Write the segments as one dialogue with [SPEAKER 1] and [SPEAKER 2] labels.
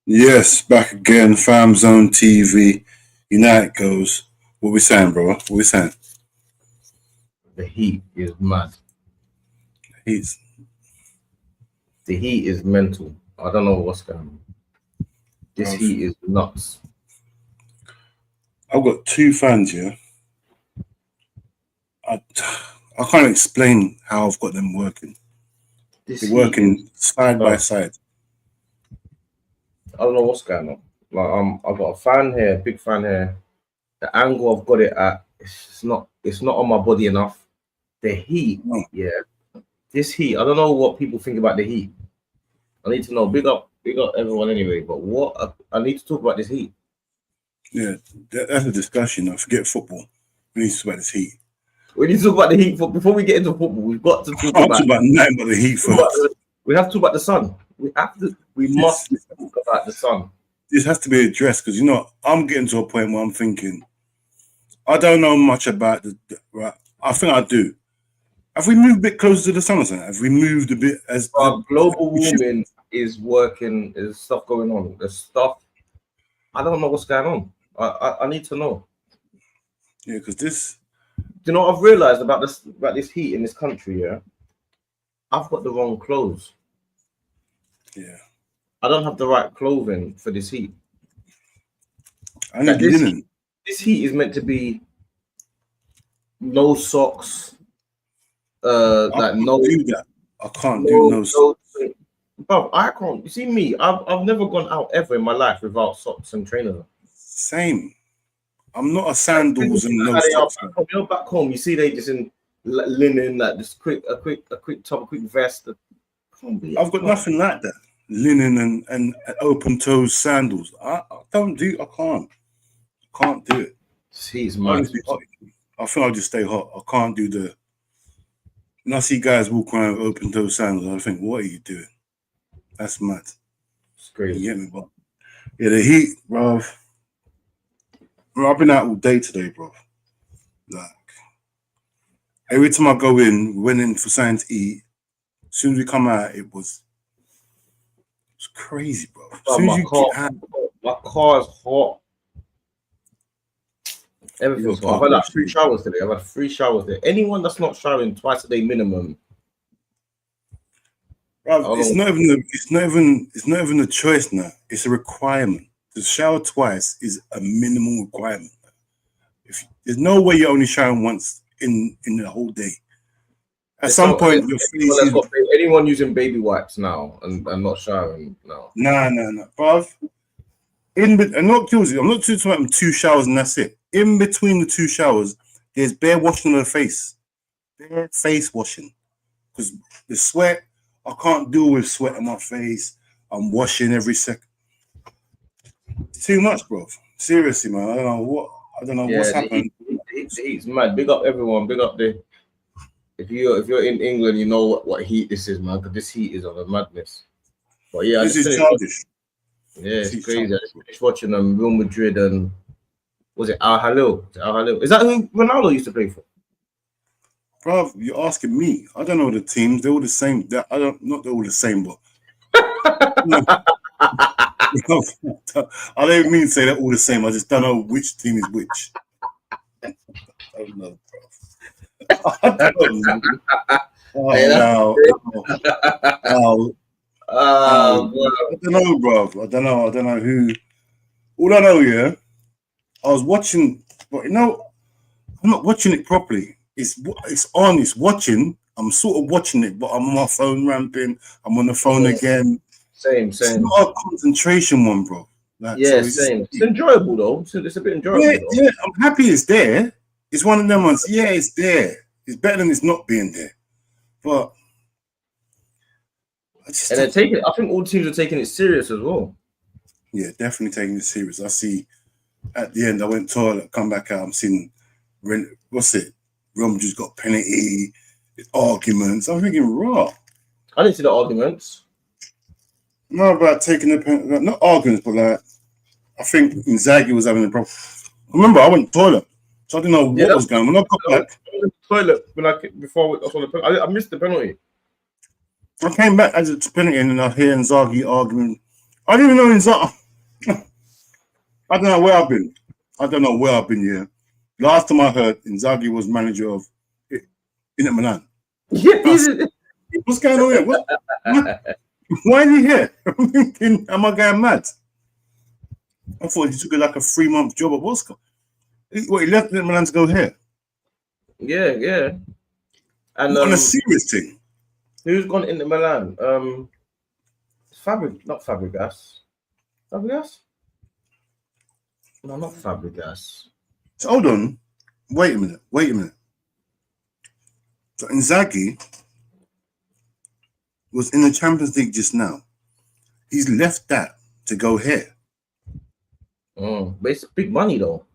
[SPEAKER 1] Yes, back again, FamZone TV. You know how it goes. What we saying, bro? What we saying?
[SPEAKER 2] The heat is mad.
[SPEAKER 1] He's
[SPEAKER 2] The heat is mental. I don't know what's going on. This heat is nuts.
[SPEAKER 1] I've got two fans here. I can't explain how I've got them working. They're working side by side.
[SPEAKER 2] I don't know what's going on. Like I've got a fan here, big fan here. The angle I've got it at, it's not on my body enough. The heat, yeah. This heat, I don't know what people think about the heat. I need to know. Big up everyone anyway. But what I need to talk about this heat.
[SPEAKER 1] Yeah, that's a discussion. I forget football. We need to talk about this heat.
[SPEAKER 2] We need to talk about the heat before we get into football. We've got to talk about
[SPEAKER 1] nothing but the heat first.
[SPEAKER 2] We have to talk about the sun. We must talk about the sun.
[SPEAKER 1] This has to be addressed because I'm getting to a point where I'm thinking, I don't know much about right. I think I do. Have we moved a bit closer to the sun or something? Have we moved a bit as
[SPEAKER 2] global warming is working? There's stuff going on. There's stuff. I don't know what's going on. I need to know.
[SPEAKER 1] Yeah, because this.
[SPEAKER 2] Do you know what I've realized about this heat in this country? Yeah, I've got the wrong clothes.
[SPEAKER 1] Yeah,
[SPEAKER 2] I don't have the right clothing for this heat.
[SPEAKER 1] I need linen.
[SPEAKER 2] This heat is meant to be no socks. I
[SPEAKER 1] can't do that. I can't do no socks.
[SPEAKER 2] Bro, I can't. You see me? I've never gone out ever in my life without socks and trainers.
[SPEAKER 1] Same. I'm not a sandals and no socks.
[SPEAKER 2] You're back home. You see they just in linen, like just a quick top, a quick vest.
[SPEAKER 1] I've got nothing like that. Linen and open toes sandals. I don't do. I can't do it.
[SPEAKER 2] Jeez, man.
[SPEAKER 1] I think I'll just stay hot. I can't do the. When I see guys walk around with open toe sandals, I think, what are you doing? That's mad.
[SPEAKER 2] It's crazy.
[SPEAKER 1] You get me, bro? Yeah, the heat, bro. I've been out all day today, bro. Like, every time I go in, we went in for something to eat. As soon as we come out, it was crazy, bro. As soon as you get out,
[SPEAKER 2] my car is hot. Everything's hot. I've had 3 showers today. I've had 3 showers today. Anyone that's not showering twice a day minimum.
[SPEAKER 1] Bro, it's not even a choice now. It's a requirement. To shower twice is a minimum requirement. There's no way you're only showering once in the whole day. At some point, your face
[SPEAKER 2] anyone using baby wipes now and not showering now.
[SPEAKER 1] Nah, bruv. I'm not guilty. I'm not talking about 2 showers and that's it. In between the 2 showers, there's bare washing of the face. Bare face washing. Because the sweat, I can't deal with sweat on my face. I'm washing every second. It's too much, bro. Seriously, man. I don't know what's happened.
[SPEAKER 2] The heat's mad. Big up everyone. Big up the. If you're in England, you know what heat this is, man. Because this heat is of a madness. But yeah,
[SPEAKER 1] this is childish.
[SPEAKER 2] Yeah, it's crazy. I just finished watching Real Madrid and was it Al Hilal? Is that who Ronaldo used to play for?
[SPEAKER 1] Bro, you're asking me. I don't know the teams. They're all the same. Not they're all the same, but I don't even mean to say they're all the same. I just don't know which team is which. I don't know, bro. I don't know. I don't know, bro. I don't know who. All I know, yeah, I was watching, but I'm not watching it properly. It's on. It's watching. I'm sort of watching it, but I'm on my phone ramping. I'm on the phone again.
[SPEAKER 2] Same.
[SPEAKER 1] It's not a concentration one, bro. Like,
[SPEAKER 2] yeah, so same. It's enjoyable though. It's a bit enjoyable.
[SPEAKER 1] Yeah, I'm happy it's there. It's one of them ones. Yeah, it's there. It's better than it's not being there. But
[SPEAKER 2] they're taking. I think all teams are taking it serious as well.
[SPEAKER 1] Yeah, definitely taking it serious. I see. At the end, I went toilet, come back out. I'm seeing, what's it? Real Madrid's got penalty, arguments. I'm thinking, raw.
[SPEAKER 2] I didn't see the arguments.
[SPEAKER 1] Not about taking the penalty, not arguments, but like, I think Inzaghi was having a problem. Remember, I went to the toilet, so I didn't know what was going on. When I got back,
[SPEAKER 2] I went to the toilet before I saw the penalty. I missed the penalty.
[SPEAKER 1] I came back as it's penalty, and I hear Inzaghi I didn't even know Inzaghi. I don't know where I've been. Yeah. Last time I heard, Inzaghi was manager of Inter Milan.
[SPEAKER 2] Yeah,
[SPEAKER 1] What's going on here? Why are you here? I'm thinking, am I going mad? I thought he took like a 3-month job at Moscow. He left Inter Milan to go here.
[SPEAKER 2] yeah. And
[SPEAKER 1] on a serious thing.
[SPEAKER 2] Who's gone into Milan? Not Fabregas. Fabregas? No, not Fabregas.
[SPEAKER 1] So hold on. Wait a minute. So Inzaghi was in the Champions League just now. He's left that to go here.
[SPEAKER 2] But it's big money though.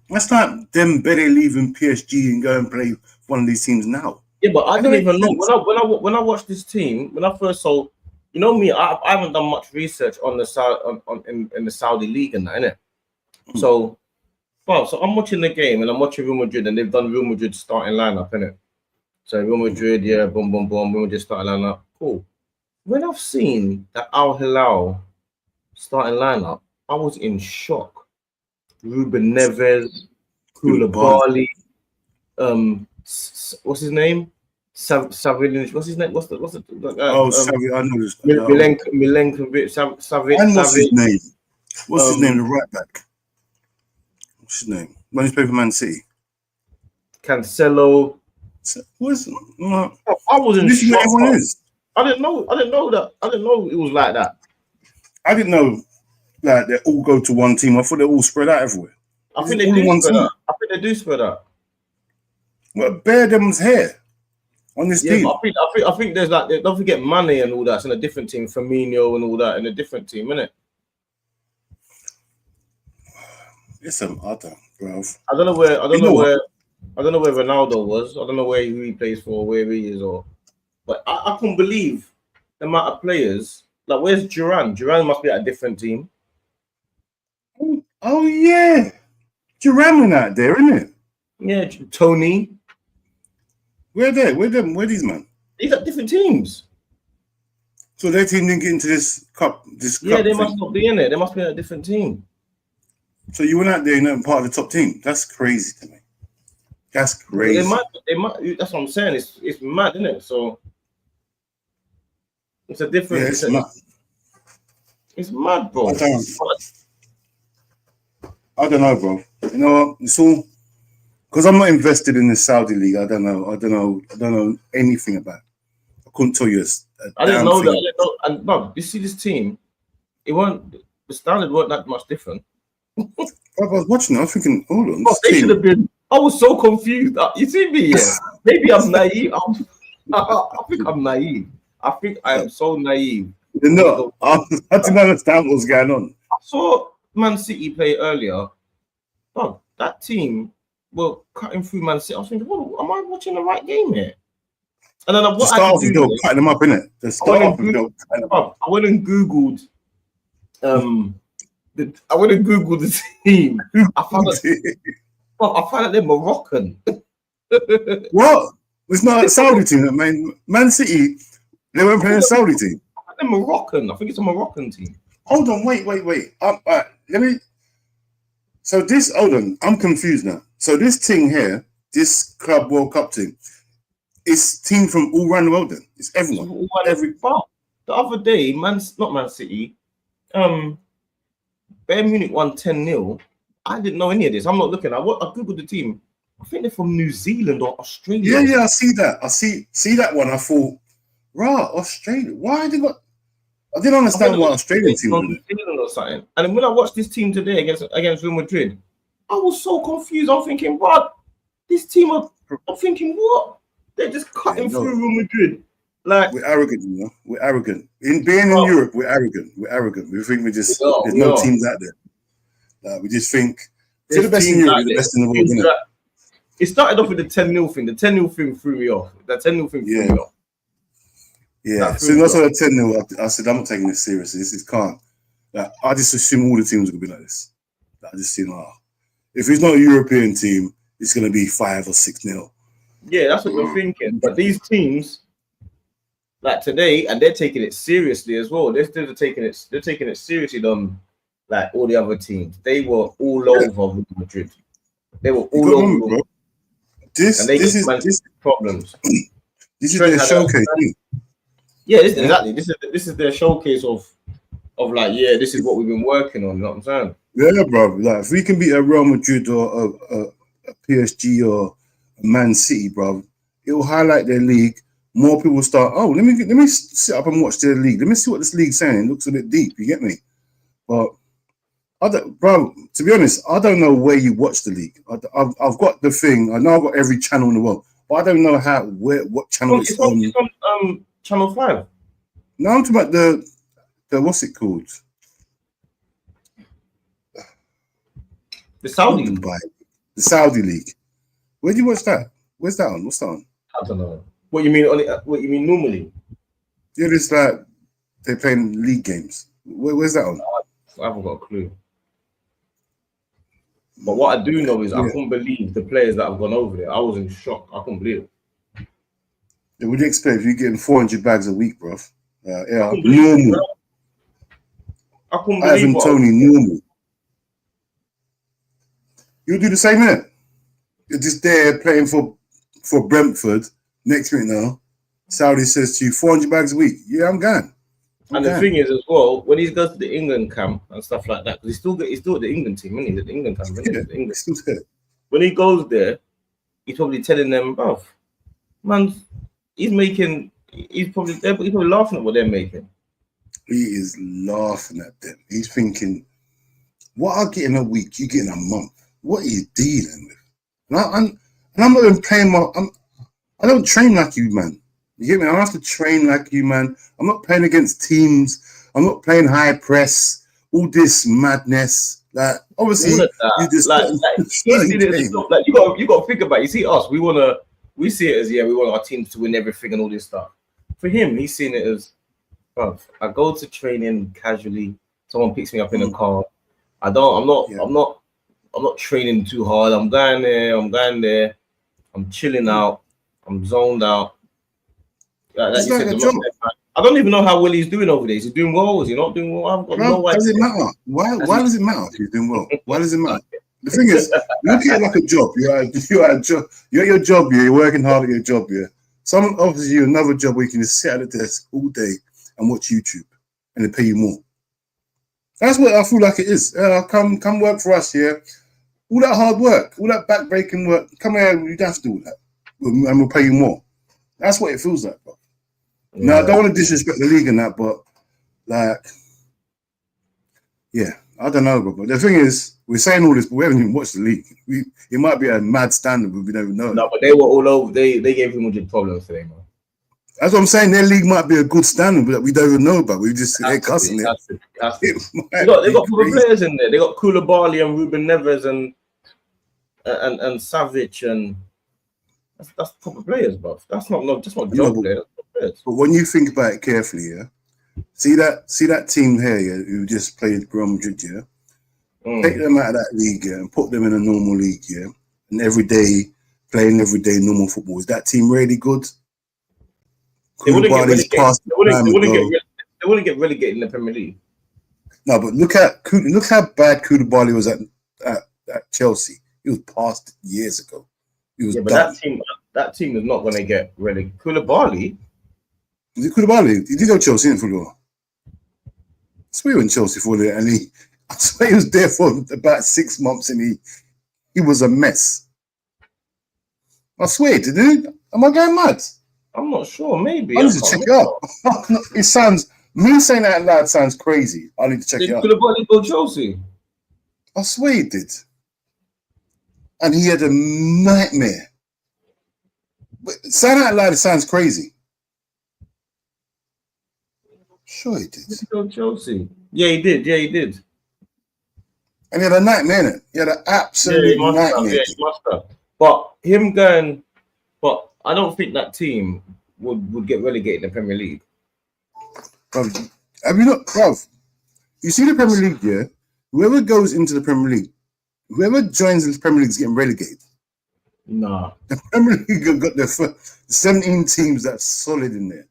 [SPEAKER 1] That's like them better leaving PSG and go and play one of these teams now.
[SPEAKER 2] Yeah, but I didn't even know when I watched this team, when I first saw, you know me, I haven't done much research on the in the Saudi league and that, innit? So I'm watching the game and I'm watching Real Madrid and they've done Real Madrid starting lineup, innit? So Real Madrid, yeah, boom, Real Madrid starting lineup, cool. When I've seen the Al Hilal starting lineup, I was in shock. Ruben Neves, Koulibaly, what's his name? Savage. What's his name? What's the
[SPEAKER 1] Savage. I know this.
[SPEAKER 2] Milenkovic. Savage.
[SPEAKER 1] What's his name? What's his name? The right back. What's his name? When he's playing for Man City.
[SPEAKER 2] Cancelo.
[SPEAKER 1] I was
[SPEAKER 2] in shock.
[SPEAKER 1] Everyone is.
[SPEAKER 2] I didn't know that. I didn't know it was like that.
[SPEAKER 1] I didn't know that they all go to one team. I thought they all spread out everywhere.
[SPEAKER 2] I think they do spread out. I think they do spread out.
[SPEAKER 1] Well, Bear them's here on this team.
[SPEAKER 2] But I think there's like, don't forget Mane and all that's in a different team. Firmino and all that in a different team, innit?
[SPEAKER 1] Listen, I don't, bro.
[SPEAKER 2] I don't know where Ronaldo was. I don't know who he plays for, where he is, but I couldn't believe the amount of players. Like, where's Duran? Duran must be at a different team.
[SPEAKER 1] Oh yeah, Duran went out there, isn't it?
[SPEAKER 2] Yeah, Tony.
[SPEAKER 1] Where these man?
[SPEAKER 2] He's at different teams.
[SPEAKER 1] So their team didn't get into this cup.
[SPEAKER 2] Yeah, they must not be in it. They must be in a different team.
[SPEAKER 1] So you went out there and not part of the top team. That's crazy to me. That's crazy.
[SPEAKER 2] They might. That's what I'm saying. It's mad, isn't it? So it's a different.
[SPEAKER 1] Yeah, it's mad.
[SPEAKER 2] It's mad, bro.
[SPEAKER 1] I don't know, bro. You know what? It's all because I'm not invested in the Saudi league. I don't know anything about it. I couldn't tell you.
[SPEAKER 2] I didn't know that. And no, you see this team. The standard weren't that much different.
[SPEAKER 1] I was watching it. I was thinking, hold on.
[SPEAKER 2] They should have been. I was so confused. You see me? Yeah. Maybe I'm naive. I think I'm naive. I think I am so naive.
[SPEAKER 1] No, I didn't understand what was going on.
[SPEAKER 2] I saw Man City play earlier. Oh, that team were cutting through Man City. I was thinking, well, am I watching the right game here? And then I
[SPEAKER 1] cutting them up, innit?
[SPEAKER 2] I went and Googled the team. I found that they're Moroccan.
[SPEAKER 1] What? It's not a Saudi team, man. Man City, they weren't playing a Saudi team.
[SPEAKER 2] They're Moroccan. I think it's a Moroccan team.
[SPEAKER 1] Hold on, wait. Let me. So this, hold on, I'm confused now. So this team here, this Club World Cup team, it's team from all around the world. Then it's everyone.
[SPEAKER 2] The other day, not Man City, Bayern Munich won 10-0. I didn't know any of this. I'm not looking. I googled the team. I think they're from New Zealand or Australia.
[SPEAKER 1] Yeah, I see that. I see that one. I thought, right, Australia. Why they got? I didn't understand what Australian team
[SPEAKER 2] New Zealand or something. And when I watched this team today against Real Madrid, I was so confused. I'm thinking, what? This team I'm thinking, what? They're just cutting through Real Madrid. Like,
[SPEAKER 1] we're arrogant, you know. We're arrogant. In Europe, we're arrogant. We think there's no teams out there. We just think to the best in Europe, the best in the world, isn't it?
[SPEAKER 2] It started off with the 10-0 thing. The 10-0 thing threw me off. That 10-0 thing threw me off.
[SPEAKER 1] Yeah. So that's what I 10-0. I said, I'm not taking this seriously. This is can't. Like, I just assume all the teams are gonna be like this. I just think, if it's not a European team, it's gonna be 5 or 6-0.
[SPEAKER 2] Yeah, that's what we're thinking. But these teams, like today, and they're taking it seriously as well. They're still taking it. They're taking it seriously than like all the other teams. They were all over Real Madrid. They were
[SPEAKER 1] You
[SPEAKER 2] all
[SPEAKER 1] got
[SPEAKER 2] over,
[SPEAKER 1] remember, bro.
[SPEAKER 2] and they
[SPEAKER 1] This
[SPEAKER 2] gave
[SPEAKER 1] is
[SPEAKER 2] Man City problems.
[SPEAKER 1] this is
[SPEAKER 2] Trent
[SPEAKER 1] their
[SPEAKER 2] had
[SPEAKER 1] showcase.
[SPEAKER 2] yeah, exactly. This is their showcase of like, yeah, this is what we've been working on. You know what I'm saying?
[SPEAKER 1] Yeah, bro. Like if we can beat a Real Madrid or a PSG or a Man City, bro, it will highlight their league. More people start. Oh, let me sit up and watch their league. Let me see what this league's saying. It looks a bit deep. You get me? But bro. To be honest, I don't know where you watch the league. I've got the thing. I know I've got every channel in the world, but I don't know what channel it's on.
[SPEAKER 2] It's on Channel 5.
[SPEAKER 1] No, I'm talking about the what's it called?
[SPEAKER 2] The Saudi League.
[SPEAKER 1] The Saudi League. Where do you watch that? Where's that on? What's that on?
[SPEAKER 2] I don't know. What you mean on it? What you mean normally?
[SPEAKER 1] Yeah, it's like they're playing league games. Where's that on?
[SPEAKER 2] I haven't got a clue. But what I do know is I couldn't believe the players that have gone over there. I was in shock. I couldn't believe it.
[SPEAKER 1] Yeah, what do you expect if you're getting 400 bags a week, bro? Yeah,
[SPEAKER 2] I
[SPEAKER 1] normal.
[SPEAKER 2] I couldn't believe
[SPEAKER 1] Ivan Tony, normal. You'll do the same, innit? You're just there playing for Brentford. Next minute now, Saudi says to you, 400 bags a week. Yeah, I'm going.
[SPEAKER 2] And the thing is, as well, when he goes to the England camp and stuff like that, because he's still at the England team, isn't he? At the England camp, isn't he? The England.
[SPEAKER 1] Still there.
[SPEAKER 2] When he goes there, he's probably telling them, "Oh, man, he's probably laughing at what they're making."
[SPEAKER 1] He is laughing at them. He's thinking, "What I get in a week, you get in a month. What are you dealing with?" And I'm not even playing I don't train like you, man. You get me? I don't have to train like you, man. I'm not playing against teams. I'm not playing high press. All this madness. Like, obviously, you just
[SPEAKER 2] you got to think about it. You see us, we see it as, yeah, we want our teams to win everything and all this stuff. For him, he's seen it as, bruv, I go to training casually. Someone picks me up in a car. I'm not training too hard. I'm going there. I'm chilling out. I'm zoned out. Like you said, I don't even know how well he's doing over there. Is he doing well? Is he not doing well? I've got no idea.
[SPEAKER 1] Does it matter? Why does it matter if he's doing well? Why does it matter? The thing is, look at it like a job. You're at a job. You're at your job. You're working hard at your job. Someone offers you another job where you can just sit at the desk all day and watch YouTube, and they pay you more. That's what I feel like it is. Come work for us here. All that hard work, all that back-breaking work. Come here, you don't have to do all that, and we'll pay you more. That's what it feels like, bro. Yeah. Now, I don't want to disrespect the league and that, but like, yeah, I don't know, bro. But the thing is, we're saying all this, but we haven't even watched the league. It might be a mad standard, but we don't even know.
[SPEAKER 2] No, but they were all over. They gave him 100 problems today, man.
[SPEAKER 1] That's what I'm saying. Their league might be a good standard, but we don't even know about. We just they're cussing it.
[SPEAKER 2] They got proper players in there. They got Koulibaly and Ruben Neves and Savic, and that's proper players, bro. That's not job players.
[SPEAKER 1] But when you think about it carefully, yeah, see that team here, yeah, who just played Real Madrid, yeah, take them out of that league, yeah, and put them in a normal league, yeah, and playing everyday normal football. Is that team really good?
[SPEAKER 2] They wouldn't get relegated in the Premier League.
[SPEAKER 1] No, but look how bad Koulibaly was at Chelsea. He was past years ago. He was
[SPEAKER 2] but that team is not going to get relegated. Koulibaly.
[SPEAKER 1] Is it Koulibaly? He did go to Chelsea in football. I swear he went Chelsea for it, and I swear he was there for about 6 months, and he was a mess. I swear, didn't he? Am I going mad?
[SPEAKER 2] I'm not sure. Maybe
[SPEAKER 1] I need to check it out. It sounds, me saying that out loud sounds crazy. I need to check it out.
[SPEAKER 2] Did Koulibaly go Chelsea?
[SPEAKER 1] I swear he did. And he had a nightmare. But saying that out loud, it sounds crazy. Sure he did.
[SPEAKER 2] Did he go Chelsea? Yeah, he did.
[SPEAKER 1] And he had a nightmare in it. He had an absolute nightmare.
[SPEAKER 2] Yeah, he must have. But him going, but I don't think that team would get relegated in the Premier League.
[SPEAKER 1] Bruv, have you not, bruv? You see the Premier League, yeah? Whoever goes into the Premier League, whoever joins the Premier League is getting relegated.
[SPEAKER 2] Nah.
[SPEAKER 1] The Premier League have got the 17 teams that's solid in there.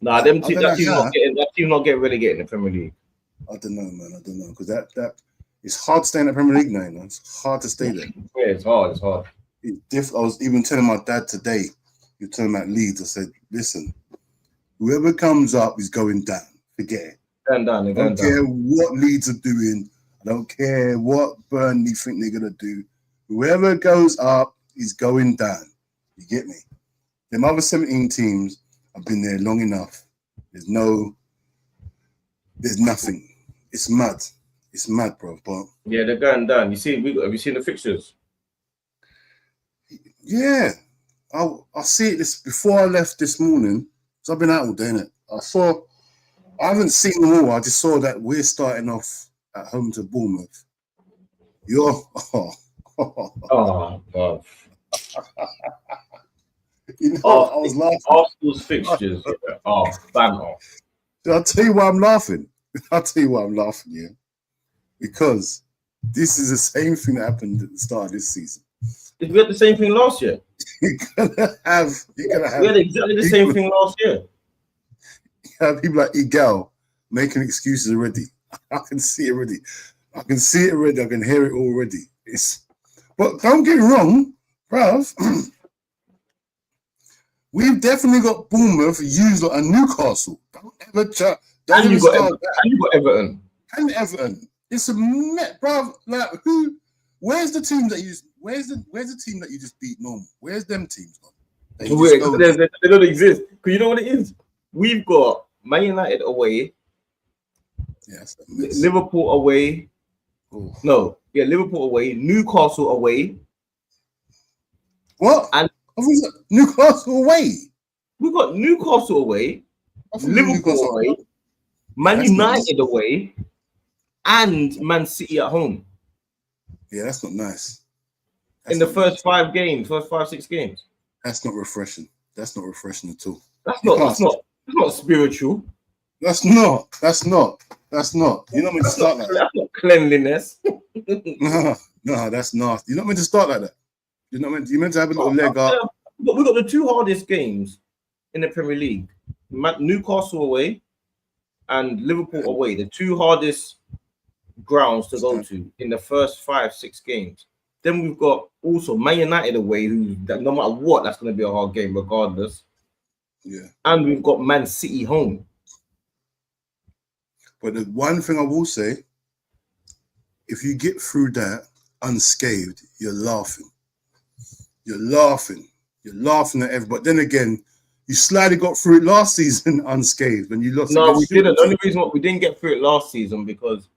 [SPEAKER 2] Nah,
[SPEAKER 1] I don't know how.
[SPEAKER 2] that team not getting relegated in the Premier League.
[SPEAKER 1] I don't know, man. I don't know because that it's hard to stay in the Premier League now. You know? It's hard to stay there.
[SPEAKER 2] Yeah, it's hard. It's hard.
[SPEAKER 1] I was even telling my dad today. You're telling about Leeds. I said, listen, whoever comes up is going down. Forget it.
[SPEAKER 2] Going down.
[SPEAKER 1] I don't care what Leeds are doing. I don't care what Burnley think they're gonna do. Whoever goes up is going down. You get me? Them other 17 teams have been there long enough. There's nothing. It's mad. It's mad, bro. But
[SPEAKER 2] yeah, they're going down. Have you seen the fixtures?
[SPEAKER 1] Yeah, I see it this before I left this morning. So I've been out all day, innit? I haven't seen them all. I just saw that we're starting off at home to Bournemouth.
[SPEAKER 2] Oh God.
[SPEAKER 1] You know, I was laughing.
[SPEAKER 2] Arsenal's fixtures are banter.
[SPEAKER 1] I'll tell you why I'm laughing. Yeah. Because this is the same thing that happened at the start of this season.
[SPEAKER 2] We had the same thing last year.
[SPEAKER 1] You're gonna have.
[SPEAKER 2] We had exactly the same thing last year.
[SPEAKER 1] You have people like Egal making excuses already. I can see it already. I can hear it already. But don't get me wrong, bruv. We've definitely got Bournemouth used like a Newcastle. Don't ever chat.
[SPEAKER 2] And you got Everton.
[SPEAKER 1] And Everton. It's a met, bruv. Like who? Where's the team that you? Where's the team that you just beat normal? Where's them teams gone?
[SPEAKER 2] They don't exist. Because you know what it is? We've got Man United away.
[SPEAKER 1] Yes.
[SPEAKER 2] Liverpool away.
[SPEAKER 1] Ooh.
[SPEAKER 2] No. Yeah, Liverpool away. Newcastle away.
[SPEAKER 1] What?
[SPEAKER 2] And
[SPEAKER 1] Newcastle away.
[SPEAKER 2] We've got Newcastle away. Liverpool away. Man United away. And Man City at home.
[SPEAKER 1] Yeah, that's not nice.
[SPEAKER 2] In the first 5 games, first 5-6 games.
[SPEAKER 1] That's not refreshing. That's not refreshing at all.
[SPEAKER 2] That's not spiritual.
[SPEAKER 1] That's not. You're not meant to start like that.
[SPEAKER 2] That's not cleanliness.
[SPEAKER 1] No, that's nasty. You're not meant to start like that. You're meant to have a little leg up.
[SPEAKER 2] But we got the 2 hardest games in the Premier League. Newcastle away and Liverpool away. The 2 hardest grounds to go to in the first 5-6 games. Then we've got also Man United away, who no matter what, that's going to be a hard game regardless.
[SPEAKER 1] Yeah.
[SPEAKER 2] And we've got Man City home.
[SPEAKER 1] But the one thing I will say, if you get through that unscathed, you're laughing. You're laughing at everybody. Then again, you slightly got through it last season unscathed when you lost.
[SPEAKER 2] No, we didn't. The only reason we didn't get through it last season because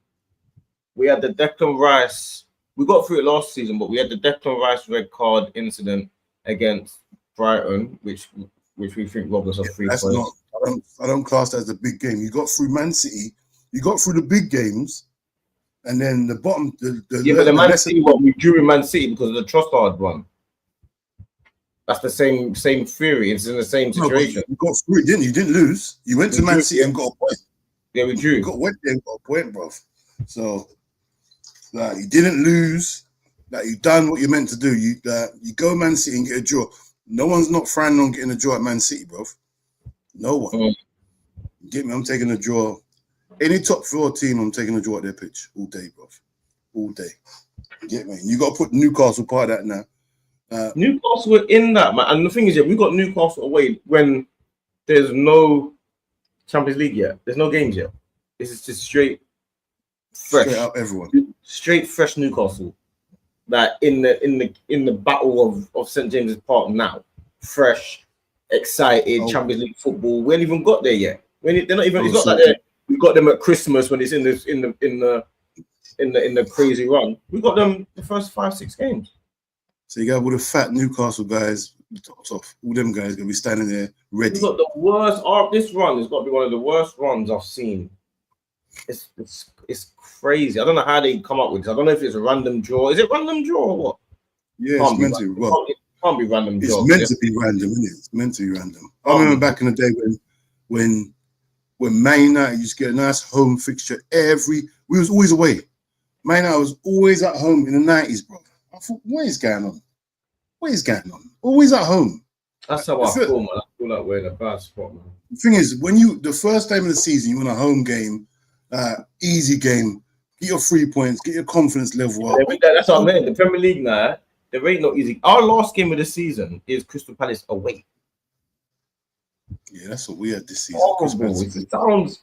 [SPEAKER 2] we had the Declan Rice. We got through it last season, but we had the Declan Rice red card incident against Brighton, which we think robbed us of 3 points.
[SPEAKER 1] I don't class that as a big game. You got through Man City. You got through the big games, and then the bottom. But the
[SPEAKER 2] Man City one we drew in Man City because of the Trossard one. That's the same theory. It's in the same situation.
[SPEAKER 1] You got through it, didn't you? You didn't lose. You went to Man City and got a point.
[SPEAKER 2] Yeah, we drew.
[SPEAKER 1] Went there and got a point, bro. So, you didn't lose. You done what you meant to do. You go Man City and get a draw. No one's not frowned on getting a draw at Man City, bro. No one. Get me? I'm taking a draw. Any top 4 team, I'm taking a draw at their pitch all day, bro. All day. Get me? You got to put Newcastle part of that now.
[SPEAKER 2] Newcastle were in that, man. And the thing is, we got Newcastle away when there's no Champions League yet. There's no games yet. This is just straight
[SPEAKER 1] out everyone.
[SPEAKER 2] Straight fresh Newcastle. That in the battle of St James's Park now. Fresh, excited, Champions League football. We ain't even got there yet. They're not even. It's not like we got them at Christmas when it's in the crazy run. We got them the first 5-6 games.
[SPEAKER 1] So you got all the fat Newcastle guys, tops off. All them guys gonna be standing there ready.
[SPEAKER 2] We got the worst. This run has got to be one of the worst runs I've seen. It's crazy. I don't know how they come up with this. I don't know if it's a random draw. Is it random draw or what?
[SPEAKER 1] Yeah, it's meant to. Well,
[SPEAKER 2] it can't be random draw.
[SPEAKER 1] It's meant to be random, isn't it? It's meant to be random. I remember back in the day when Man United used to get a nice home fixture we was always away. Man United was always at home in the 90s, bro. I thought, what is going on? Always at home.
[SPEAKER 2] That's how I feel, man. feel like we're in a bad spot, man.
[SPEAKER 1] The thing is, the first game of the season, you win a home game, easy game, get your 3 points, get your confidence level up.
[SPEAKER 2] That's what I'm saying. The Premier League now, there ain't no easy. Our last game of the season is Crystal Palace away.
[SPEAKER 1] Yeah, that's what we had this season.
[SPEAKER 2] Horrible. It sounds,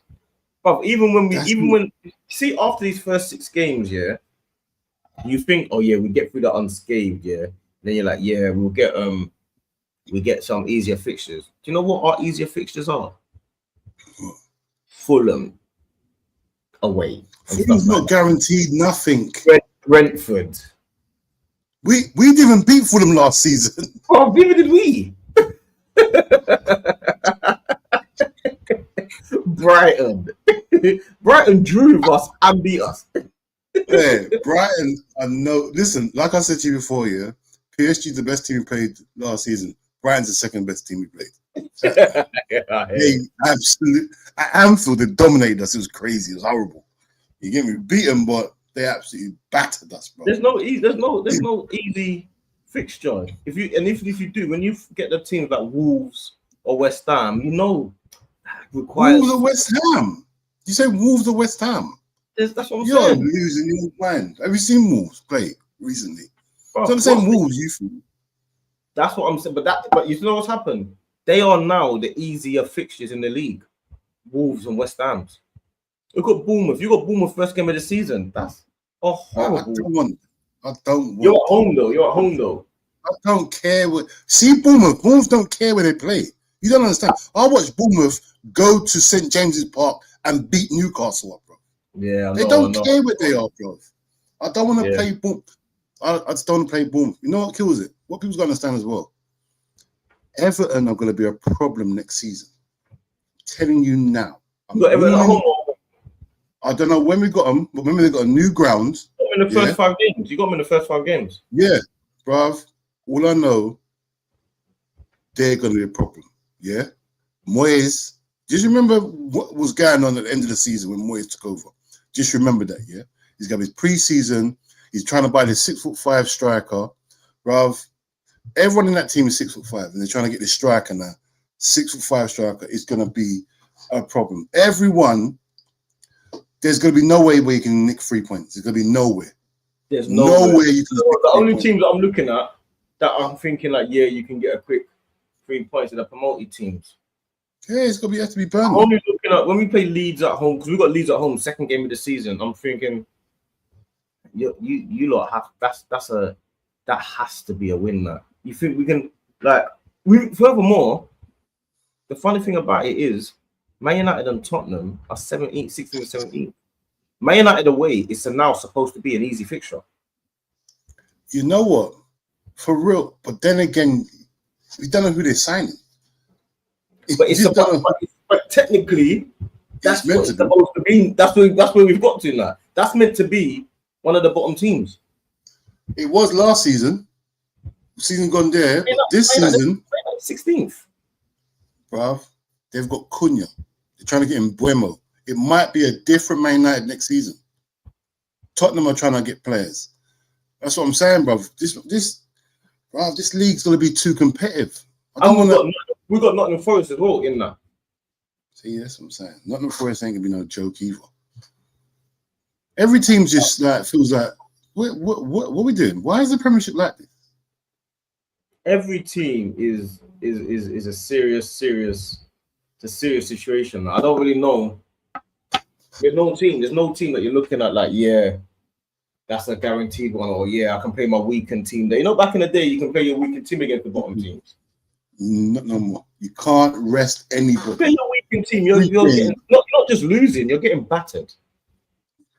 [SPEAKER 2] but even when see after these first 6 games, yeah, you think, oh yeah, we get through that unscathed, yeah. Then you're like, yeah, we get some easier fixtures. Do you know what our easier fixtures are? Fulham away.
[SPEAKER 1] Fulham's not guaranteed nothing.
[SPEAKER 2] Brentford.
[SPEAKER 1] We didn't even beat Fulham last season.
[SPEAKER 2] Oh, neither did we. Brighton drew with us and beat us.
[SPEAKER 1] Yeah, Brighton. Listen, like I said to you before, yeah, PSG the best team we played last season. Brighton's the second best team we played. They absolutely at Anfield they dominated us. It was crazy. It was horrible. You get me? Beat them, but they absolutely battered us, bro.
[SPEAKER 2] There's no easy fixture. If you do, when you get the teams like Wolves or West Ham, you know requires
[SPEAKER 1] Wolves or West Ham. You say Wolves or West Ham?
[SPEAKER 2] That's what I'm
[SPEAKER 1] You're
[SPEAKER 2] saying.
[SPEAKER 1] losing your mind. Have you seen Wolves play recently?
[SPEAKER 2] Bro,
[SPEAKER 1] So I'm saying Wolves.
[SPEAKER 2] That's what I'm saying. But you know what's happened? They are now the easier fixtures in the league. Wolves and West Ham's. You got Bournemouth. You got Bournemouth first game of the season. That's horrible.
[SPEAKER 1] I don't want.
[SPEAKER 2] You're at home though.
[SPEAKER 1] I don't care what. See Bournemouth. Bournemouth don't care where they play. You don't understand. I watched Bournemouth go to St James's Park and beat Newcastle up, bro.
[SPEAKER 2] Yeah,
[SPEAKER 1] they don't care where they are, bro. I don't want to play Bournemouth. I just don't want to play Bournemouth. You know what kills it? What people's got to understand as well. Everton are going to be a problem next season. I'm telling you now.
[SPEAKER 2] You got Everton at home.
[SPEAKER 1] I don't know when we got them, but remember they got a new ground.
[SPEAKER 2] You got them in the first 5 games. You got them in the first 5 games.
[SPEAKER 1] Yeah, bruv. All I know, they're going to be a problem. Yeah, Moyes. Just remember what was going on at the end of the season when Moyes took over. Just remember that. Yeah, he's got his pre-season. He's trying to buy this 6'5" striker, bruv. Everyone in that team is 6'5", and they're trying to get this striker now. 6'5" striker is going to be a problem. Everyone. There's going to be no way where you can nick 3 points. There's going to be nowhere.
[SPEAKER 2] There's nowhere you can. The only teams that I'm looking at that I'm thinking like, yeah, you can get a quick 3 points are the promoted teams.
[SPEAKER 1] Yeah, it's going to have to be Burnley.
[SPEAKER 2] I'm only looking at when we play Leeds at home because we got Leeds at home, second game of the season. I'm thinking, you lot have that has to be a win. That you think we can furthermore, the funny thing about it is. Man United and Tottenham are 17th, 16th, and 17th. Man United away is now supposed to be an easy fixture.
[SPEAKER 1] You know what? For real. But then again, we don't know who they're signing.
[SPEAKER 2] But technically, that's what it's supposed to be. That's where we've got to now. That's meant to be one of the bottom teams.
[SPEAKER 1] It was last season. Season gone there. This season,
[SPEAKER 2] 16th.
[SPEAKER 1] Bruv, they've got Cunha. They're trying to get him Buemo. It might be a different Man United next season. Tottenham are trying to get players. That's what I'm saying, bruv. This league's going to be too competitive.
[SPEAKER 2] We got Nottingham Forest as well in that.
[SPEAKER 1] See, that's what I'm saying. Nottingham Forest ain't going to be no joke either. Every team just feels like, what are we doing? Why is the Premiership like this?
[SPEAKER 2] Every team is a serious situation. I don't really know. There's no team that you're looking at like, yeah, that's a guaranteed one, or yeah, I can play my weekend team there. You know, back in the day, you can play your weekend team against the bottom teams.
[SPEAKER 1] Not no more. You can't rest anybody.
[SPEAKER 2] You play your weekend team, you're getting not just losing, you're getting battered.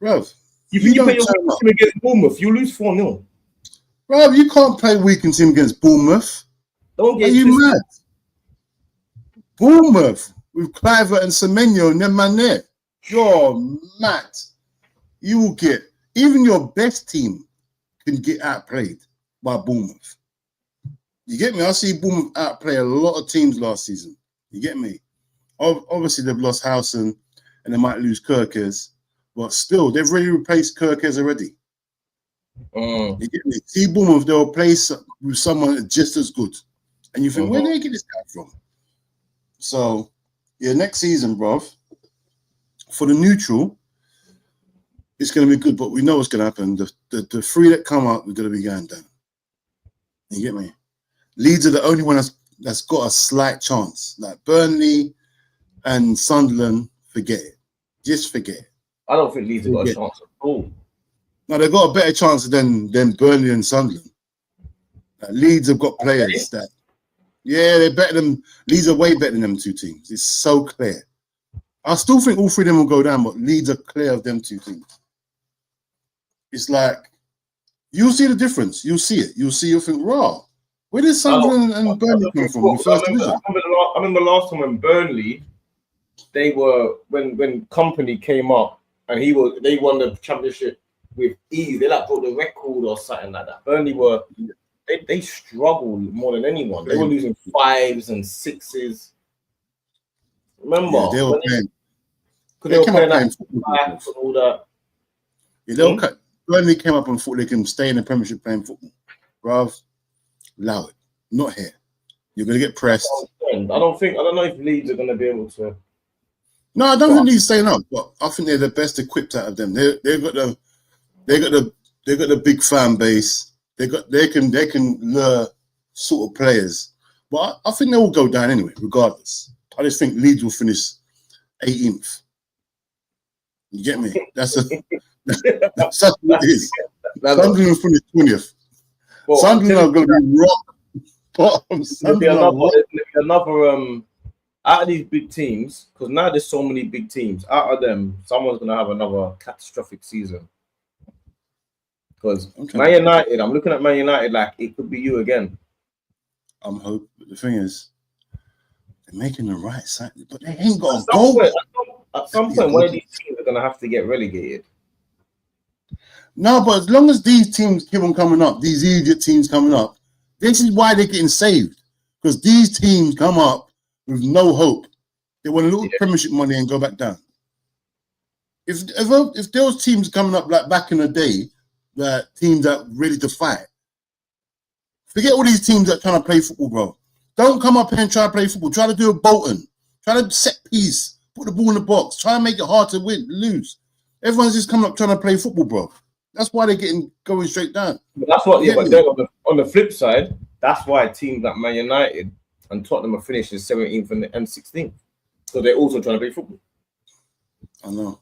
[SPEAKER 1] Bro,
[SPEAKER 2] you play your weekend team against Bournemouth, you lose 4-0.
[SPEAKER 1] Bro, you can't play weekend team against Bournemouth.
[SPEAKER 2] Are
[SPEAKER 1] you mad? Bournemouth with Cliver and Semenyo and them man there. You're mad. You will get, even your best team can get outplayed by Bournemouth. You get me? I see Bournemouth outplay a lot of teams last season. You get me? Obviously, they've lost Howson and they might lose Kirkers, but still, they've already replaced Kirkers already. You get me? See Bournemouth, they'll play with someone just as good. And you think, where did they get this guy from? So, yeah, next season, bruv, for the neutral, it's going to be good, but we know what's going to happen. The three that come out, we're going to be going down. You get me? Leeds are the only one that's got a slight chance. Like Burnley and Sunderland, forget it. Just forget it.
[SPEAKER 2] I don't think Leeds have got a chance at all.
[SPEAKER 1] No, they've got a better chance than Burnley and Sunderland. Leeds have got players that, yeah, they're better than Leeds are way better than them two teams. It's so clear. I still think all three of them will go down, but Leeds are clear of them two teams. It's like you'll see the difference. You'll see it. You'll think, raw. Where did Sunderland and Burnley come from? The first division.
[SPEAKER 2] I remember last time when Burnley, they were when Company came up and they won the championship with ease. They like broke the record or something like that. Burnley were they struggled more than anyone. They were losing 5s and 6s. Remember?
[SPEAKER 1] Yeah, they were playing.
[SPEAKER 2] They were playing like and all that.
[SPEAKER 1] Yeah, Burnley came up and thought they can stay in the Premiership playing football. Bruv, allow it. Not here. You're gonna get pressed.
[SPEAKER 2] I don't know if Leeds are gonna be able to.
[SPEAKER 1] No, I don't think Leeds staying up, but I think they're the best equipped out of them. They've got the big fan base. They can lure sort of players. But I think they will go down anyway, regardless. I just think Leeds will finish 18th. You get me? That's what it is. Sunderland will finish 20th. Sunderland are going to be rock bottom.
[SPEAKER 2] There'll be another out of these big teams, because now there's so many big teams. Out of them, someone's going to have another catastrophic season. Because Man United, I'm looking at Man United like it could be you again.
[SPEAKER 1] I'm hoping. The thing is, they're making the right side, but they ain't got a goal.
[SPEAKER 2] At some point, one of these teams are going to have to get relegated.
[SPEAKER 1] No, but as long as these teams keep on coming up, these idiot teams coming up, this is why they're getting saved. Because these teams come up with no hope. They want a little Premiership money and go back down. If those teams coming up like back in the day, that teams that ready to fight, forget all these teams that trying to play football, bro. Don't come up here and try to play football. Try to do a Bolton. Try to set piece. Put the ball in the box. Try to make it hard to lose. Everyone's just coming up trying to play football, bro. That's why they're going straight down.
[SPEAKER 2] But that's what. Yeah, but then on the flip side, that's why teams like Man United and Tottenham are finishing 17th and 16th. So they're also trying to play football.
[SPEAKER 1] I know,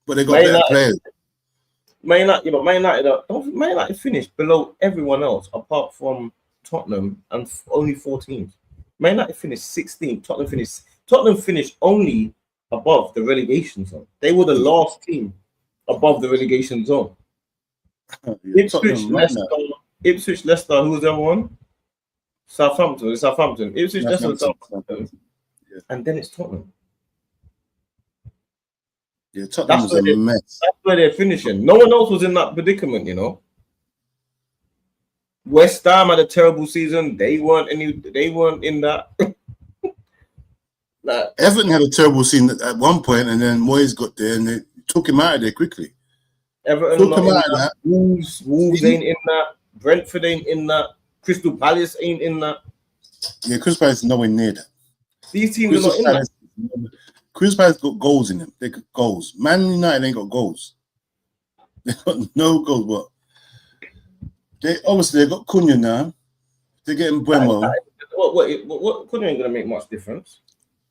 [SPEAKER 1] but they got better players.
[SPEAKER 2] Man United finished below everyone else apart from Tottenham and only 4 teams. Man United finished 16th. Tottenham finished only above the relegation zone. They were the last team above the relegation zone. Ipswich, Leicester, who was the other one? Southampton. Ipswich, Leicester, Southampton. Yeah. And then it's Tottenham.
[SPEAKER 1] Yeah, Tottenham was a mess.
[SPEAKER 2] That's where they're finishing. No one else was in that predicament, you know. West Ham had a terrible season. They weren't in that.
[SPEAKER 1] Everton had a terrible season at one point, and then Moyes got there and they took him out of there quickly.
[SPEAKER 2] Everton took him out of that. Wolves ain't in that. Brentford ain't in that. Crystal Palace ain't in that.
[SPEAKER 1] Yeah, Crystal Palace is nowhere near that.
[SPEAKER 2] These teams are not in that.
[SPEAKER 1] Crystal Palace got goals in them. They got goals. Man United ain't got goals. They got no goals, but they got Cunha now. They're getting Bremo.
[SPEAKER 2] What Cunha ain't gonna make much difference.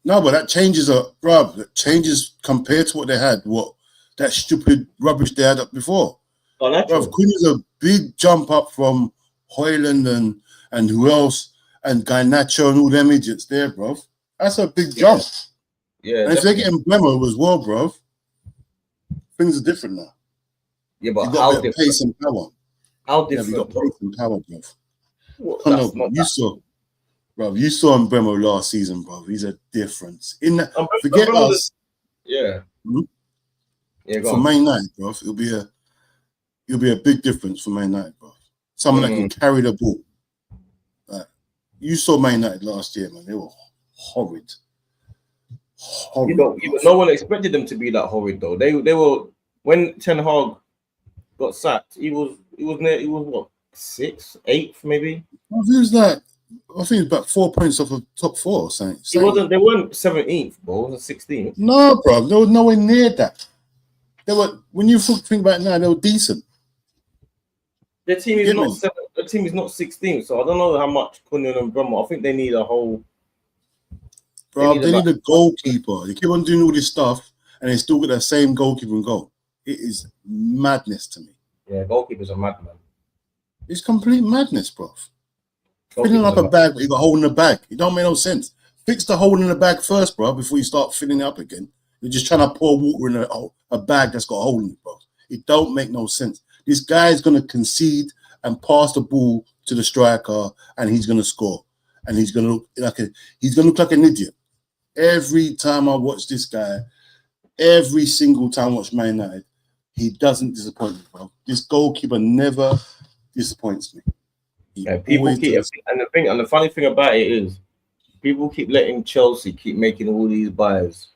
[SPEAKER 1] No, but that changes that changes compared to what they had. What that stupid rubbish they had up before. Cunha's a big jump up from Hoyland and who else and Garnacho and all them idiots there, bro. That's a big jump.
[SPEAKER 2] Yeah,
[SPEAKER 1] and if they're getting Bremo as well, bro, things are different now.
[SPEAKER 2] Yeah, but
[SPEAKER 1] you got a bit of pace and power.
[SPEAKER 2] How different?
[SPEAKER 1] You got pace and power, bro. You saw him Bremo last season, bro. He's a difference. Forget us.
[SPEAKER 2] Yeah.
[SPEAKER 1] Mm-hmm.
[SPEAKER 2] Yeah,
[SPEAKER 1] for Man United, bro, it'll be a big difference for Man United, bro. Someone that can carry the ball. You saw Man United last year, man. They were horrid.
[SPEAKER 2] No one expected them to be that horrid, though. They were when Ten Hag got sacked. He was what 6th, 8th, maybe.
[SPEAKER 1] Well, he was like I think it's about 4 points off of top four. Saying
[SPEAKER 2] It wasn't. They weren't 17th, bro. It was 16th.
[SPEAKER 1] no, bro. They were nowhere near that. They were. When you think about it now, they were decent.
[SPEAKER 2] Their team is not the team is not 16th, so I don't know how much Cunningham and Brummer. I think they need a whole.
[SPEAKER 1] Bro, they need a goalkeeper. They keep on doing all this stuff, and they still get that same goalkeeper and goal. It is madness to me.
[SPEAKER 2] Yeah, goalkeepers are madman.
[SPEAKER 1] It's complete madness, bro. Filling up a bag, but you got a hole in the bag. It don't make no sense. Fix the hole in the bag first, bro, before you start filling it up again. You're just trying to pour water in a bag that's got a hole in it, bro. It don't make no sense. This guy is going to concede and pass the ball to the striker, and he's going to score. And he's going to look like an idiot. Every time I watch this guy, every single time I watch Man United, he doesn't disappoint me, bro. This goalkeeper never disappoints me.
[SPEAKER 2] Yeah, people keep, and the funny thing about it is, people keep letting Chelsea keep making all these buys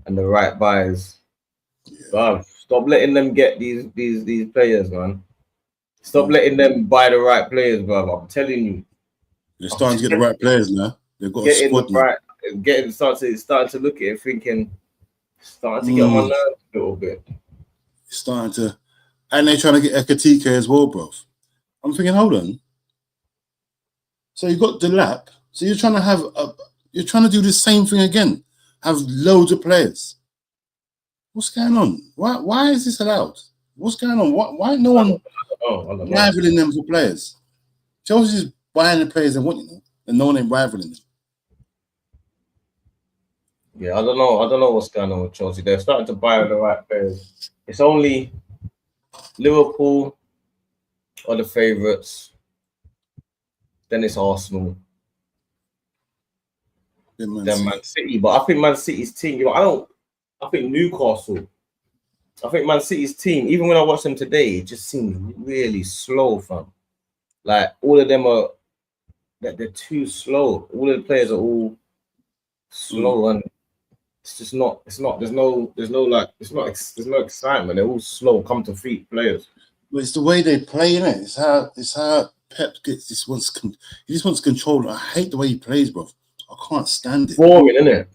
[SPEAKER 2] and the right buys. Yeah. Stop letting them get these players, man. Stop letting them buy the right players, bro. I'm telling you,
[SPEAKER 1] they're starting to get the right players now. They've got a squad now.
[SPEAKER 2] Starting to look at it, thinking, starting to get on my nerves a little bit.
[SPEAKER 1] Starting to, and they're trying to get Ekatike as well, bro. I'm thinking, hold on. So you got the lap. So you're trying to do the same thing again. Have loads of players. What's going on? Why is this allowed? What's going on? Why no one rivaling them for players? Chelsea's buying the players they want, and no one ain't rivaling them.
[SPEAKER 2] Yeah, I don't know what's going on with Chelsea. They're starting to buy the right players. It's only Liverpool are the favourites. Then it's Arsenal. Then Man City. But I think Man City's team, I think Newcastle. I think Man City's team, even when I watched them today, it just seems really slow, fam. Like all of them they're too slow. All of the players are all slow and it's just not. There's no excitement. They're all slow, come to feet players.
[SPEAKER 1] But it's the way they play, innit? It's how Pep gets he just wants control. I hate the way he plays, bro. I can't stand it.
[SPEAKER 2] Boring, isn't it?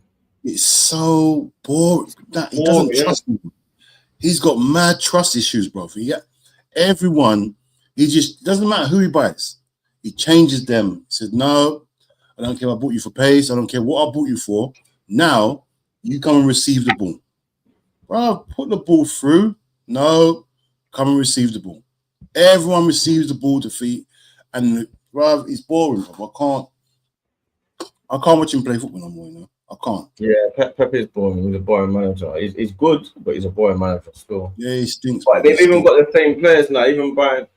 [SPEAKER 1] It's so boring. He doesn't trust me. He's got mad trust issues, bro. Everyone, he just doesn't matter who he buys. He changes them. He says, no, I don't care if I bought you for pace. I don't care what I bought you for. Now, you come and receive the ball. Bro, put the ball through. No, come and receive the ball. Everyone receives the ball to feet. And, bro, it's boring, bro. I can't watch him play football no more, I can't.
[SPEAKER 2] Yeah, Pep is boring. He's a boring manager. He's good, but he's a boring manager still.
[SPEAKER 1] Yeah, he stinks.
[SPEAKER 2] But they've even got the same players now, even by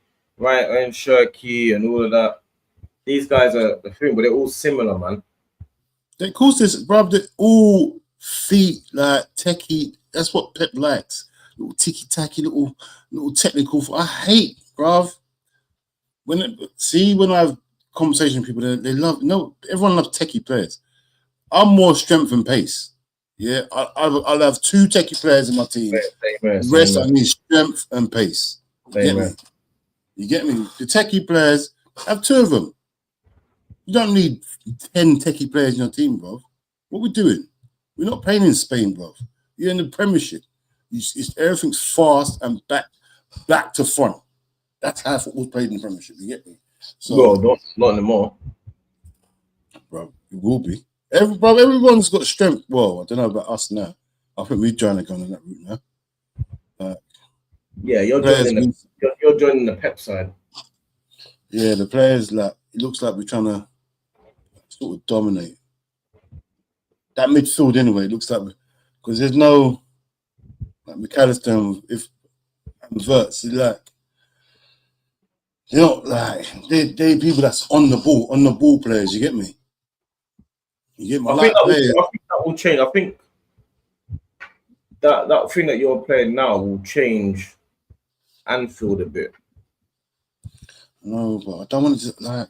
[SPEAKER 2] and Shirky and all of that. These guys are the thing, but they're all similar, man.
[SPEAKER 1] They call this, bro, they're all feet, like techie. That's what Pep likes. Little ticky-tacky, little technical. I hate, bro. When I have conversation with people, they love, everyone loves techie players. I'm more strength and pace. Yeah, I'll have two techie players in my team. The rest, I need strength and pace. You get me? The techie players, have two of them. You don't need 10 techie players in your team, bro. What we doing? We're not playing in Spain, bro. You're in the Premiership. Everything's fast and back to front. That's how football's played in the Premiership. You get me? So,
[SPEAKER 2] not anymore,
[SPEAKER 1] bro. It will be. Everyone's got strength. Well, I don't know about us now. I think we're trying to go on that route now.
[SPEAKER 2] Yeah, you're joining the Pep side.
[SPEAKER 1] Yeah, the players, like, it looks like we're trying to sort of dominate that midfield anyway. It looks like because there's no like McAllister and Verts. Like they're not like they people that's on the ball players. You get me? You get me?
[SPEAKER 2] I think that will change. I think that thing that you're playing now will change Anfield a bit.
[SPEAKER 1] No, but I don't want to like.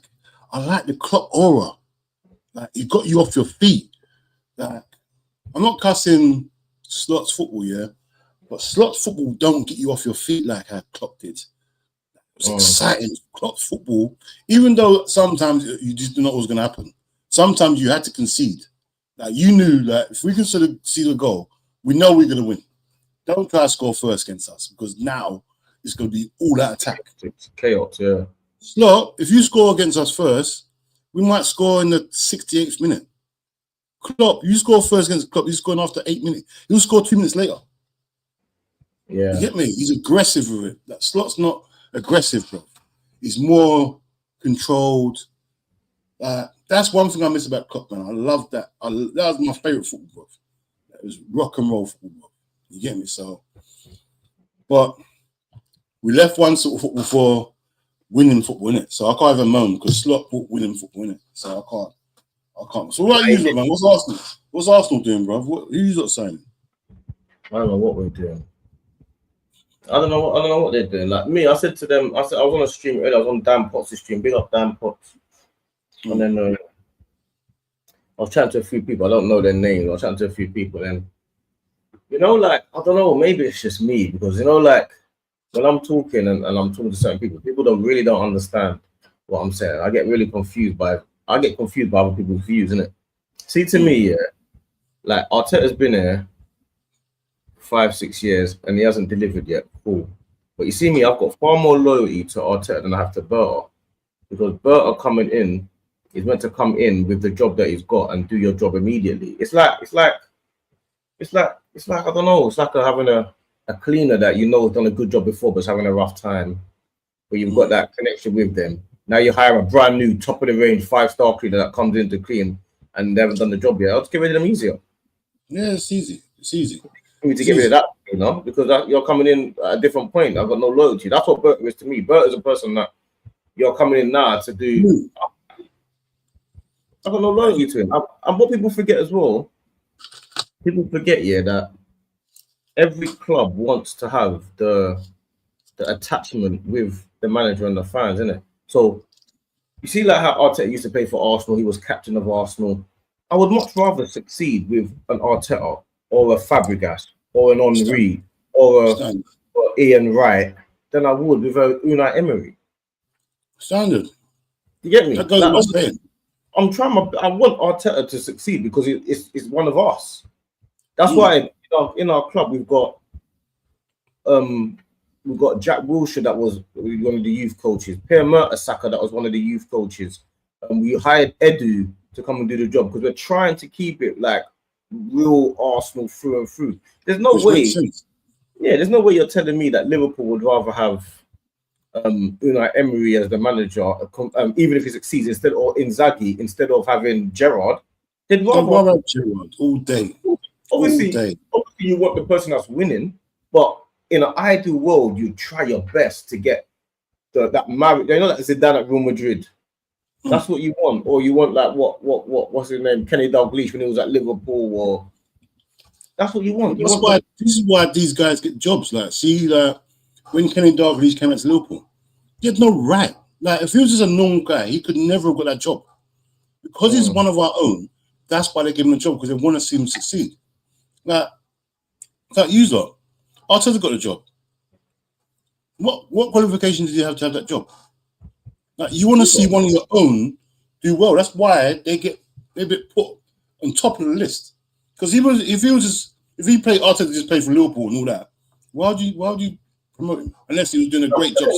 [SPEAKER 1] I like the Klopp aura. Like he got you off your feet. Like I'm not cussing Slots football, yeah, but Slots football don't get you off your feet like how Klopp did. was exciting. Klopp's football, even though sometimes you just do not know what was going to happen. Sometimes you had to concede. Like you knew that if we can sort of see the goal, we know we're going to win. Don't try to score first against us because now it's going to be all out attack.
[SPEAKER 2] It's chaos, yeah.
[SPEAKER 1] Slot, if you score against us first, we might score in the 68th minute. Klopp, you score first against Klopp, he's scoring after 8 minutes. He'll score 2 minutes later.
[SPEAKER 2] Yeah.
[SPEAKER 1] You get me? He's aggressive with it. That Slot's not aggressive, bro. He's more controlled. That's one thing I miss about Klopp, man. I love that. That was my favorite football, bro. It was rock and roll football, bro. You get me? So, but we left one sort of football for winning football, innit? So I can't even moan because Slot brought winning football, innit? So I can't. So what are you, man? What's Arsenal? What's Arsenal doing, bro? Who you lot signing?
[SPEAKER 2] I don't know what we're doing. I don't know what they're doing. Like me, I said to them, I was on a stream earlier. I was on Dan Potts' stream. Big up Dan Potts. And then I was chatting to a few people. I don't know their names. I was chatting to a few people, and you know, like I don't know. Maybe it's just me because you know, like when I'm talking and I'm talking to certain people don't understand what I'm saying. I get really confused by other people's views, innit? See, to me, yeah, like Arteta's been here 5-6 years and he hasn't delivered yet. Cool. But you see me, I've got far more loyalty to Arteta than I have to Berta. Because Berta coming in is meant to come in with the job that he's got and do your job immediately. It's like I don't know, it's like having a cleaner that you know has done a good job before but is having a rough time. But you've got that connection with them. Now you hire a brand new top of the range 5-star cleaner that comes in to clean and they haven't done the job yet. I'll just get rid of them easier.
[SPEAKER 1] Yeah, it's easy. It's easy.
[SPEAKER 2] You need to get rid of that, you know, because you're coming in at a different point. I've got no loyalty. That's what Bert is to me. Bert is a person that you're coming in now to do. I've got no loyalty to him. And what people forget as well, yeah, that every club wants to have the attachment with the manager and the fans, innit? So you see, like how Arteta used to play for Arsenal, he was captain of Arsenal. I would much rather succeed with an Arteta or a Fabregas or an Henry or Ian Wright than I would with a Unai Emery.
[SPEAKER 1] Standard.
[SPEAKER 2] You get me?
[SPEAKER 1] That goes without saying.
[SPEAKER 2] I want Arteta to succeed because it's one of us. That's why in our club we've got Jack Wilshere that was one of the youth coaches, Pierre Mertesacker that was one of the youth coaches, and we hired Edu to come and do the job because we're trying to keep it like real Arsenal through and through. There's no way. Yeah, there's no way you're telling me that Liverpool would rather have Unai Emery as the manager, even if he succeeds, instead of having Gerrard. They'd rather
[SPEAKER 1] have Gerrard all day.
[SPEAKER 2] Obviously, you want the person that's winning, but in an ideal world, you try your best to get that marriage. You know that Zidane at Real Madrid. That's what you want, or you want like what's his name, Kenny Dalglish when he was at Liverpool, or that's what you want.
[SPEAKER 1] This is why these guys get jobs. Like, see, when Kenny Dalglish came out to Liverpool, he had no right. Like, if he was just a normal guy, he could never have got that job. Because he's one of our own, that's why they give him a job, because they want to see him succeed. Like you lot, Arteta got a job. What qualifications did you have to have that job? Like, you want to see one of your own do well. That's why they get put on top of the list. Because if he played Arteta, just played for Liverpool and all that, why would you promote him unless he was doing a great job?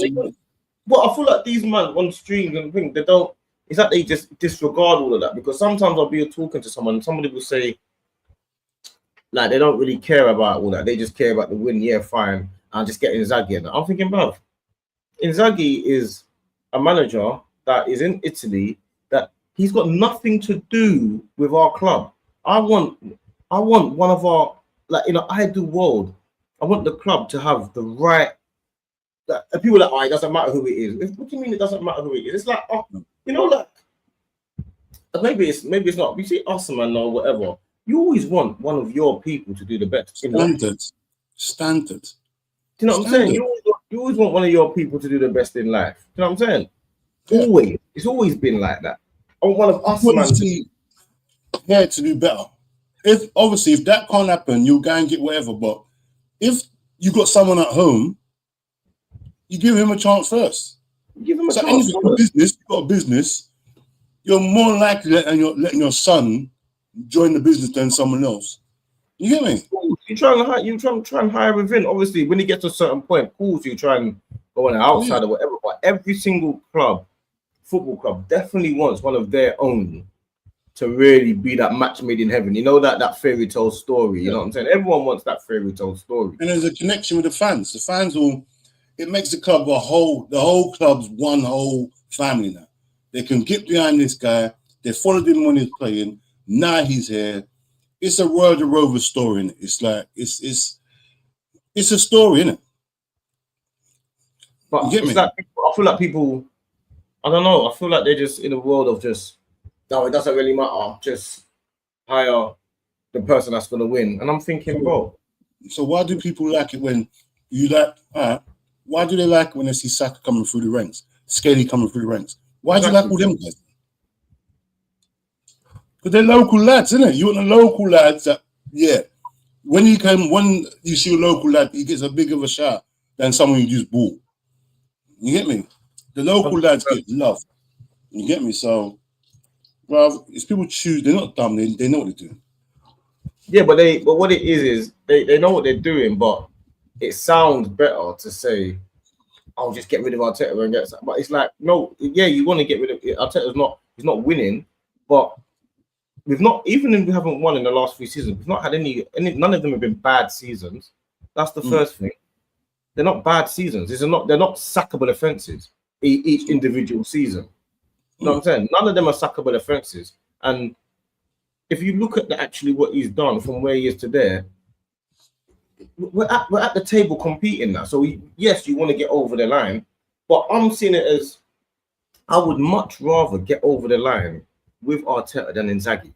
[SPEAKER 2] Well, I feel like these men on streams and things, they don't. It's like they just disregard all of that, because sometimes I'll be talking to someone and somebody will say, like, they don't really care about all that. They just care about the win. Yeah, fine. I'll just get Inzaghi. And I'm thinking, bruv, Inzaghi is a manager that is in Italy, that he's got nothing to do with our club. I want one of our, like, in an ideal world, I want the club to have the right. That people are like, it doesn't matter who it is. What do you mean it doesn't matter who it is? It's like, you know, like, maybe it's not. You see Arsenal or whatever. You always want one of your people to do the best.
[SPEAKER 1] Standard.
[SPEAKER 2] Do you know what I'm saying? You always want one of your people to do the best in life. Do you know what I'm saying? Yeah. Always. It's always been like that. I want one of us
[SPEAKER 1] to do better. If that can't happen, you'll go and get whatever. But if you got someone at home You give him a chance first.
[SPEAKER 2] Give him a
[SPEAKER 1] So
[SPEAKER 2] chance.
[SPEAKER 1] anything business, you got a business, you're more likely letting your son join the business than someone else. You get me?
[SPEAKER 2] You try and hire within. Obviously, when you get to a certain point, you try and go on the outside or whatever. But every single football club, definitely wants one of their own to really be that match made in heaven. You know that fairy tale story. You know what I'm saying? Everyone wants that fairy tale story.
[SPEAKER 1] And there's a connection with the fans. The fans it makes the club the whole club's one whole family now. They can get behind this guy. They followed him when he's playing. Now he's here. It's a World of Rover story, innit? It's like it's a story, innit?
[SPEAKER 2] But it's like, I feel like people, I don't know. I feel like they're just in a world of just, no, it doesn't really matter. Just hire the person that's gonna win. And I'm thinking, bro.
[SPEAKER 1] So why do people like it when you like? Why do they like it when they see Saka coming through the ranks, Skelly coming through the ranks? Why do you like all them guys? Because they're local lads, isn't it? You want the local lads that, when you see a local lad, he gets a big of a shot than someone who just ball. You get me? The local lads get love. You get me? So, well, it's people choose. They're not dumb. They know what they're doing.
[SPEAKER 2] Yeah, but what it is they know what they're doing, but it sounds better to say, "I'll just get rid of Arteta and get." But it's like, no, you want to get rid of Arteta's he's not winning, but we've not, even if we haven't won in the last 3 seasons, we've not had any. None of them have been bad seasons. That's the first thing. They're not bad seasons. They're not sackable offenses each individual season. You know what I'm saying? None of them are sackable offenses. And if you look at actually what he's done from where he is to there, we're at the table competing now. So yes, you want to get over the line, but I'm seeing it as I would much rather get over the line with Arteta than Inzaghi.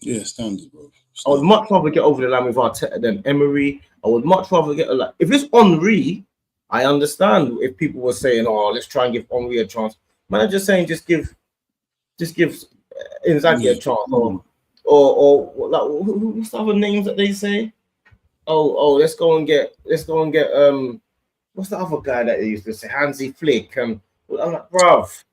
[SPEAKER 1] Yeah, standard, bro.
[SPEAKER 2] I would much rather get over the line with Arteta than Emery. I would much rather get if it's Henry, I understand if people were saying, "Oh, let's try and give Henry a chance." Man, just saying, just give Inzaghi a chance, or like what's the other names that they say? Oh, let's go and get what's the other guy that they used to say, Hansi Flick, and I'm like, bruv,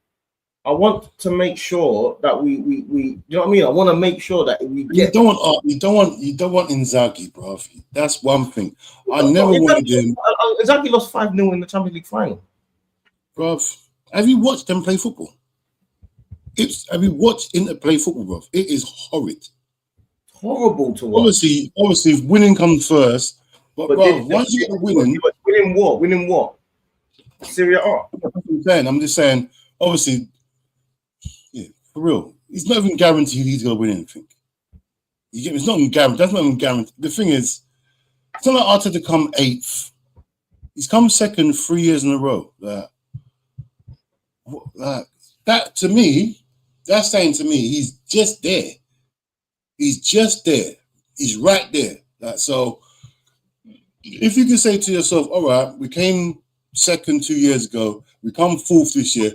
[SPEAKER 2] I want to make sure that we you know what I mean? I want to make sure that we get.
[SPEAKER 1] You don't want Inzaghi, bro. That's one thing. I never wanted him.
[SPEAKER 2] Inzaghi lost 5-0 in the Champions League final.
[SPEAKER 1] Bro, have you watched them play football? Have you watched Inter play football, bro? It is horrid.
[SPEAKER 2] Horrible to watch.
[SPEAKER 1] Obviously, winning comes first. But bro, once you get winning,
[SPEAKER 2] winning what? Serie A.
[SPEAKER 1] I'm just saying. Obviously, yeah, for real. It's not even guaranteed he's gonna win anything. You get me? It's not even guaranteed. That's not even guaranteed. The thing is, it's not like Arteta come 8th. He's come 2nd 3 years in a row. That to me, that's saying to me, he's just there. He's just there. He's right there. So if you can say to yourself, all right, we came 2nd 2 years ago, we come 4th this year,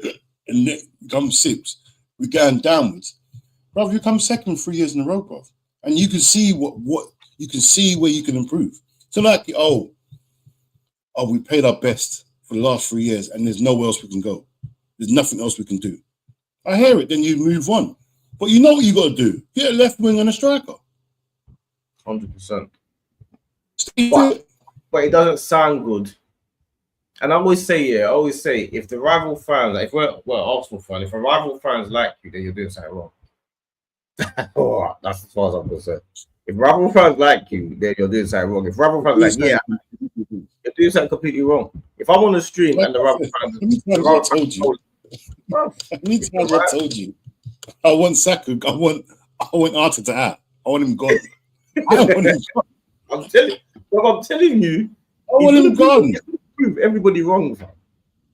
[SPEAKER 1] and then we come 6th, we're going downwards. Bro, you come 2nd 3 years in a row, bro. And you can see what you can see where you can improve. So like, we paid our best for the last 3 years and there's nowhere else we can go. There's nothing else we can do. I hear it, then you move on. But you know what you got to do. Get a left wing and a striker.
[SPEAKER 2] 100%. But it doesn't sound good. And I always say, if the rival fans, if we're Arsenal fan, if a rival fans like you, then you're doing something wrong. Oh, that's as far as I'm concerned. If rival fans like you, then you're doing something wrong. If rival fans like, you're doing something completely wrong. If I'm on the stream and the rival fans,
[SPEAKER 1] I told you. I want Saka. I want Arteta out. I want him gone.
[SPEAKER 2] I'm telling you.
[SPEAKER 1] I want him gone.
[SPEAKER 2] Prove everybody wrong.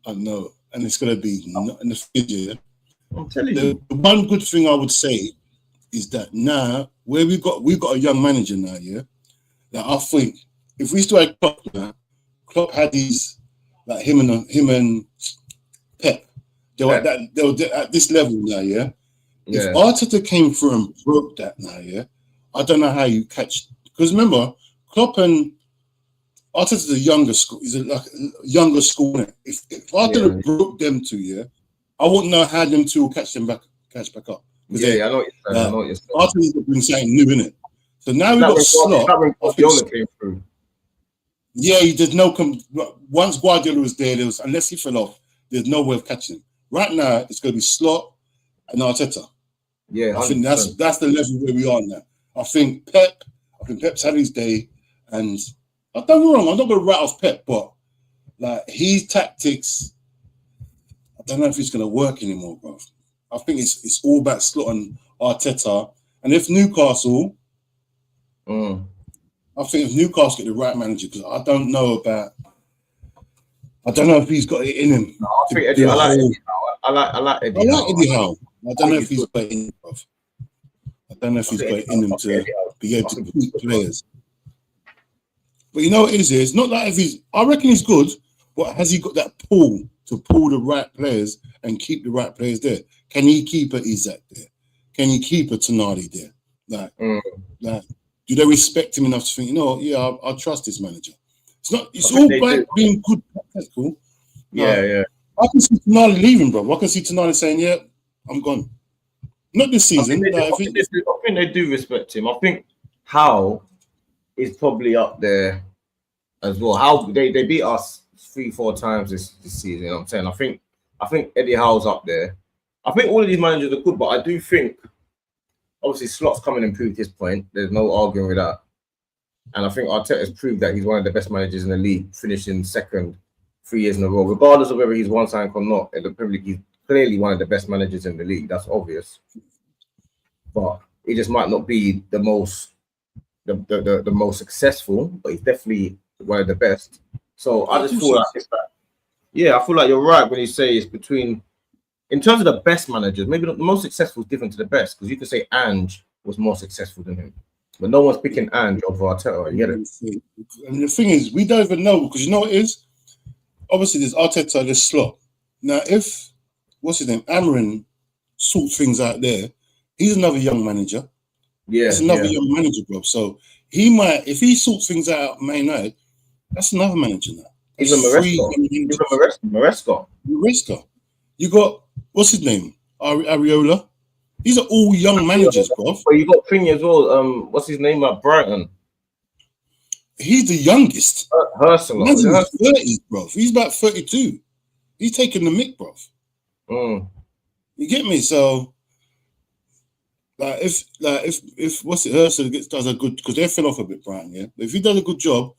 [SPEAKER 1] I know, and it's gonna be not in the future.
[SPEAKER 2] I'm telling you.
[SPEAKER 1] The one good thing I would say is that now where we've got a young manager now, that I think if we still had Klopp now, Klopp had these like him and Pep. They were at this level now, If Arteta came through and broke that now, I don't know how you catch, because remember, Klopp and Arteta's a younger school. He's like a younger school. Innit? If Arteta broke them two, yeah, I wouldn't know how them two will catch back up.
[SPEAKER 2] Yeah, I know what you're saying. I know what you're saying.
[SPEAKER 1] Arteta's been saying new, innit? So now we've got Slot.
[SPEAKER 2] Guardiola came through.
[SPEAKER 1] Yeah, there's no once Guardiola was there, unless he fell off, there's no way of catching him. Right now, it's going to be Slot and Arteta.
[SPEAKER 2] Yeah, 100%.
[SPEAKER 1] I think that's the level where we are now. I think Pep's had his day, and I don't get me wrong, I'm not going to write off Pep, but like his tactics, I don't know if it's going to work anymore, bro. I think it's all about Slot and Arteta, and if Newcastle. I think if Newcastle get the right manager, because I don't know if he's got it in him.
[SPEAKER 2] No, I think Eddie, I like Eddie Howe. I like Eddie Howe.
[SPEAKER 1] I don't know if he's got it in him, bro. I don't know if he's got it in him to be able to beat players. But you know what it is? It's not like I reckon he's good, but has he got that pull to pull the right players and keep the right players there? Can he keep a Isak there? Can he keep a Tonali there? Like, do they respect him enough to think, I'll trust this manager? It's all about being good. That's cool.
[SPEAKER 2] Yeah.
[SPEAKER 1] I can see Tonali leaving, bro. I can see Tonali saying, yeah, I'm gone. Not this season.
[SPEAKER 2] I think they do respect him. I think Howe is probably up there as well. How they beat us 3-4 times this season, you know what I'm saying? I think Eddie Howe's up there. I think all of these managers are good, but I do think obviously Slot's coming and proved his point. There's no arguing with that. And I think Arteta's proved that he's one of the best managers in the league, finishing second 3 years in a row, regardless of whether he's one sign or not. In the Premier League, he's clearly one of the best managers in the league. That's obvious. But he just might not be the most successful, but he's definitely one of the best. So I just feel like I feel like you're right when you say it's between, in terms of the best managers, maybe the most successful is different to the best, because you could say Ange was more successful than him. But no one's picking Ange over Arteta. You get it?
[SPEAKER 1] And the thing is, we don't even know, because you know what it is? Obviously, there's Arteta, there's Slot. Now, if, what's his name, Amarin sorts things out there, he's another young manager. Yeah. It's another young manager, bro. So he might, if he sorts things out at Man United, that's another manager now.
[SPEAKER 2] Even Maresca.
[SPEAKER 1] You got, what's his name? Areola. These are all young managers, bro.
[SPEAKER 2] But you got Thingy as well. What's his name at Brighton?
[SPEAKER 1] He's the youngest.
[SPEAKER 2] Ursula.
[SPEAKER 1] He's 30s, bro. He's about 32. He's taking the mick, bro. You get me? So, if what's it? Ursula does a good, because they fell off a bit, Brighton. Yeah, but if he does a good job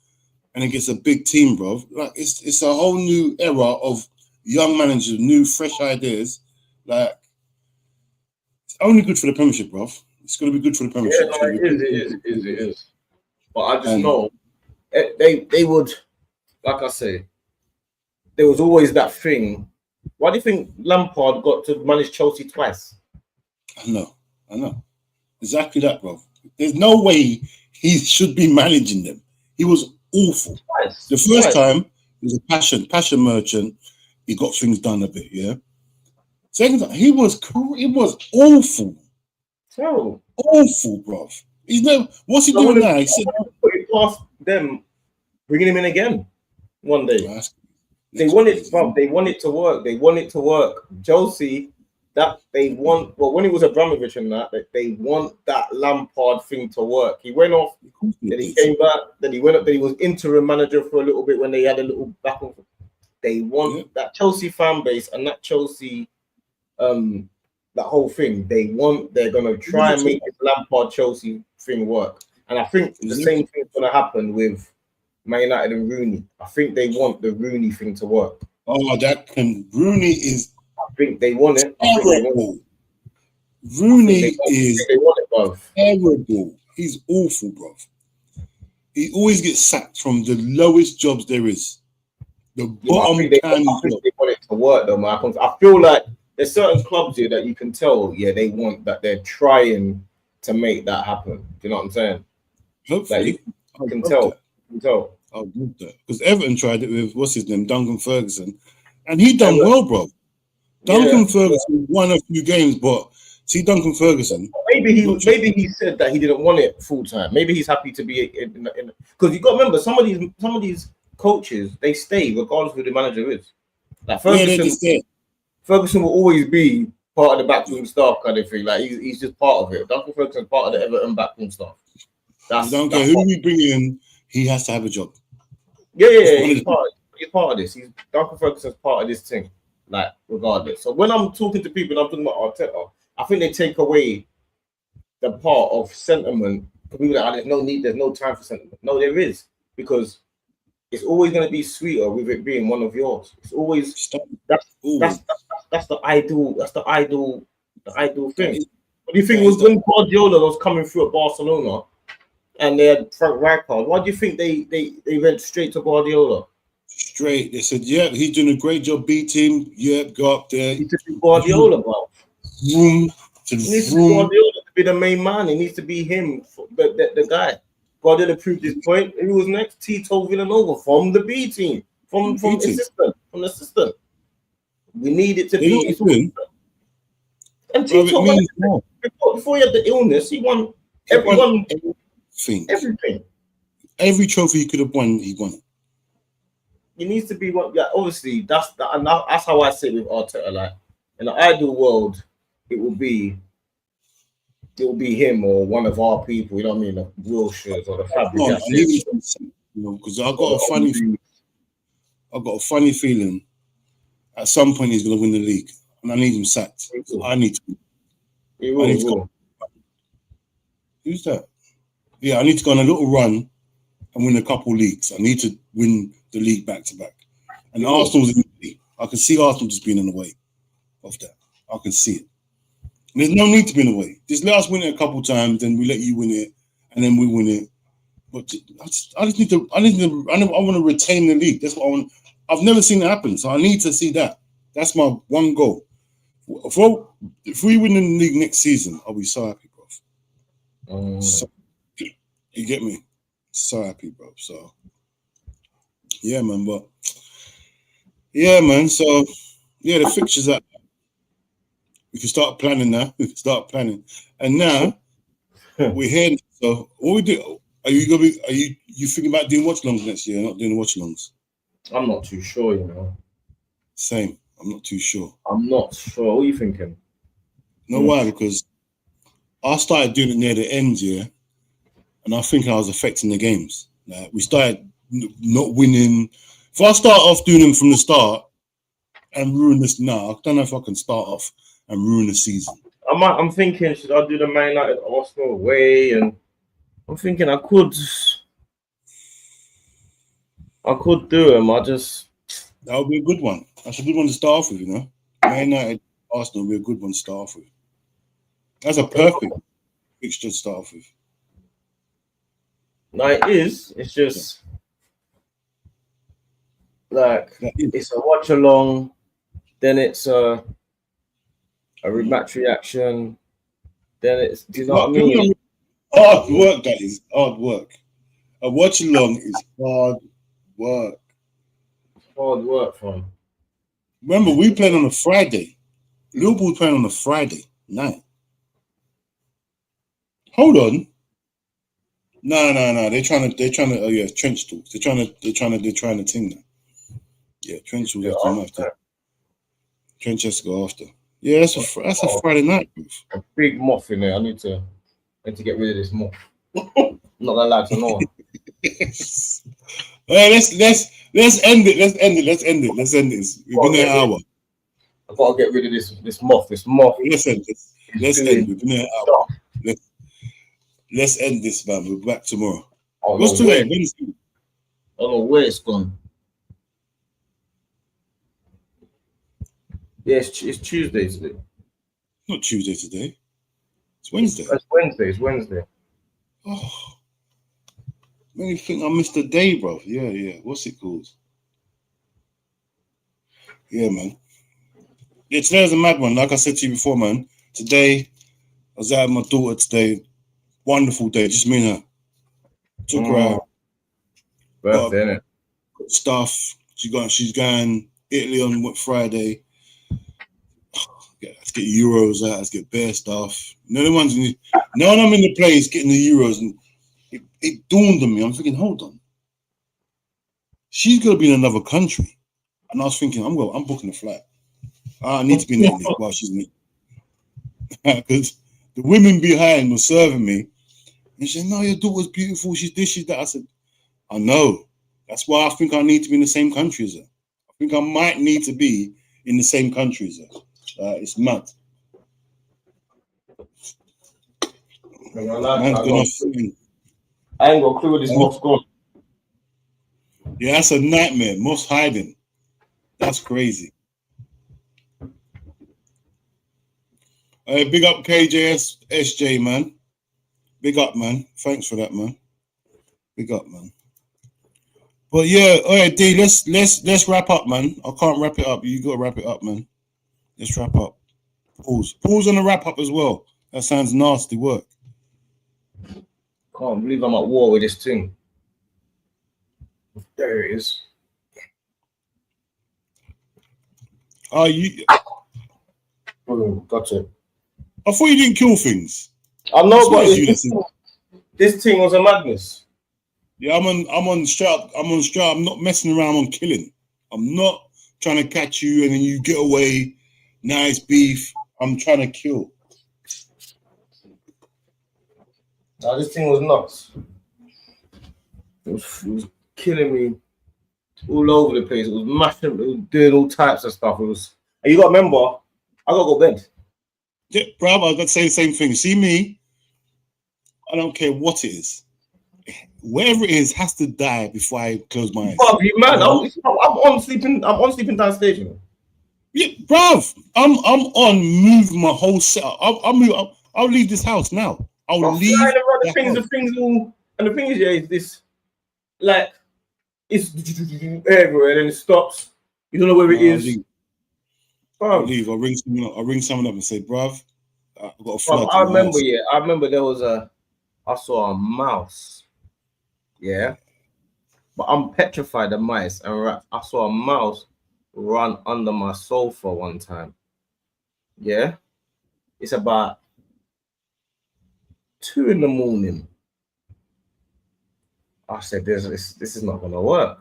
[SPEAKER 1] and it gets a big team, bro, like it's a whole new era of young managers, new fresh ideas. Like, it's only good for the Premiership, bro. It's going to be good for the Premiership.
[SPEAKER 2] Yeah, no, it is. But I just know they would, like I say, there was always that thing. Why do you think Lampard got to manage Chelsea twice?
[SPEAKER 1] I know. Exactly that, bro. There's no way he should be managing them. He was awful. Twice. The first time, he was a passion merchant. He got things done a bit, yeah. Second time, he was awful.
[SPEAKER 2] Terrible.
[SPEAKER 1] Awful, bro. He's never. What's he doing now? He said,
[SPEAKER 2] put it past them, bringing him in again one day. They want it to work. They want it to work. Chelsea, that they want. Well, when it was Abramovich and that they want that Lampard thing to work. He went off, then he came back, then he went up. Then he was interim manager for a little bit when they had a little back and forth. They want that Chelsea fan base and that Chelsea, that whole thing. They're gonna try and make this Lampard Chelsea thing work. And I think the same thing's gonna happen with Man United and Rooney. I think they want the Rooney thing to work.
[SPEAKER 1] Rooney is.
[SPEAKER 2] I think they want it.
[SPEAKER 1] Rooney is
[SPEAKER 2] terrible.
[SPEAKER 1] He's awful, bro. He always gets sacked from the lowest jobs there is. The bottom.
[SPEAKER 2] I think they want it to work, though, man. I feel like there's certain clubs here that you can tell, they want that. They're trying to make that happen. Do you know what I'm saying?
[SPEAKER 1] Hopefully,
[SPEAKER 2] you can tell.
[SPEAKER 1] I'll do that because Everton tried it with what's his name, Duncan Ferguson, and he done well, bro. Duncan Ferguson won a few games, but See Duncan Ferguson.
[SPEAKER 2] Maybe he said that he didn't want it full time. Maybe he's happy to be in because you got to remember some of these coaches, they stay regardless of who the manager is. Like Ferguson will always be part of the backroom staff kind of thing. Like he's just part of it. Duncan Ferguson's part of the Everton backroom staff.
[SPEAKER 1] You don't care who we bring in, he has to have a job.
[SPEAKER 2] Yeah. He's part of this. Duncan Ferguson's part of this thing. Like regardless. So when I'm talking to people and I'm talking about Arteta, I think they take away the part of sentiment. People that there's no need, there's no time for sentiment. No, there is, because it's always going to be sweeter with it being one of yours. It's always that's the ideal. That's the ideal thing. What do you think was when Guardiola was coming through at Barcelona and they had Frank Rijkaard? Why do you think they went straight to Guardiola?
[SPEAKER 1] Straight. They said, yeah, he's doing a great job. B team. Yeah, go up there.
[SPEAKER 2] He needs to be Guardiola, bro. He needs to be Guardiola to be the main man. It needs to be him, the guy. Guardiola proved his point. Who was next? Tito Villanova from the B team, from the assistant. We need it to be. And Tito, before he had the illness, he won everything.
[SPEAKER 1] Every trophy he could have won, he won it.
[SPEAKER 2] He needs to be one. Yeah, obviously, that's how I say with Arteta. Like in the ideal world, it will be him or one of our people. You know what I mean? The Wilshires or the Fabregas.
[SPEAKER 1] Because I got a funny feeling. At some point, he's going to win the league, and I need him sacked. I need to.
[SPEAKER 2] He will.
[SPEAKER 1] Who's that? Yeah, I need to go on a little run and win a couple leagues. I need to win the league back to back. And Arsenal's in the league. I can see Arsenal just being in the way of that. I can see it. And there's no need to be in the way. Just let us win it a couple times, then we let you win it, and then we win it. But I want to retain the league. That's what I want. I've never seen it happen, so I need to see that. That's my one goal. If we win the league next season, I'll be so happy, bro. You get me? So happy, bro. So yeah, man. But yeah, man. So yeah, the fixtures up. We can start planning now. And now we're here. So what we do? Are you thinking about doing watch-alongs next year? Not doing watch-alongs?
[SPEAKER 2] I'm not too sure, you know.
[SPEAKER 1] Same. I'm not too sure.
[SPEAKER 2] What are you thinking?
[SPEAKER 1] No, why? Because I started doing it near the end, yeah, and I think I was affecting the games. Like we started not winning. If I start off doing them from the start and ruin this, I don't know if I can start off and ruin the season.
[SPEAKER 2] I'm thinking, should I do the Man United Arsenal away? And I'm thinking I could do them.
[SPEAKER 1] That would be a good one. That's a good one to start off with, you know. Man United Arsenal would be a good one to start off with. That's a perfect fixture to start off with.
[SPEAKER 2] No, it is. It's just like it's a watch along, then it's a rematch reaction, then it's. Do you know what I mean?
[SPEAKER 1] Hard work. That is hard work. A watch along is hard work.
[SPEAKER 2] Hard work, fam.
[SPEAKER 1] Remember, we played on a Friday. Liverpool playing on a Friday night. Hold on. No. They're trying to. Oh yeah, trench talks. They're trying to ting that. Yeah, trench will have to come after. Trench has to go after. Yeah, that's a Friday night.
[SPEAKER 2] A big moth in there. I need to get rid of this moth. I'm not gonna lie to no one.
[SPEAKER 1] Let's end it. Let's end this. We've been there an hour.
[SPEAKER 2] I've got to get rid of this moth. This moth.
[SPEAKER 1] Let's end this. Let's end. We've been there an hour. Let's end this, man. We're back tomorrow. What's today? Wednesday.
[SPEAKER 2] I don't know where it's gone. Yeah, it's Tuesday today.
[SPEAKER 1] Not Tuesday today. It's Wednesday.
[SPEAKER 2] It's Wednesday.
[SPEAKER 1] Oh, made me think I missed a day, bro. Yeah. What's it called? Yeah, man. Yeah, today was a mad one. Like I said to you before, man. Today, I was out with my daughter today. Wonderful day, just me and her. Took her out.
[SPEAKER 2] Birthday, innit?
[SPEAKER 1] Stuff. She's going Italy on Friday. let's get euros out, let's get bare stuff. None of I'm in the place getting the euros, and it dawned on me. I'm thinking, hold on, she's gonna be in another country, and I was thinking, I'm booking a flight. I need to be in that league while she's in it, because the women behind were serving me, and she said, "No, your daughter's beautiful. She's this, she's that." I said, "I know. That's why I think I need to be in the same country as her. I think I might need to be in the same country as her. It's mad."
[SPEAKER 2] I ain't got a clue where this moth's gone.
[SPEAKER 1] Yeah, that's a nightmare. Moth's hiding. That's crazy. Big up KJS SJ, man. Big up, man. Thanks for that, man. Big up, man. But yeah, all right, D. Let's wrap up, man. I can't wrap it up. You gotta wrap it up, man. Let's wrap up. Pause on the wrap up as well. That sounds nasty work.
[SPEAKER 2] Can't believe I'm at war with this thing. There it is.
[SPEAKER 1] Oh, you.
[SPEAKER 2] Got it.
[SPEAKER 1] I thought you didn't kill things.
[SPEAKER 2] I know, but this thing was a madness.
[SPEAKER 1] Yeah, I'm on strap. I'm not messing around. I'm killing. I'm not trying to catch you and then you get away. Nice beef. I'm trying to kill.
[SPEAKER 2] Now this thing was nuts. It was killing me all over the place. It was mashing. It was doing all types of stuff. It was. And you got to remember, I got to go to bed.
[SPEAKER 1] Yeah, bro, I got to say the same thing. See me? I don't care what it is. Whatever it is has to die before I close my eyes.
[SPEAKER 2] Bruv, you mad? I'm on sleeping. I'm on sleeping downstairs. You know?
[SPEAKER 1] Yeah, bruv. I'm on move my whole set. I'll leave this house now. I'll leave.
[SPEAKER 2] The thing is, yeah, is this like it's everywhere and then it stops. You don't know where it is.
[SPEAKER 1] I'll leave. I'll ring someone up and say, bruv, I've got a flood.
[SPEAKER 2] I remember there was I saw a mouse. Yeah. But I'm petrified of mice and rats. I saw a mouse run under my sofa one time. Yeah. It's about 2 a.m. I said, this is not gonna work.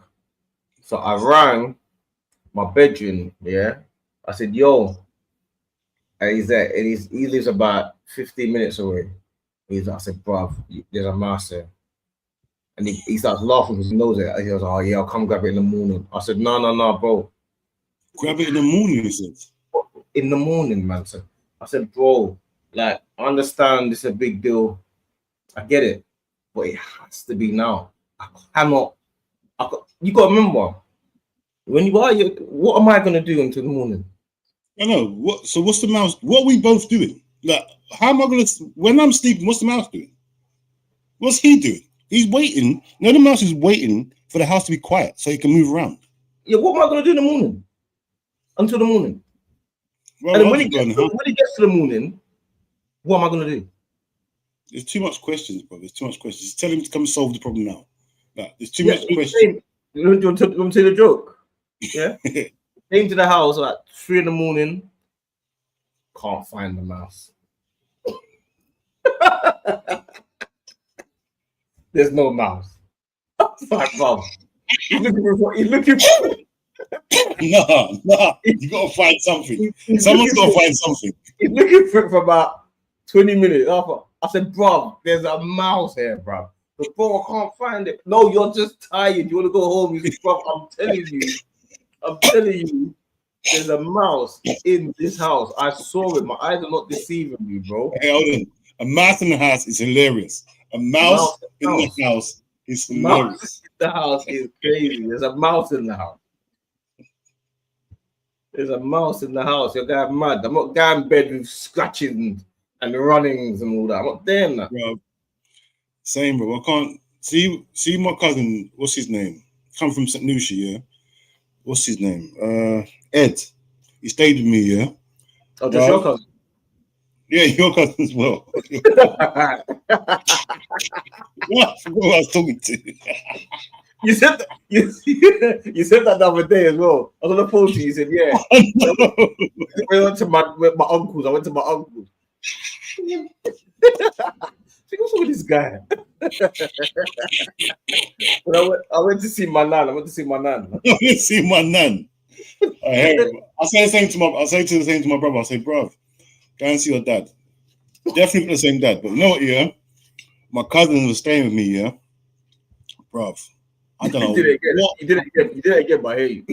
[SPEAKER 2] So I rang my bedroom, yeah. I said, yo, and he's there, and he lives about 15 minutes away. I said, bruv, there's a mouse there. And he starts laughing because he knows it. He goes, oh yeah, I'll come grab it in the morning. I said, no, bro.
[SPEAKER 1] Grab it in the morning, he said.
[SPEAKER 2] In the morning, man. So I said, bro, like, I understand this is a big deal. I get it. But it has to be now. You got to remember, what am I going to do until the morning?
[SPEAKER 1] I know. So what's the mouse? What are we both doing? Like, how am I going to, when I'm sleeping, what's the mouse doing? What's he doing? He's waiting. No, the mouse is waiting for the house to be quiet so he can move around.
[SPEAKER 2] Yeah, what am I going to do in the morning? Until the morning. Well, and then when he gets to the morning, what am I going to do?
[SPEAKER 1] There's too much questions, bro. There's too much questions. Just tell him to come solve the problem now. Like, there's too much questions.
[SPEAKER 2] You want to tell the joke? Yeah? Came to the house at 3 a.m. Can't find the mouse. There's no mouse. Fuck off. He's looking for
[SPEAKER 1] No. You gotta find something. Someone's gotta find something.
[SPEAKER 2] He's looking for it for about 20 minutes. I said, bro, there's a mouse here, bro. But bro, I can't find it. No, you're just tired. You want to go home. You said, bro, I'm telling you, there's a mouse in this house. I saw it. My eyes are not deceiving me, bro.
[SPEAKER 1] Hey, hold on. A mouse in the house is hilarious. A mouse in the house is hilarious.
[SPEAKER 2] Mouse in the house is crazy. There's a mouse in the house. There's a mouse in the house. You're going mad. I'm not going in bed with scratching and runnings and all that. I'm not doing that.
[SPEAKER 1] Bro, same, bro. I can't see my cousin. What's his name? Come from St. Lucia, yeah. What's his name? Ed. He stayed with me, yeah.
[SPEAKER 2] Oh, just your cousin.
[SPEAKER 1] Yeah, your cousin as well. What? I forgot who I was talking to.
[SPEAKER 2] You said that, you said that the other day as well. I was on the phone to you. You said, yeah. I went to my uncles. I went to my uncles. What's wrong with this guy? But I went to see my nan. I went to see my nan.
[SPEAKER 1] See my nan. I say the same to my brother. I say, bro, go and see your dad. Definitely the same dad. But you know what, yeah? My cousin was staying with me, yeah? Bro, I don't know.
[SPEAKER 2] You did it again, but hey.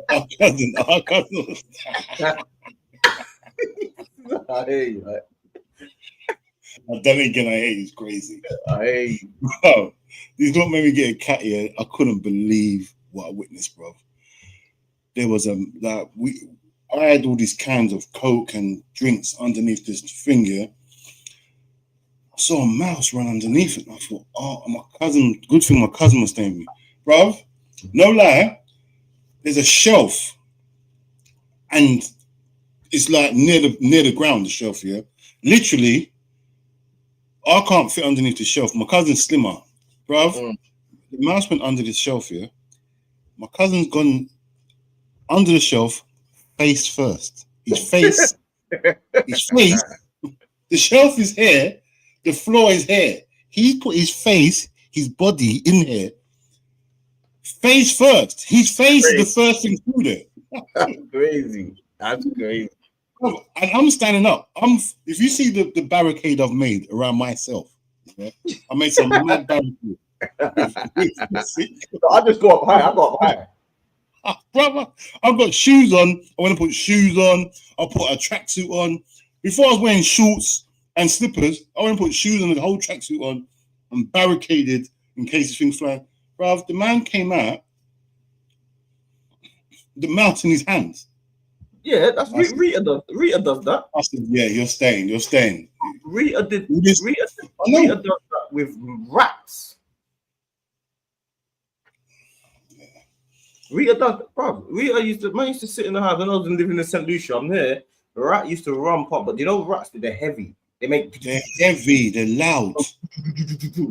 [SPEAKER 1] Our cousin was
[SPEAKER 2] I hate you.
[SPEAKER 1] I've done it again. I hate it's crazy.
[SPEAKER 2] I hate you.
[SPEAKER 1] Bro, these don't make me get a cat here. I couldn't believe what I witnessed, bro. There was I had all these cans of Coke and drinks underneath this thing here. I saw a mouse run underneath it. And I thought, oh, my cousin, good thing my cousin was staying with me. Bro, no lie, there's a shelf. And it's like near the ground, the shelf, yeah. Literally, I can't fit underneath the shelf. My cousin's slimmer. Bruv, the mouse went under the shelf, yeah. My cousin's gone under the shelf, face first. His face, the shelf is here, the floor is here. He put his face, his body in here, face first. His face is the first thing through there.
[SPEAKER 2] That's crazy. That's crazy.
[SPEAKER 1] And I'm standing up. If you see the barricade I've made around myself, yeah, I made some mad barricade.
[SPEAKER 2] I just go up high. I go up high.
[SPEAKER 1] Brother, I've got shoes on. I want to put shoes on. I'll put a tracksuit on. Before I was wearing shorts and slippers, I want to put shoes on and the whole tracksuit on and barricaded in case the things fly. Bruv, the man came out, the mouse in his hands.
[SPEAKER 2] Yeah, that's Rita does. Rita does that.
[SPEAKER 1] I said, yeah, you're staying.
[SPEAKER 2] Rita does that with rats. Rita does, bro. Rita used to sit in the house when I was living in St. Lucia. I'm there. The rat used to run pop, but you know rats, they're heavy. They're
[SPEAKER 1] heavy, they're loud.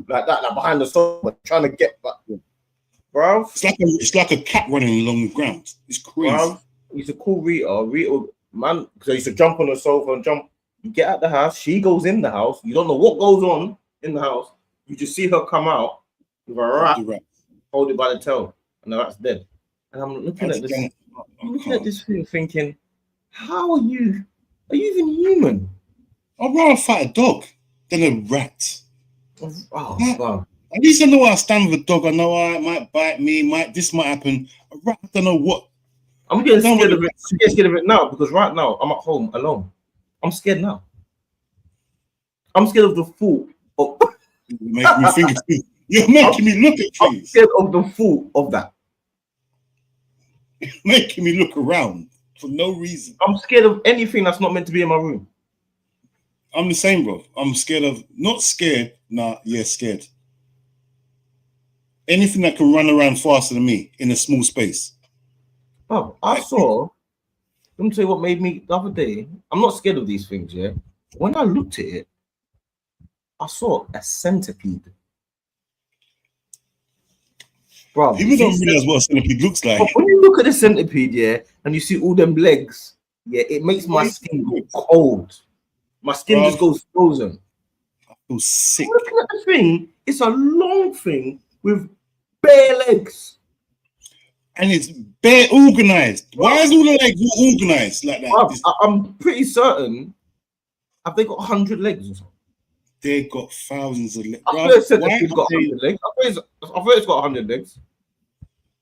[SPEAKER 2] Like that, like behind the sofa, trying to get back. Bro.
[SPEAKER 1] It's like a cat running along the ground. It's crazy.
[SPEAKER 2] Bro, I used to call Rita, man, because I used to jump on the sofa and jump. You get out the house, she goes in the house. You don't know what goes on in the house. You just see her come out with a rat, hold it by the tail, and the rat's dead. And I'm looking at this thing thinking, how are you even human?
[SPEAKER 1] I'd rather fight a dog than a rat.
[SPEAKER 2] Oh, wow.
[SPEAKER 1] At least I know where I stand with a dog. I know it might bite me, this might happen. A rat, I don't know what.
[SPEAKER 2] I'm getting scared of it. I'm getting scared of it now because right now I'm at home alone. I'm scared now. I'm scared of the thought of
[SPEAKER 1] You're making me look at things.
[SPEAKER 2] I'm scared of the thought of that.
[SPEAKER 1] You're making me look around for no reason.
[SPEAKER 2] I'm scared of anything that's not meant to be in my room.
[SPEAKER 1] I'm the same, bro. I'm scared of scared. Scared. Anything that can run around faster than me in a small space.
[SPEAKER 2] Oh, let me tell you what made me the other day. I'm not scared of these things, yeah. When I looked at it, I saw a centipede. Bro,
[SPEAKER 1] people don't realize what a centipede looks like.
[SPEAKER 2] When you look at the centipede, yeah, and you see all them legs, yeah, it makes my skin go cold. My skin just goes frozen.
[SPEAKER 1] I feel sick.
[SPEAKER 2] Looking at the thing, it's a long thing with bare legs.
[SPEAKER 1] And it's bare organized. Why is all the legs organized like that?
[SPEAKER 2] I'm pretty certain. Have they got 100 legs or something?
[SPEAKER 1] They got thousands of legs.
[SPEAKER 2] I thought it said they've got 100 legs. I thought it's got 100 legs.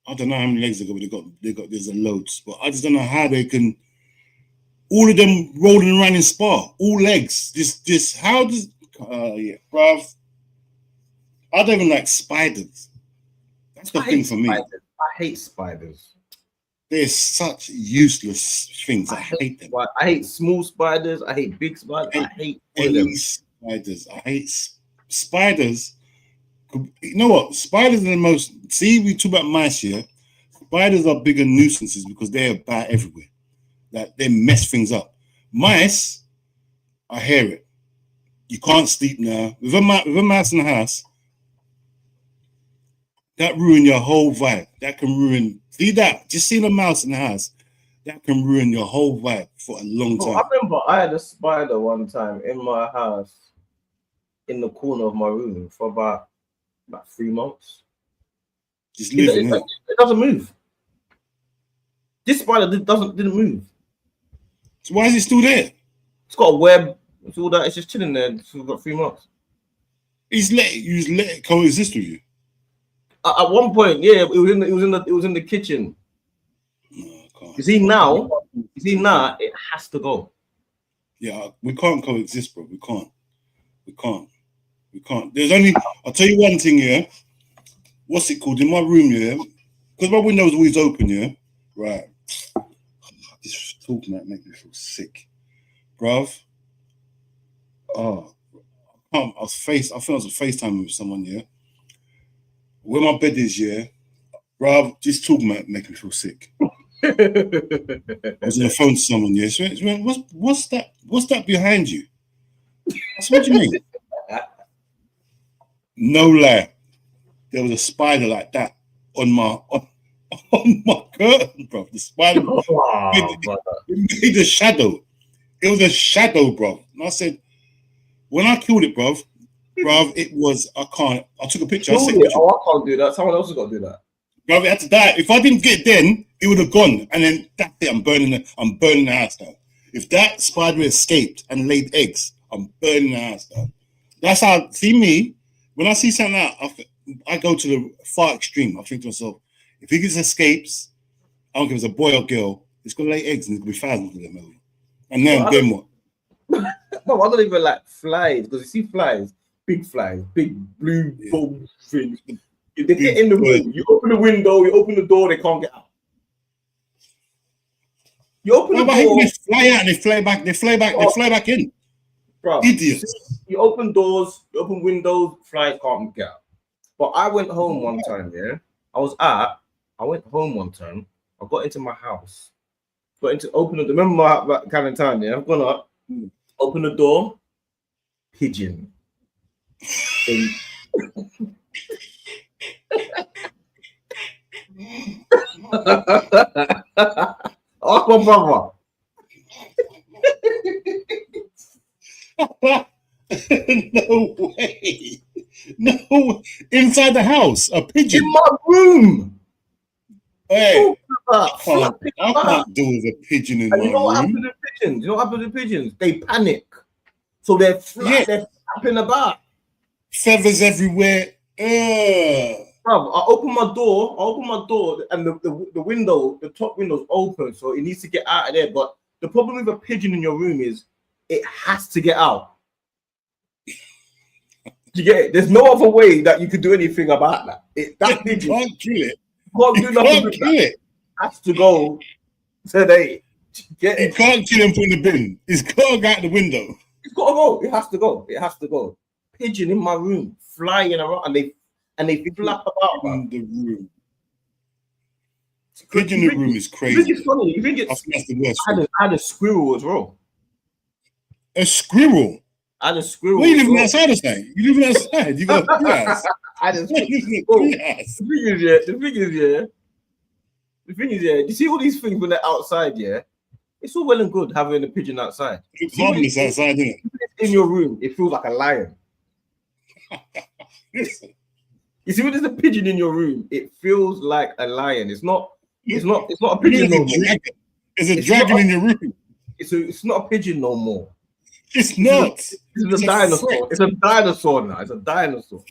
[SPEAKER 1] I don't know how many legs they got. There's a loads, but I just don't know how they can. All of them rolling around in spa, all legs. How does? Bruv. I don't even like spiders. That's the thing for me.
[SPEAKER 2] I hate spiders.
[SPEAKER 1] They're such useless things. I hate them.
[SPEAKER 2] I hate small spiders. I hate big spiders. I hate
[SPEAKER 1] spiders. I hate spiders. You know what? Spiders are the most. See, we talk about mice here. Spiders are bigger nuisances because they're about everywhere. Like they mess things up. Mice, I hear it. You can't sleep now. With a mouse in the house, That ruin your whole vibe. That can ruin. See that? Just seeing a mouse in the house, that can ruin your whole vibe for a long
[SPEAKER 2] Bro,
[SPEAKER 1] time.
[SPEAKER 2] I remember I had a spider one time in my house, in the corner of my room for about 3 months.
[SPEAKER 1] Just living
[SPEAKER 2] It doesn't move. This spider didn't move.
[SPEAKER 1] So why is it still there?
[SPEAKER 2] It's got a web. It's all that. It's just chilling there for about 3 months.
[SPEAKER 1] He's let it coexist with you.
[SPEAKER 2] At one point, yeah, it was in the kitchen.
[SPEAKER 1] No,
[SPEAKER 2] You see now, it has to go.
[SPEAKER 1] Yeah, we can't coexist, bro. We can't. There's only. I'll tell you one thing, yeah. What's it called in my room, yeah? Because my window's always open, yeah. Right. This talking that make me feel sick, bruv. Oh, I think I was FaceTime with someone, yeah. Where my bed is, yeah, bruv. Just talking about it make me feel sick. I was on the phone to someone, yeah. So, what's that? What's that behind you? I said, what do you mean? No lie, there was a spider like that on my curtain, bro. The spider it made a shadow. It was a shadow, bro. And I said, when I killed it, bro, it was I took a picture. I can't
[SPEAKER 2] do that. Someone else has got to do that.
[SPEAKER 1] Bro, it had to die. If I didn't get it then, it would have gone. And then that's it. I'm burning the house down. If that spider escaped and laid eggs, I'm burning the house down. That's how. See me when I see something out. I go to the far extreme. I think to myself, if he just escapes, I don't care if it's a boy or girl, it's gonna lay eggs and there's gonna be thousands of them. And then what?
[SPEAKER 2] No, I don't even like flies because you see flies, big blue bulb things. They get in the room. You open the window, you open the door, they can't get out. You open the door,
[SPEAKER 1] they fly out and they fly back. They fly back in.
[SPEAKER 2] Bro, idiots. You open doors, you open windows, flies can't get out. But I went home one time, yeah. I went home one time. I got into my house. Remember that kind of time, yeah? I've gone up, open the door, pigeon. Oh, my brother.
[SPEAKER 1] No way. No, inside the house, a pigeon.
[SPEAKER 2] In my room.
[SPEAKER 1] Hey, I can't do with a pigeon in my room.
[SPEAKER 2] You know what happens with pigeons? You know what happens with pigeons? They panic. So they're flapping about.
[SPEAKER 1] Feathers everywhere.
[SPEAKER 2] Bro, I open my door, and the window, the top window's open, so it needs to get out of there. But the problem with a pigeon in your room is it has to get out. You get it? There's no other way that you could do anything about that. That pigeon
[SPEAKER 1] can't kill it.
[SPEAKER 2] Can't do nothing with that. It has to go today.
[SPEAKER 1] You can't kill him from the bin. It's got to go out the window.
[SPEAKER 2] It's got to go. It has to go. It has to go. Pigeon in my room, flying around, and they flap about
[SPEAKER 1] in the room. Pigeon in the room is crazy.
[SPEAKER 2] You think it's funny? You think it's?
[SPEAKER 1] That's the worst.
[SPEAKER 2] I had a squirrel as well.
[SPEAKER 1] A squirrel.
[SPEAKER 2] I had a squirrel.
[SPEAKER 1] Where you living outside or something? You living outside? You got a grass.
[SPEAKER 2] I had a squirrel. The thing is, you see all these things when they're outside, yeah? It's all well and good having a pigeon outside.
[SPEAKER 1] It's harmless outside, isn't it?
[SPEAKER 2] In your room, it feels like a lion. You see, when there's a pigeon in your room, it feels like a lion. It's not a pigeon no more.
[SPEAKER 1] It's a dragon in your room.
[SPEAKER 2] It's not a pigeon no more.
[SPEAKER 1] It's not.
[SPEAKER 2] It's a dinosaur. It's a dinosaur now. It's a dinosaur.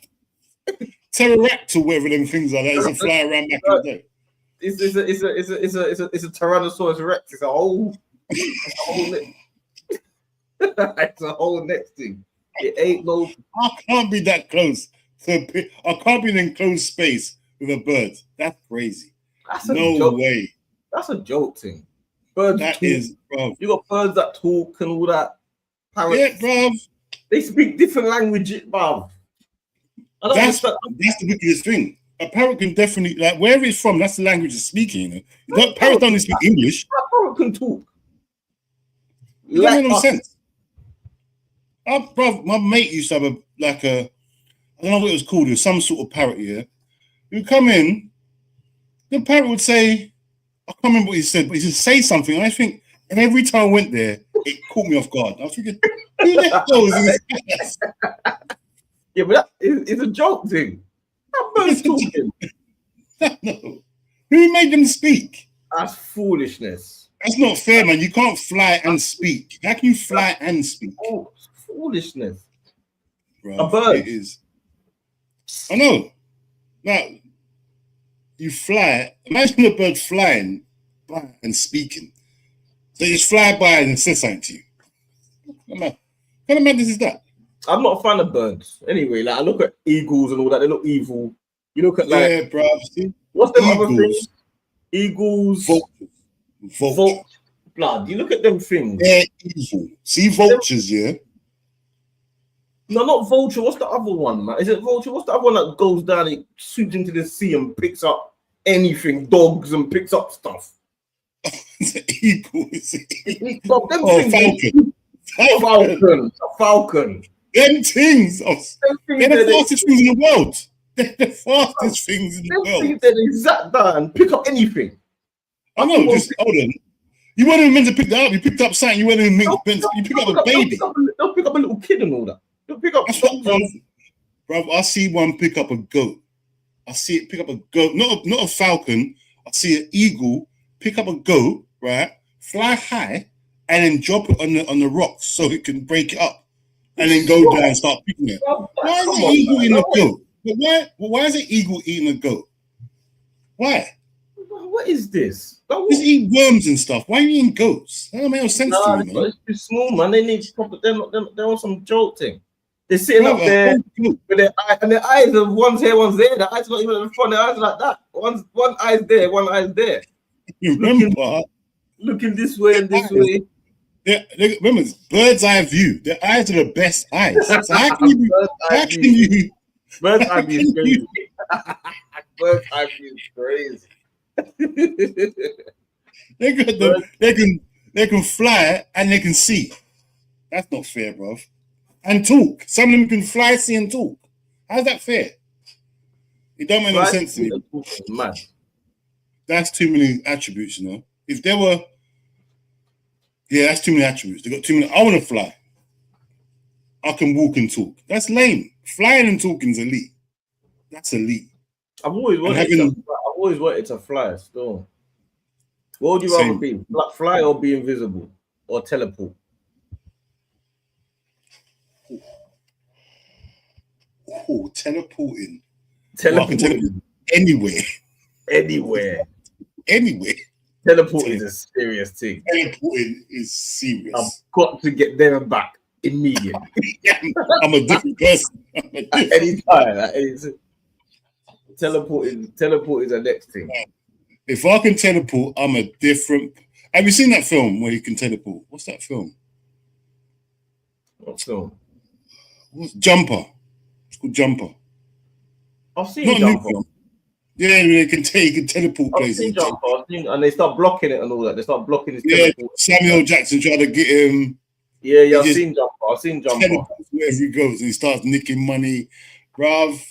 [SPEAKER 1] Pterodactyl, whatever them things are that used to fly around back in the day.
[SPEAKER 2] It's a Tyrannosaurus Rex. It's a whole it's a whole next thing. It ain't no.
[SPEAKER 1] I can't be that close. I can't be in an enclosed space with a bird. That's crazy. No way.
[SPEAKER 2] That's a joke thing. Birds.
[SPEAKER 1] That is, bro.
[SPEAKER 2] You got birds that talk and all that. Parrots.
[SPEAKER 1] Yeah, bro.
[SPEAKER 2] They speak different languages, bro.
[SPEAKER 1] That's the wickedest thing. A parrot can definitely, like, wherever it's from, that's the language it's speaking. You know? Parrots don't speak English.
[SPEAKER 2] A parrot can talk.
[SPEAKER 1] It doesn't make no sense. Bro, my mate used to have I don't know what it was called. It was some sort of parrot, yeah. You come in, the parrot would say, I can't remember what he said, but he just say something. And I think, and every time I went there, it caught me off guard. I was thinking, who the hell is in this class?
[SPEAKER 2] Yeah, but it's a joke thing. That bird's talking.
[SPEAKER 1] No. Who made them speak?
[SPEAKER 2] That's foolishness.
[SPEAKER 1] That's not fair, man. You can't fly and speak. How can you fly and speak?
[SPEAKER 2] Oh, foolishness.
[SPEAKER 1] Bro,
[SPEAKER 2] A bird.
[SPEAKER 1] It is. I know. Now, you fly. Imagine a bird flying by and speaking. So you just fly by and say something to you. What kind of madness is that?
[SPEAKER 2] I'm not a fan of birds. Anyway, like I look at eagles and all that, they look evil. You look at like,
[SPEAKER 1] yeah, bro. See?
[SPEAKER 2] What's the other thing? Eagles, vultures. Blood. You look at them things.
[SPEAKER 1] They're evil. See vultures, yeah?
[SPEAKER 2] No, not vulture. What's the other one, man? Is it vulture? What's the other one that goes down, it swoops into the sea and picks up anything, dogs, and picks up stuff?
[SPEAKER 1] It's an eagle. It's an eagle.
[SPEAKER 2] Well, them
[SPEAKER 1] Falcon.
[SPEAKER 2] A falcon.
[SPEAKER 1] Them things. They're the fastest things in the world. They're the fastest things in the world.
[SPEAKER 2] They're exact that and pick up anything.
[SPEAKER 1] I know, just hold on. You weren't even meant to pick that up. You picked up something. You weren't even meant to you pick up a baby.
[SPEAKER 2] They'll pick up a little kid and all that. They'll pick up.
[SPEAKER 1] Bro, I see one pick up a goat. I see it pick up a goat. Not a falcon. I see an eagle pick up a goat, right? Fly high and then drop it on the rocks so it can break it up and then go down and start picking it. Why is an eagle eating a goat? Why is an eagle eating a goat? Why?
[SPEAKER 2] What is this?
[SPEAKER 1] Just eat worms and stuff. Why are you eating goats? That don't make no sense to me, man.
[SPEAKER 2] It's too small, man. They need proper. They're on some joke thing. They're sitting up there with their eyes are one's here, one's there. The eyes not even in the front. Their eyes are like that. One eye's there, one eye's there.
[SPEAKER 1] You remember?
[SPEAKER 2] Looking this way and this way.
[SPEAKER 1] Yeah, remember, it's bird's eye view. Their eyes are the best eyes. So how can you?
[SPEAKER 2] Bird's eye view is crazy. Bird's eye view is crazy.
[SPEAKER 1] They can fly and they can see. That's not fair, bro. And talk. Some of them can fly, see, and talk. How's that fair? It don't make no sense to me.
[SPEAKER 2] Man.
[SPEAKER 1] That's too many attributes, you know. If there were, yeah, that's too many attributes. They got too many. I want to fly. I can walk and talk. That's lame. Flying and talking is elite. That's elite.
[SPEAKER 2] I've always wanted to fly. Still, what would you rather be? Fly or be invisible or teleport?
[SPEAKER 1] Oh, teleporting.
[SPEAKER 2] Teleporting
[SPEAKER 1] anywhere.
[SPEAKER 2] Teleporting is a serious thing.
[SPEAKER 1] Teleporting is serious.
[SPEAKER 2] I've got to get there and back immediately.
[SPEAKER 1] I'm a different person.
[SPEAKER 2] At any time. Teleport is the next thing.
[SPEAKER 1] If I can teleport, I'm a different. Have you seen that film where you can teleport? What's that film?
[SPEAKER 2] What film?
[SPEAKER 1] What's Jumper? It's called Jumper.
[SPEAKER 2] I've seen Jumper.
[SPEAKER 1] Yeah, you can teleport places.
[SPEAKER 2] I've seen Jumper. And they start blocking it and all that. They start blocking his
[SPEAKER 1] teleport. Samuel Jackson tried to get him.
[SPEAKER 2] Yeah, I've seen Jumper.
[SPEAKER 1] Wherever he goes, and he starts nicking money, bruv.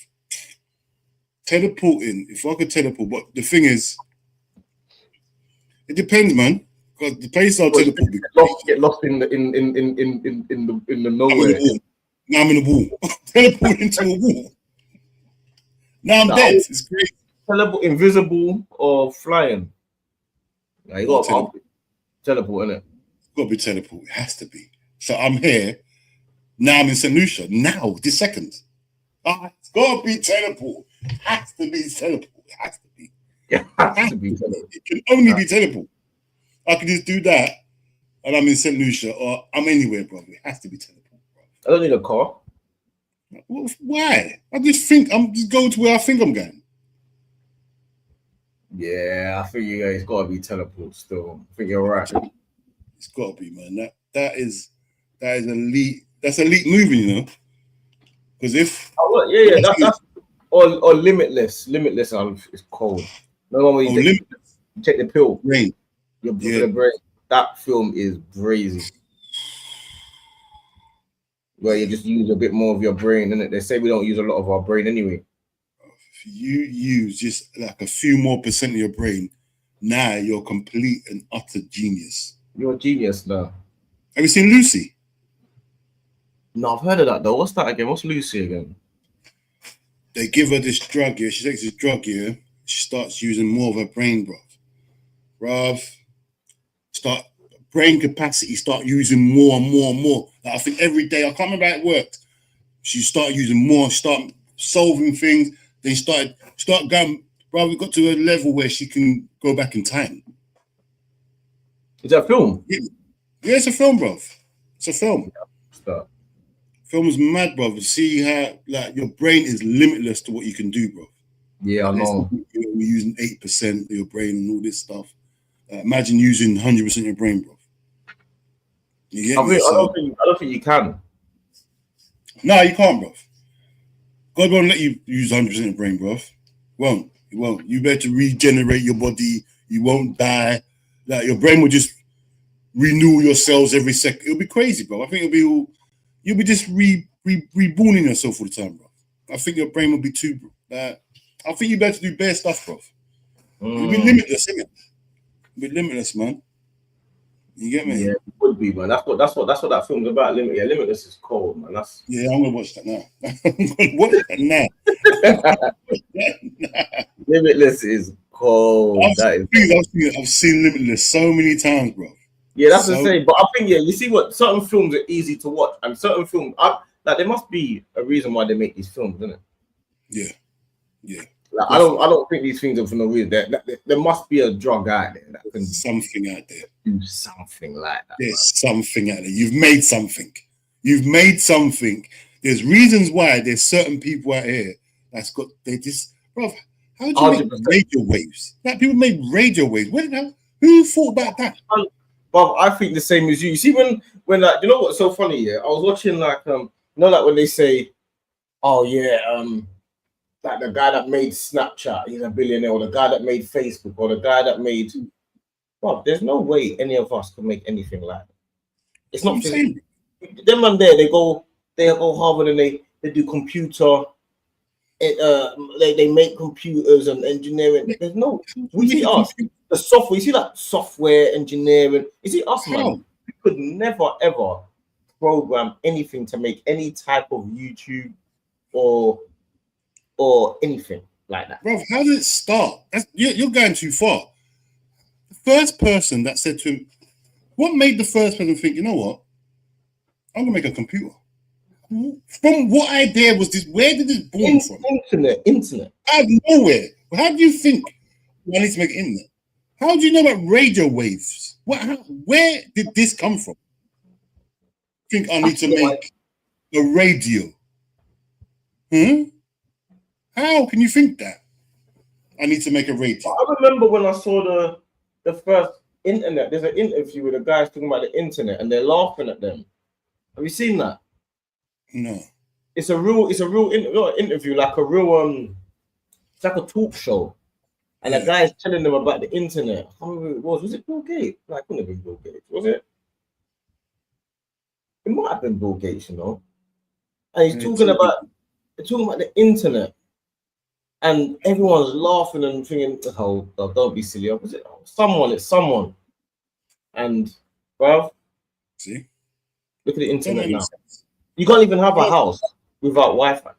[SPEAKER 1] Teleporting, if I could teleport, but the thing is, it depends, man. Because the place I'll teleport,
[SPEAKER 2] get lost in the nowhere.
[SPEAKER 1] Now I'm in the wall. Teleport into a wall. Now I'm dead. It's great.
[SPEAKER 2] Teleport, invisible or flying. Now you got to teleport, innit?
[SPEAKER 1] It's got to be teleport. It has to be. So I'm here. Now I'm in St. Lucia. Now, this second. It's got to be teleport. It has to be teleport. It has to be.
[SPEAKER 2] It has to be teleport.
[SPEAKER 1] It can only be teleport. I can just do that and I'm in St. Lucia or I'm anywhere, bro. It has to be teleport, bro.
[SPEAKER 2] I don't need a car.
[SPEAKER 1] Well, why? I just think I'm just going to where I think I'm going.
[SPEAKER 2] Yeah, I think it's got to be teleport still. I think you're right.
[SPEAKER 1] It's got to be, man. That is elite. That's elite moving, you know. Because if
[SPEAKER 2] that's or limitless. Limitless is cold. No one you take the pill.
[SPEAKER 1] Brain.
[SPEAKER 2] Your brain. That film is crazy. Where you just use a bit more of your brain, and they say we don't use a lot of our brain anyway.
[SPEAKER 1] if you use just like a few more percent of your brain, now you're complete and utter genius.
[SPEAKER 2] You're a genius now.
[SPEAKER 1] Have you seen Lucy?
[SPEAKER 2] No, I've heard of that though. What's that again? What's Lucy again?
[SPEAKER 1] They give her this drug here. She takes this drug here. She starts using more of her brain, bruv. Start brain capacity. Start using more and more and more. Like, I think every day. I can't remember how it worked. She started using more. Start solving things. Then start going. Bruv, we got to a level where she can go back in time.
[SPEAKER 2] Is that a film?
[SPEAKER 1] Yeah, it's a film, bruv. It's a film.
[SPEAKER 2] Start.
[SPEAKER 1] Film is mad, bro. See how like your brain is limitless to what you can do, bro.
[SPEAKER 2] Yeah, I know.
[SPEAKER 1] We're using 8% of your brain and all this stuff. Imagine using 100% of your brain, bro. You get me?
[SPEAKER 2] I don't think you can.
[SPEAKER 1] No, you can't, bro. God won't let you use 100% of your brain, bro. Won't. He won't. You better regenerate your body. You won't die. Like your brain will just renew your cells every second. It'll be crazy, bro. I think it'll be all. You'll be just reborning yourself all the time, bro. I think your brain will be too, bro. I think you better do bare stuff, bro. You'll be limitless, innit? You'll be limitless, man. You get me?
[SPEAKER 2] Yeah, it would be, man. That's what that film's about. Limitless is cold, man.
[SPEAKER 1] Yeah, I'm gonna watch that now. I'm gonna watch that now.
[SPEAKER 2] Limitless is cold.
[SPEAKER 1] I've seen Limitless so many times, bro.
[SPEAKER 2] Yeah, that's the same. But I think, you see what certain films are easy to watch, and certain films, like there must be a reason why they make these films, isn't it?
[SPEAKER 1] Yeah.
[SPEAKER 2] Like, I don't think these things are for no reason. There must be a drug out there that can
[SPEAKER 1] something out there.
[SPEAKER 2] Do something like that.
[SPEAKER 1] There's something out there. You've made something. There's reasons why there's certain people out here that's got. They just, bro. How do you make radio waves? Like people made radio waves. Who thought about that?
[SPEAKER 2] But I think the same as you. You see, when like, you know what's so funny? Yeah, I was watching like like when they say, oh yeah, like the guy that made Snapchat, he's a billionaire, or the guy that made Facebook, or the guy that made. Well, there's no way any of us can make anything like that. It's not. Them man there, they go Harvard and they do computer. They make computers and engineering. There's no. We see us. The software, you see that software engineering. You see us, man. We could never ever program anything to make any type of YouTube or anything like that.
[SPEAKER 1] Bro, how did it start? You're going too far. The first person that said to him, what made the first person think, you know what? I'm gonna make a computer. From what idea was this? Where did this born from?
[SPEAKER 2] Internet.
[SPEAKER 1] Out of nowhere. How do you think I need to make internet? How do you know about radio waves? Where did this come from? Think I need to make a radio? How can you think that? I need to make a radio.
[SPEAKER 2] I remember when I saw the first internet. There's an interview with the guys talking about the internet, and they're laughing at them. Have you seen that?
[SPEAKER 1] No.
[SPEAKER 2] It's a real interview, like a real it's like a talk show. And the guy is telling them about the internet. I can't remember who it was. Was it Bill Gates? Like, couldn't have been Bill Gates, was it? It might have been Bill Gates, you know. And he's talking about the internet. And everyone's laughing and thinking, oh, don't be silly. Was it someone? It's someone. And, bruv,
[SPEAKER 1] see?
[SPEAKER 2] Look at the internet now. You can't even have a house without Wi-Fi.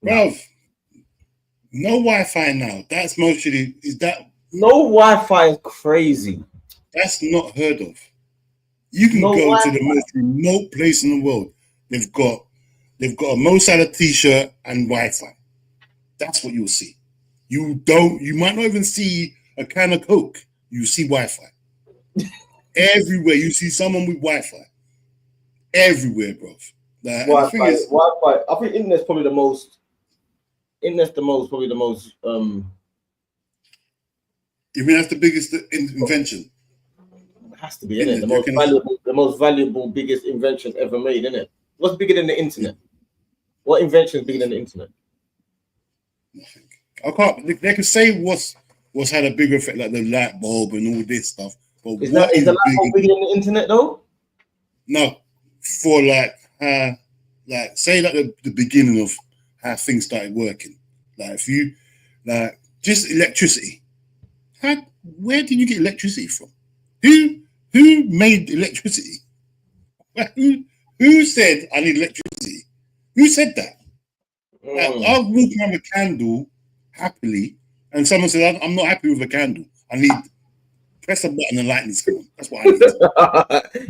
[SPEAKER 1] Bruv. No Wi-Fi now. That's mostly
[SPEAKER 2] no Wi-Fi is crazy.
[SPEAKER 1] That's not heard of. You can go to the most remote place in the world. They've got a Mo Salah t-shirt and Wi-Fi. That's what you'll see. You might not even see a can of Coke. You see Wi-Fi. Everywhere you see someone with Wi-Fi. Everywhere, bro. Like,
[SPEAKER 2] Wi-Fi. I think internet's probably the most. You mean that's
[SPEAKER 1] the biggest invention?
[SPEAKER 2] It has to be, isn't it? The most valuable, biggest invention ever made, isn't it? What's bigger than the internet? What invention is bigger than the internet?
[SPEAKER 1] I can't. They could say what's had a bigger effect, like the light bulb and all this stuff. But
[SPEAKER 2] is the light bulb bigger than the internet, though?
[SPEAKER 1] No, for say like the beginning of how things started working. Like if you like just electricity. Where did you get electricity from? Who made electricity? Who said I need electricity? Who said that? Like, I'll walk around with a candle happily, and someone says I'm not happy with a candle. I need press a button and lightning's come on. That's what I need.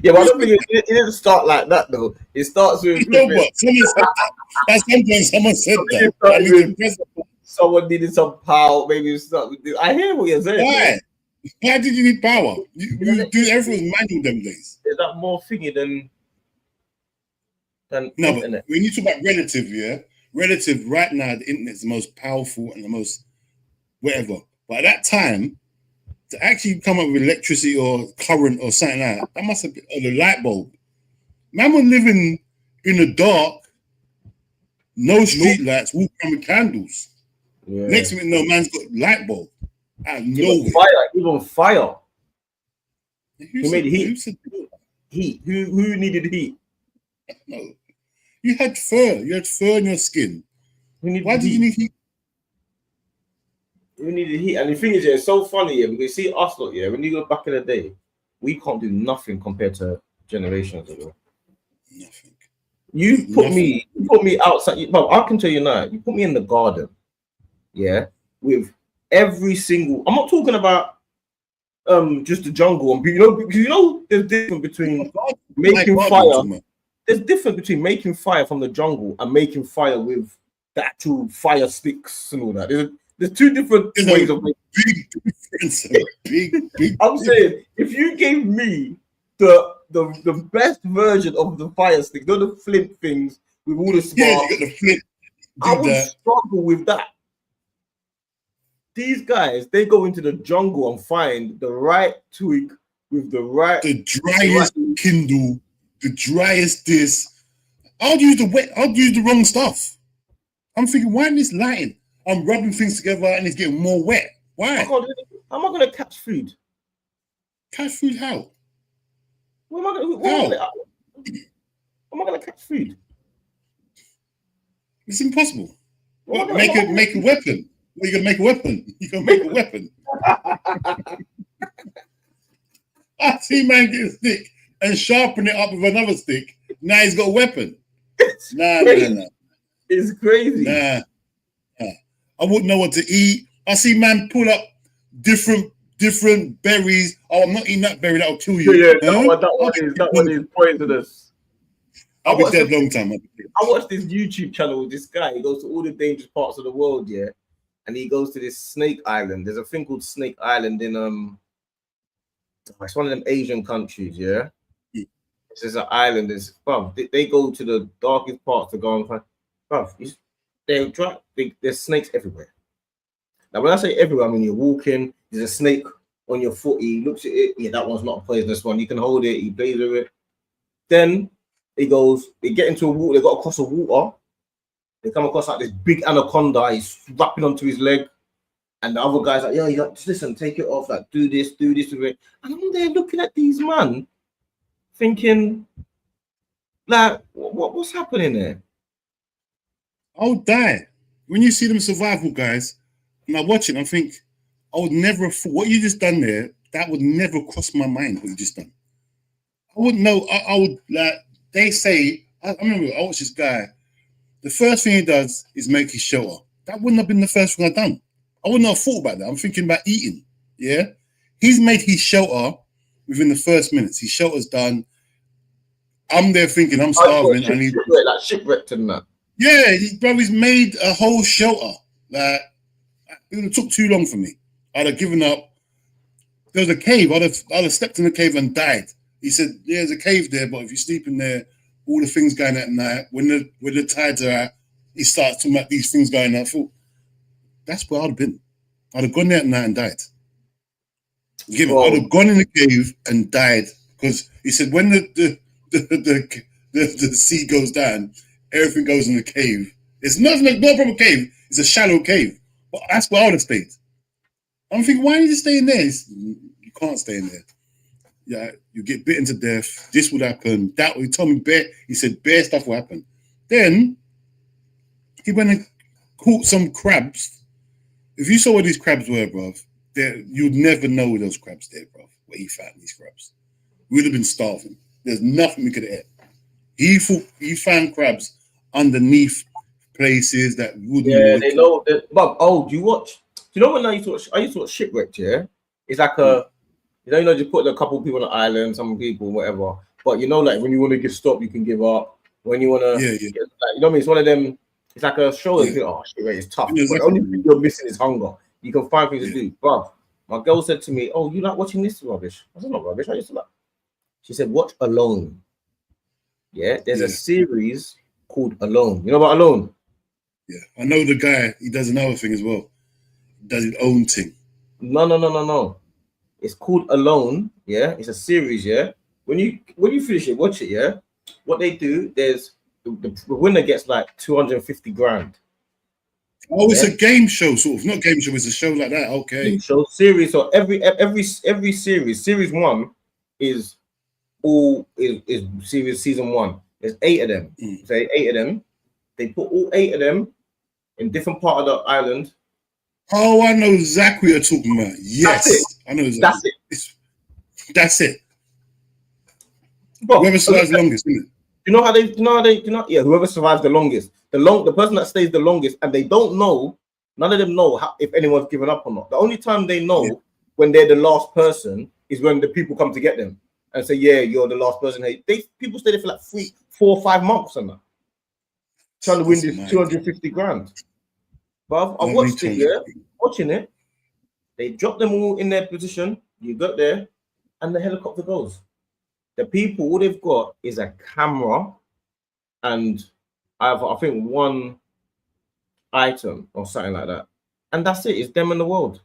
[SPEAKER 2] Yeah, but I don't think it didn't start like that though. It starts with
[SPEAKER 1] No, but someone said that. At some point, someone said that. I need to press the button.
[SPEAKER 2] Someone needed some power. Maybe start with this. I hear what you're saying.
[SPEAKER 1] Why? Why did you need power? You do everything manual them days.
[SPEAKER 2] Is that more thingy than
[SPEAKER 1] no?
[SPEAKER 2] internet?
[SPEAKER 1] But when you talk about relative, yeah, relative. Right now, the internet's the most powerful and the most whatever. But at that time, to actually come up with electricity or current or something like that, that must have been the light bulb. Man was living in the dark, no street lights, walking around with candles.
[SPEAKER 2] Yeah.
[SPEAKER 1] Next minute, no man's got light bulb. Out of nowhere.
[SPEAKER 2] Even fire.
[SPEAKER 1] Who
[SPEAKER 2] made heat?
[SPEAKER 1] Who said
[SPEAKER 2] heat? Who needed heat?
[SPEAKER 1] No. You had fur. You had fur on your skin. Why did you need heat?
[SPEAKER 2] You needed heat. And the thing is, yeah, it's so funny, yeah, because see us lot, yeah, when you go back in the day, we can't do nothing compared to generations ago.
[SPEAKER 1] Nothing.
[SPEAKER 2] You put me outside. But I can tell you now, you put me in the garden, yeah, with every single. I'm not talking about just the jungle, and because there's difference between making fire. There's difference between making fire from the jungle and making fire with the actual fire sticks and all that. There's two different ways of making.
[SPEAKER 1] Big difference. Big.
[SPEAKER 2] I'm saying if you gave me the best version of the fire stick, not the flint things with all the sparks.
[SPEAKER 1] Yeah, you got the flint.
[SPEAKER 2] I would struggle with that. These guys, they go into the jungle and find the right twig with the
[SPEAKER 1] driest kindle, the driest this. I'll use the wrong stuff. I'm thinking, why isn't this lighting? I'm rubbing things together and it's getting more wet. Why?
[SPEAKER 2] I'm not gonna catch food.
[SPEAKER 1] Catch food how?
[SPEAKER 2] How am I gonna catch food?
[SPEAKER 1] It's impossible. Make a weapon. Well, you're gonna make a weapon. You can make a weapon. I see man get a stick and sharpen it up with another stick. Now he's got a weapon. Nah.
[SPEAKER 2] It's crazy.
[SPEAKER 1] Nah. I wouldn't know what to eat. I see man pull up different berries. Oh, I'm not eating that berry. That'll kill you.
[SPEAKER 2] Yeah, that one is poisonous.
[SPEAKER 1] I'll be dead long time.
[SPEAKER 2] I watched this YouTube channel with this guy. He goes to all the dangerous parts of the world, yeah, and he goes to this snake island. There's a thing called Snake Island in it's one of them Asian countries, yeah. It's an island. They go to the darkest parts to go and find. There's snakes everywhere. Now, when I say everywhere, I mean you're walking. There's a snake on your foot. He looks at it. Yeah, that one's not a poisonous one. You can hold it. He plays with it. Then he goes. They get into a water. They got across the water. They come across like this big anaconda. He's wrapping onto his leg, and the other guy's like, "Yeah, just listen, take it off. Like, do this with it." And I'm there looking at these man, thinking, like, what's happening there?
[SPEAKER 1] I'll die. When you see them survival guys, and I watch it, I think, I would never have thought, what you just done there, that would never cross my mind, what you just done. I wouldn't know. I would, like, they say, I remember I watched this guy, the first thing he does is make his shelter. That wouldn't have been the first thing I've done. I wouldn't have thought about that. I'm thinking about eating, yeah? He's made his shelter within the first minutes. His shelter's done. I'm there thinking, I'm starving. I need
[SPEAKER 2] shipwrecked and that.
[SPEAKER 1] Yeah, he's made a whole shelter. Like, it would have took too long for me. I'd have given up. There was a cave. I'd have stepped in the cave and died. He said, yeah, there's a cave there, but if you sleep in there, all the things going at night, when the tides are out, he starts talking about these things going out. I thought, that's where I'd have been. I'd have gone there at night and died. I'd have gone in the cave and died, because he said when the sea goes down, everything goes in the cave. It's not a proper cave. It's a shallow cave. But that's where I would have stayed. I'm thinking, why are you staying there? You can't stay in there. Yeah, you get bitten to death. This would happen. That would. He told me he said bare stuff will happen. Then he went and caught some crabs. If you saw what these crabs were, bruv, you'd never know those crabs there, bruv. Where he found these crabs, we'd have been starving. There's nothing we could have ate. He found crabs underneath places that wouldn't.
[SPEAKER 2] Yeah, they know that. But do you know when I used to watch Shipwrecked? Yeah, it's like just put a couple of people on the island, some people, whatever. But like when you want to give stop, you can give up. When you want to,
[SPEAKER 1] yeah.
[SPEAKER 2] Like, you know what I mean? It's one of them. It's like a show.
[SPEAKER 1] Yeah.
[SPEAKER 2] That oh, Shipwrecked is tough.
[SPEAKER 1] Yeah,
[SPEAKER 2] but the only thing you're missing is hunger. You can find things to do. But my girl said to me, "Oh, you like watching this rubbish?" I said, "Not rubbish. I used to like." She said, "Watch Alone." Yeah, there's a series called Alone. You know about Alone?
[SPEAKER 1] Yeah, I know the guy. He does another thing as well. He does his own thing.
[SPEAKER 2] No. It's called Alone. Yeah, it's a series. Yeah, when you finish it, watch it. Yeah, what they do, there's the winner gets like 250 grand.
[SPEAKER 1] Oh, it's a game show, sort of. Not game show. It's a show like that. Okay.
[SPEAKER 2] Game show series. So every series one is season one. There's 8 of them. Say 8 of them. They put all 8 of them in different part of the island.
[SPEAKER 1] Oh, I know exactly what you're talking about. Yes, I know exactly. That's it.
[SPEAKER 2] But
[SPEAKER 1] whoever survives the longest, isn't it?
[SPEAKER 2] Yeah, whoever survives the longest. The person that stays the longest, and they don't know, none of them know if anyone's given up or not. The only time they know when they're the last person is when the people come to get them and say, yeah, you're the last person. Hey, people stay there for like 3, 4 or 5 months and that. Trying to win this 250 grand. But I watched it, watching it. They drop them all in their position. You got there, and the helicopter goes. The people, all they've got is a camera and I think one item or something like that. And that's it. It's them in the world.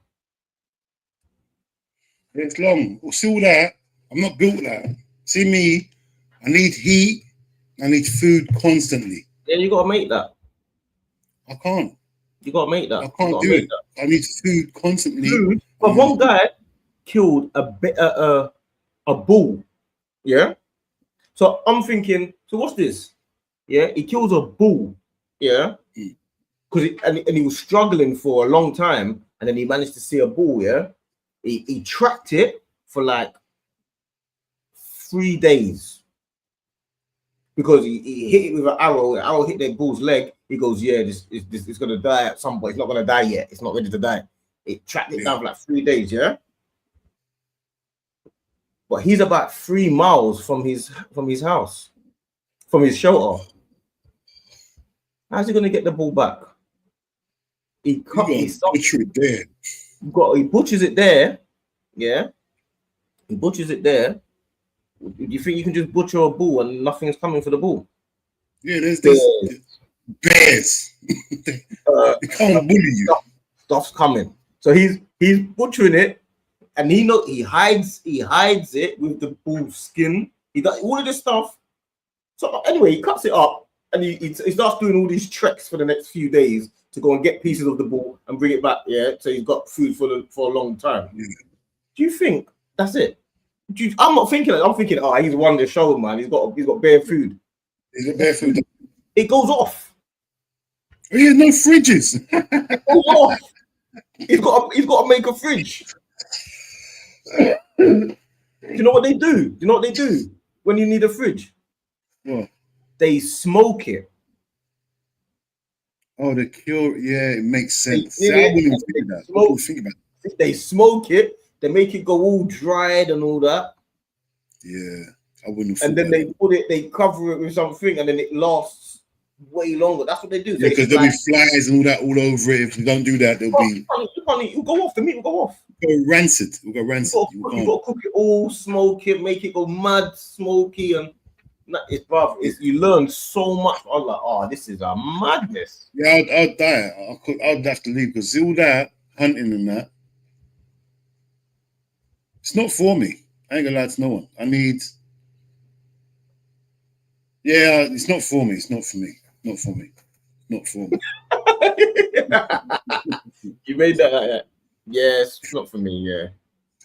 [SPEAKER 1] It's long. We'll see all that. I'm not built like that. See me, I need heat. I need food constantly.
[SPEAKER 2] Yeah, you got to make that.
[SPEAKER 1] I can't.
[SPEAKER 2] You got to make that.
[SPEAKER 1] I can't do it. I need food constantly.
[SPEAKER 2] But one guy killed a bull. Yeah. So I'm thinking, so what's this? Yeah, he kills a bull. Yeah. Because he was struggling for a long time, and then he managed to see a bull. Yeah. He tracked it for like 3 days because he hit it with an arrow. The arrow hit the bull's leg. He goes, yeah, this is gonna die at some point. It's not gonna die yet. It's not ready to die. It tracked it down for like 3 days. Yeah. But he's about 3 miles from his house, from his shelter. How's he gonna get the ball back? He butchers it there. Yeah. He butchers it there. Do you think you can just butcher a bull and nothing's coming for the bull?
[SPEAKER 1] Yeah, there's bears. They can't bully you.
[SPEAKER 2] Stuff's coming. So he's butchering it. And he hides it with the bull skin. He does all of this stuff. So anyway, he cuts it up and he starts doing all these treks for the next few days to go and get pieces of the bull and bring it back. Yeah, so he's got food for a long time. Yeah. Do you think that's it? I'm not thinking that. I'm thinking, he's won the show, man. He's got bare food.
[SPEAKER 1] He's got bare food.
[SPEAKER 2] It goes off.
[SPEAKER 1] He has no fridges.
[SPEAKER 2] It goes off. He's got to make a fridge. Do you know what they do? Do you know what they do when you need a fridge?
[SPEAKER 1] What?
[SPEAKER 2] They smoke it.
[SPEAKER 1] Oh, the cure. Yeah, it makes sense.
[SPEAKER 2] I wouldn't even think about that. They smoke it. They make it go all dried and all that.
[SPEAKER 1] Yeah, I wouldn't.
[SPEAKER 2] And then they cover it with something, and then it lasts way longer. That's what they do.
[SPEAKER 1] Yeah, because there'll be flies and all that all over it. If you don't do that, there'll be.
[SPEAKER 2] You'll go off. The meat will go off.
[SPEAKER 1] It'll go rancid. You've got to
[SPEAKER 2] cook it all, smoke it, make it go mad, smoky, and you learn so much. I'm like, this is a madness.
[SPEAKER 1] Yeah, I'd die. I'd have to leave because all that hunting and that. It's not for me. I ain't gonna lie to no one. It's not for me. It's not for me. Not for me. Not for me.
[SPEAKER 2] You made that like that. Yes, it's not for me. Yeah.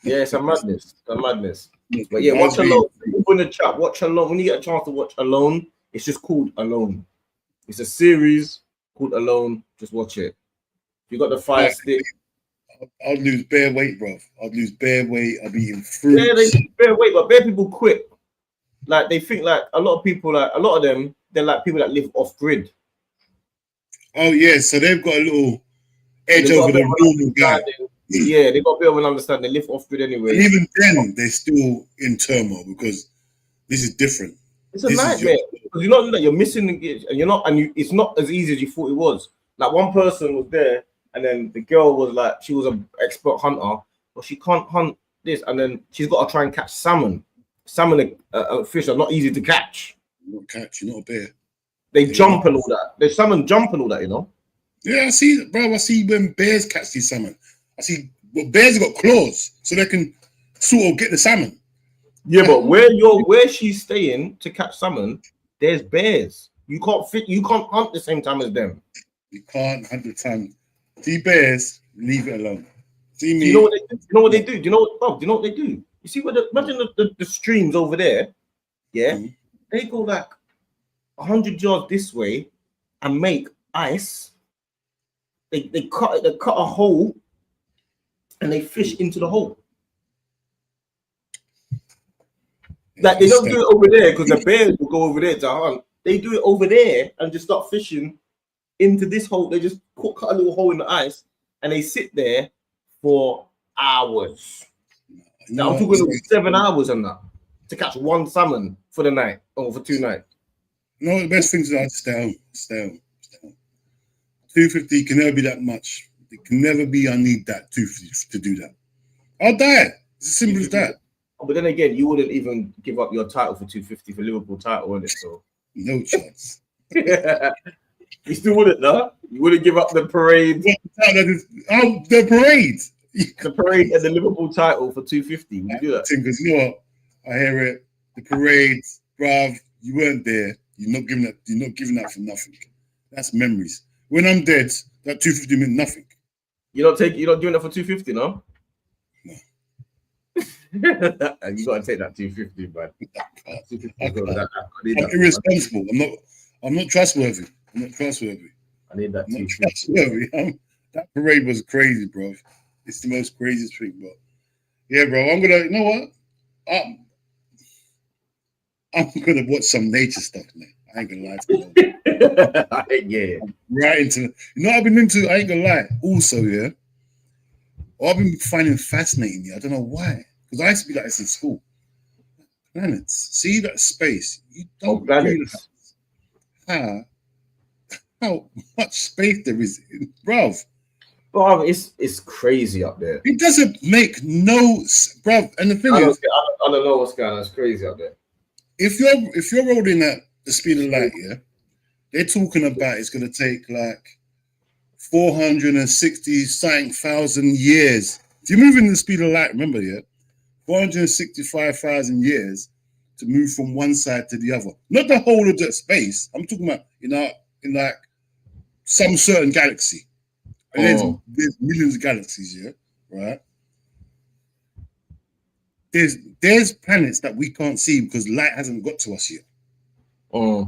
[SPEAKER 2] Yeah, it's a madness. It's a madness. But yeah, watch Alone. In the chat, watch Alone. When you get a chance to watch Alone, it's just called Alone. It's a series called Alone. Just watch it. You got the fire
[SPEAKER 1] Like,
[SPEAKER 2] stick.
[SPEAKER 1] I'd lose bare weight, bro. I'd lose bare weight. I'd be eating
[SPEAKER 2] Yeah, they
[SPEAKER 1] fruits.
[SPEAKER 2] lose bare weight, but bare people quit. Like they think like a lot of people, like a lot of them, they're like people that live off grid.
[SPEAKER 1] Oh yeah, so they've got a little edge
[SPEAKER 2] They've got
[SPEAKER 1] over
[SPEAKER 2] a bit
[SPEAKER 1] the
[SPEAKER 2] of an
[SPEAKER 1] normal guy.
[SPEAKER 2] understanding. Yeah, they got a bit of an understanding. They live off grid anyway.
[SPEAKER 1] And even then, they're still in turmoil because this is different.
[SPEAKER 2] It's a
[SPEAKER 1] This is
[SPEAKER 2] nightmare because you're not that you're missing the and you're not, and you, it's not as easy as you thought it was. Like one person was there, and then the girl was like, she was an expert hunter, but she can't hunt this, and then she's got to try and catch salmon. Salmon, fish are not easy to catch.
[SPEAKER 1] You're not catch, you're not a bear.
[SPEAKER 2] They jump and all that. They salmon jump and all that, you know.
[SPEAKER 1] Yeah, I see, bro. I see when bears catch these salmon. I see, but bears have got claws, so they can sort of get the salmon.
[SPEAKER 2] Yeah, but where she's staying to catch salmon, there's bears. You can't hunt the same time as them.
[SPEAKER 1] You can't hunt the time. See bears, leave it alone. See me.
[SPEAKER 2] Do you know what they do? Do you know what they do? Do you know what? Oh, do you know what they do? You see where imagine the streams over there, yeah?
[SPEAKER 1] Mhm.
[SPEAKER 2] They go like 100 yards this way and make ice. They cut a hole and they fish into the hole. Like they don't do it over there because the bears will go over there to hunt. They do it over there and just start fishing into this hole. They just cut a little hole in the ice and they sit there for hours. Now, I'm talking about 7 hours and that to catch one salmon for the night or for 2 nights.
[SPEAKER 1] No, the best things are stay home. 250 can never be that much. It can never be. I need that 250 to do that. I'll die. It's as simple as that.
[SPEAKER 2] But then again, you wouldn't even give up your title for 250 for Liverpool title, would it? So
[SPEAKER 1] No chance.
[SPEAKER 2] you still wouldn't, no? You wouldn't give up the parade.
[SPEAKER 1] The parade.
[SPEAKER 2] The parade and the Liverpool title for 250. Would you do that?
[SPEAKER 1] Because you know what? I hear it. The parade, bruv, you weren't there. You're not giving that for nothing. That's memories. When I'm dead, that 250 meant nothing.
[SPEAKER 2] You're not doing that for 250, no?
[SPEAKER 1] No.
[SPEAKER 2] And you gotta take that 250, man.
[SPEAKER 1] I'm irresponsible. I'm not trustworthy. I'm not trustworthy.
[SPEAKER 2] I need that
[SPEAKER 1] 250. That parade was crazy, bro. It's the most craziest thing, bro. Yeah, bro. You know what? I'm gonna watch some nature stuff now. I ain't gonna lie to you.
[SPEAKER 2] Yeah.
[SPEAKER 1] Right into I've been into, I ain't gonna lie. Also, yeah. What I've been finding fascinating, I don't know why. Because I used to be like this in school. Planets. See that space. You don't realize how much space there is, bruv.
[SPEAKER 2] Bro, it's crazy up there.
[SPEAKER 1] It doesn't make no, bruv. And the thing is,
[SPEAKER 2] I don't know what's going on. It's crazy up there.
[SPEAKER 1] If you're rolling at the speed of light, yeah, they're talking about it's gonna take like 460,000 years. If you're moving the speed of light, remember, yeah, 465,000 years to move from one side to the other. Not the whole of the space. I'm talking about in like some certain galaxy. And there's millions of galaxies, yeah, right? There's planets that we can't see because light hasn't got to us yet. Like,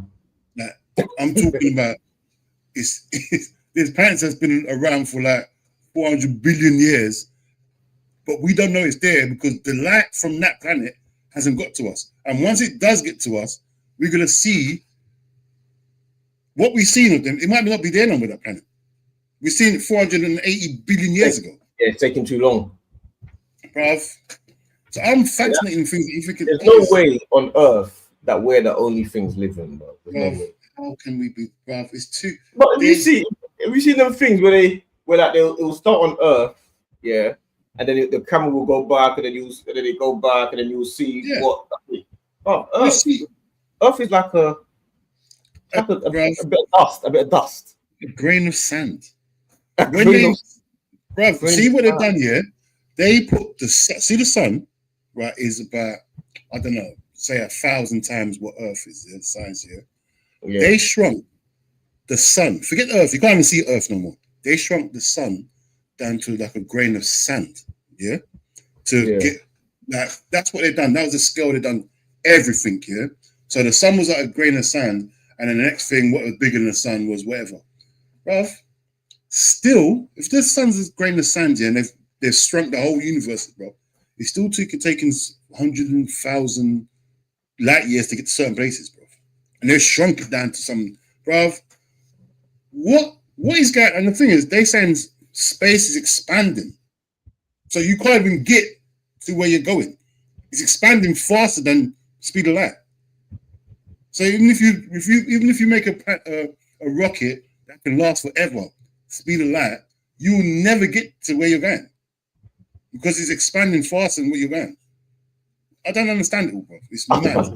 [SPEAKER 1] I'm talking about there's planets that's been around for like 400 billion years, but we don't know it's there because the light from that planet hasn't got to us. And once it does get to us, we're gonna see what we've seen of them. It might not be there no more, that planet. We've seen it 480 billion years ago.
[SPEAKER 2] Yeah, it's taking too long,
[SPEAKER 1] bruv. So I'm fascinating things.
[SPEAKER 2] There's no way on Earth that we're the only things living, bro. There's no way.
[SPEAKER 1] How can we be, bruv? It's too.
[SPEAKER 2] But have you seen them things where it'll start on Earth, yeah, and then the camera will go back, and then they go back, and then you'll see what. Oh, Earth is like a bit of dust.
[SPEAKER 1] A grain of sand. See what they've done here? They put the sun, right, is about, I don't know, say 1,000 times what Earth is, the science here. Yeah. They shrunk the sun. Forget Earth, you can't even see Earth no more. They shrunk the sun down to like a grain of sand, yeah? Get like, that's what they've done. That was the scale they've done everything, yeah? So the sun was like a grain of sand, and then the next thing, what was bigger than the sun was whatever. Bruv, Still, if the sun's a grain of sand here and they've shrunk the whole universe, bro, it's still taking 100,000 light years to get to certain places, bro. And they've shrunk it down to some, bro. What is going? And the thing is, they saying space is expanding, so you can't even get to where you're going. It's expanding faster than speed of light. So even if you make a rocket that can last forever, speed of light, you will never get to where you're going because it's expanding faster than where you're going. I don't understand it all, bro. It's mad.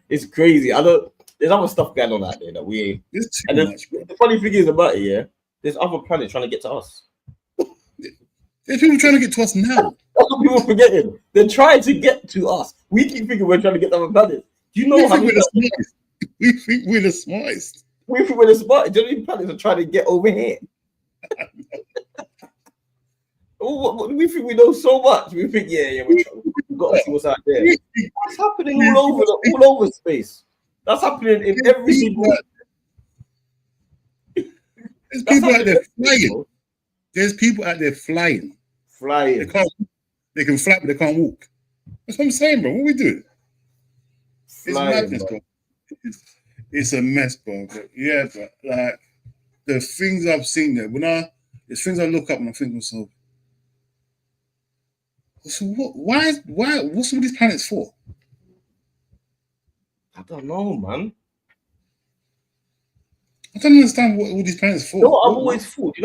[SPEAKER 2] It's crazy. There's other stuff going on out there that we ain't.
[SPEAKER 1] It's too much, bro.
[SPEAKER 2] The funny thing is about it, yeah, there's other planets trying to get to us.
[SPEAKER 1] There's people trying to get to us now.
[SPEAKER 2] That's what people are forgetting. They're trying to get to us. We keep thinking we're trying to get to other planets. Do you know how many?
[SPEAKER 1] We think we're the smartest.
[SPEAKER 2] We think we're the smartest. Do you know how many planets are trying to get over here? We think we know so much. We think, we've got to see what's out there. What's happening all over space? That's happening in every single.
[SPEAKER 1] There's people out there flying. There's people out there flying. They can fly, but they can't walk. That's what I'm saying, bro. What are we doing? It's madness, bro. It's a mess, bro. But yeah, but like the things I've seen there, there's things I look up and I think to myself, so why, what's all these planets for?
[SPEAKER 2] I don't know, man.
[SPEAKER 1] I don't understand what all these planets for.
[SPEAKER 2] You know what I've always thought?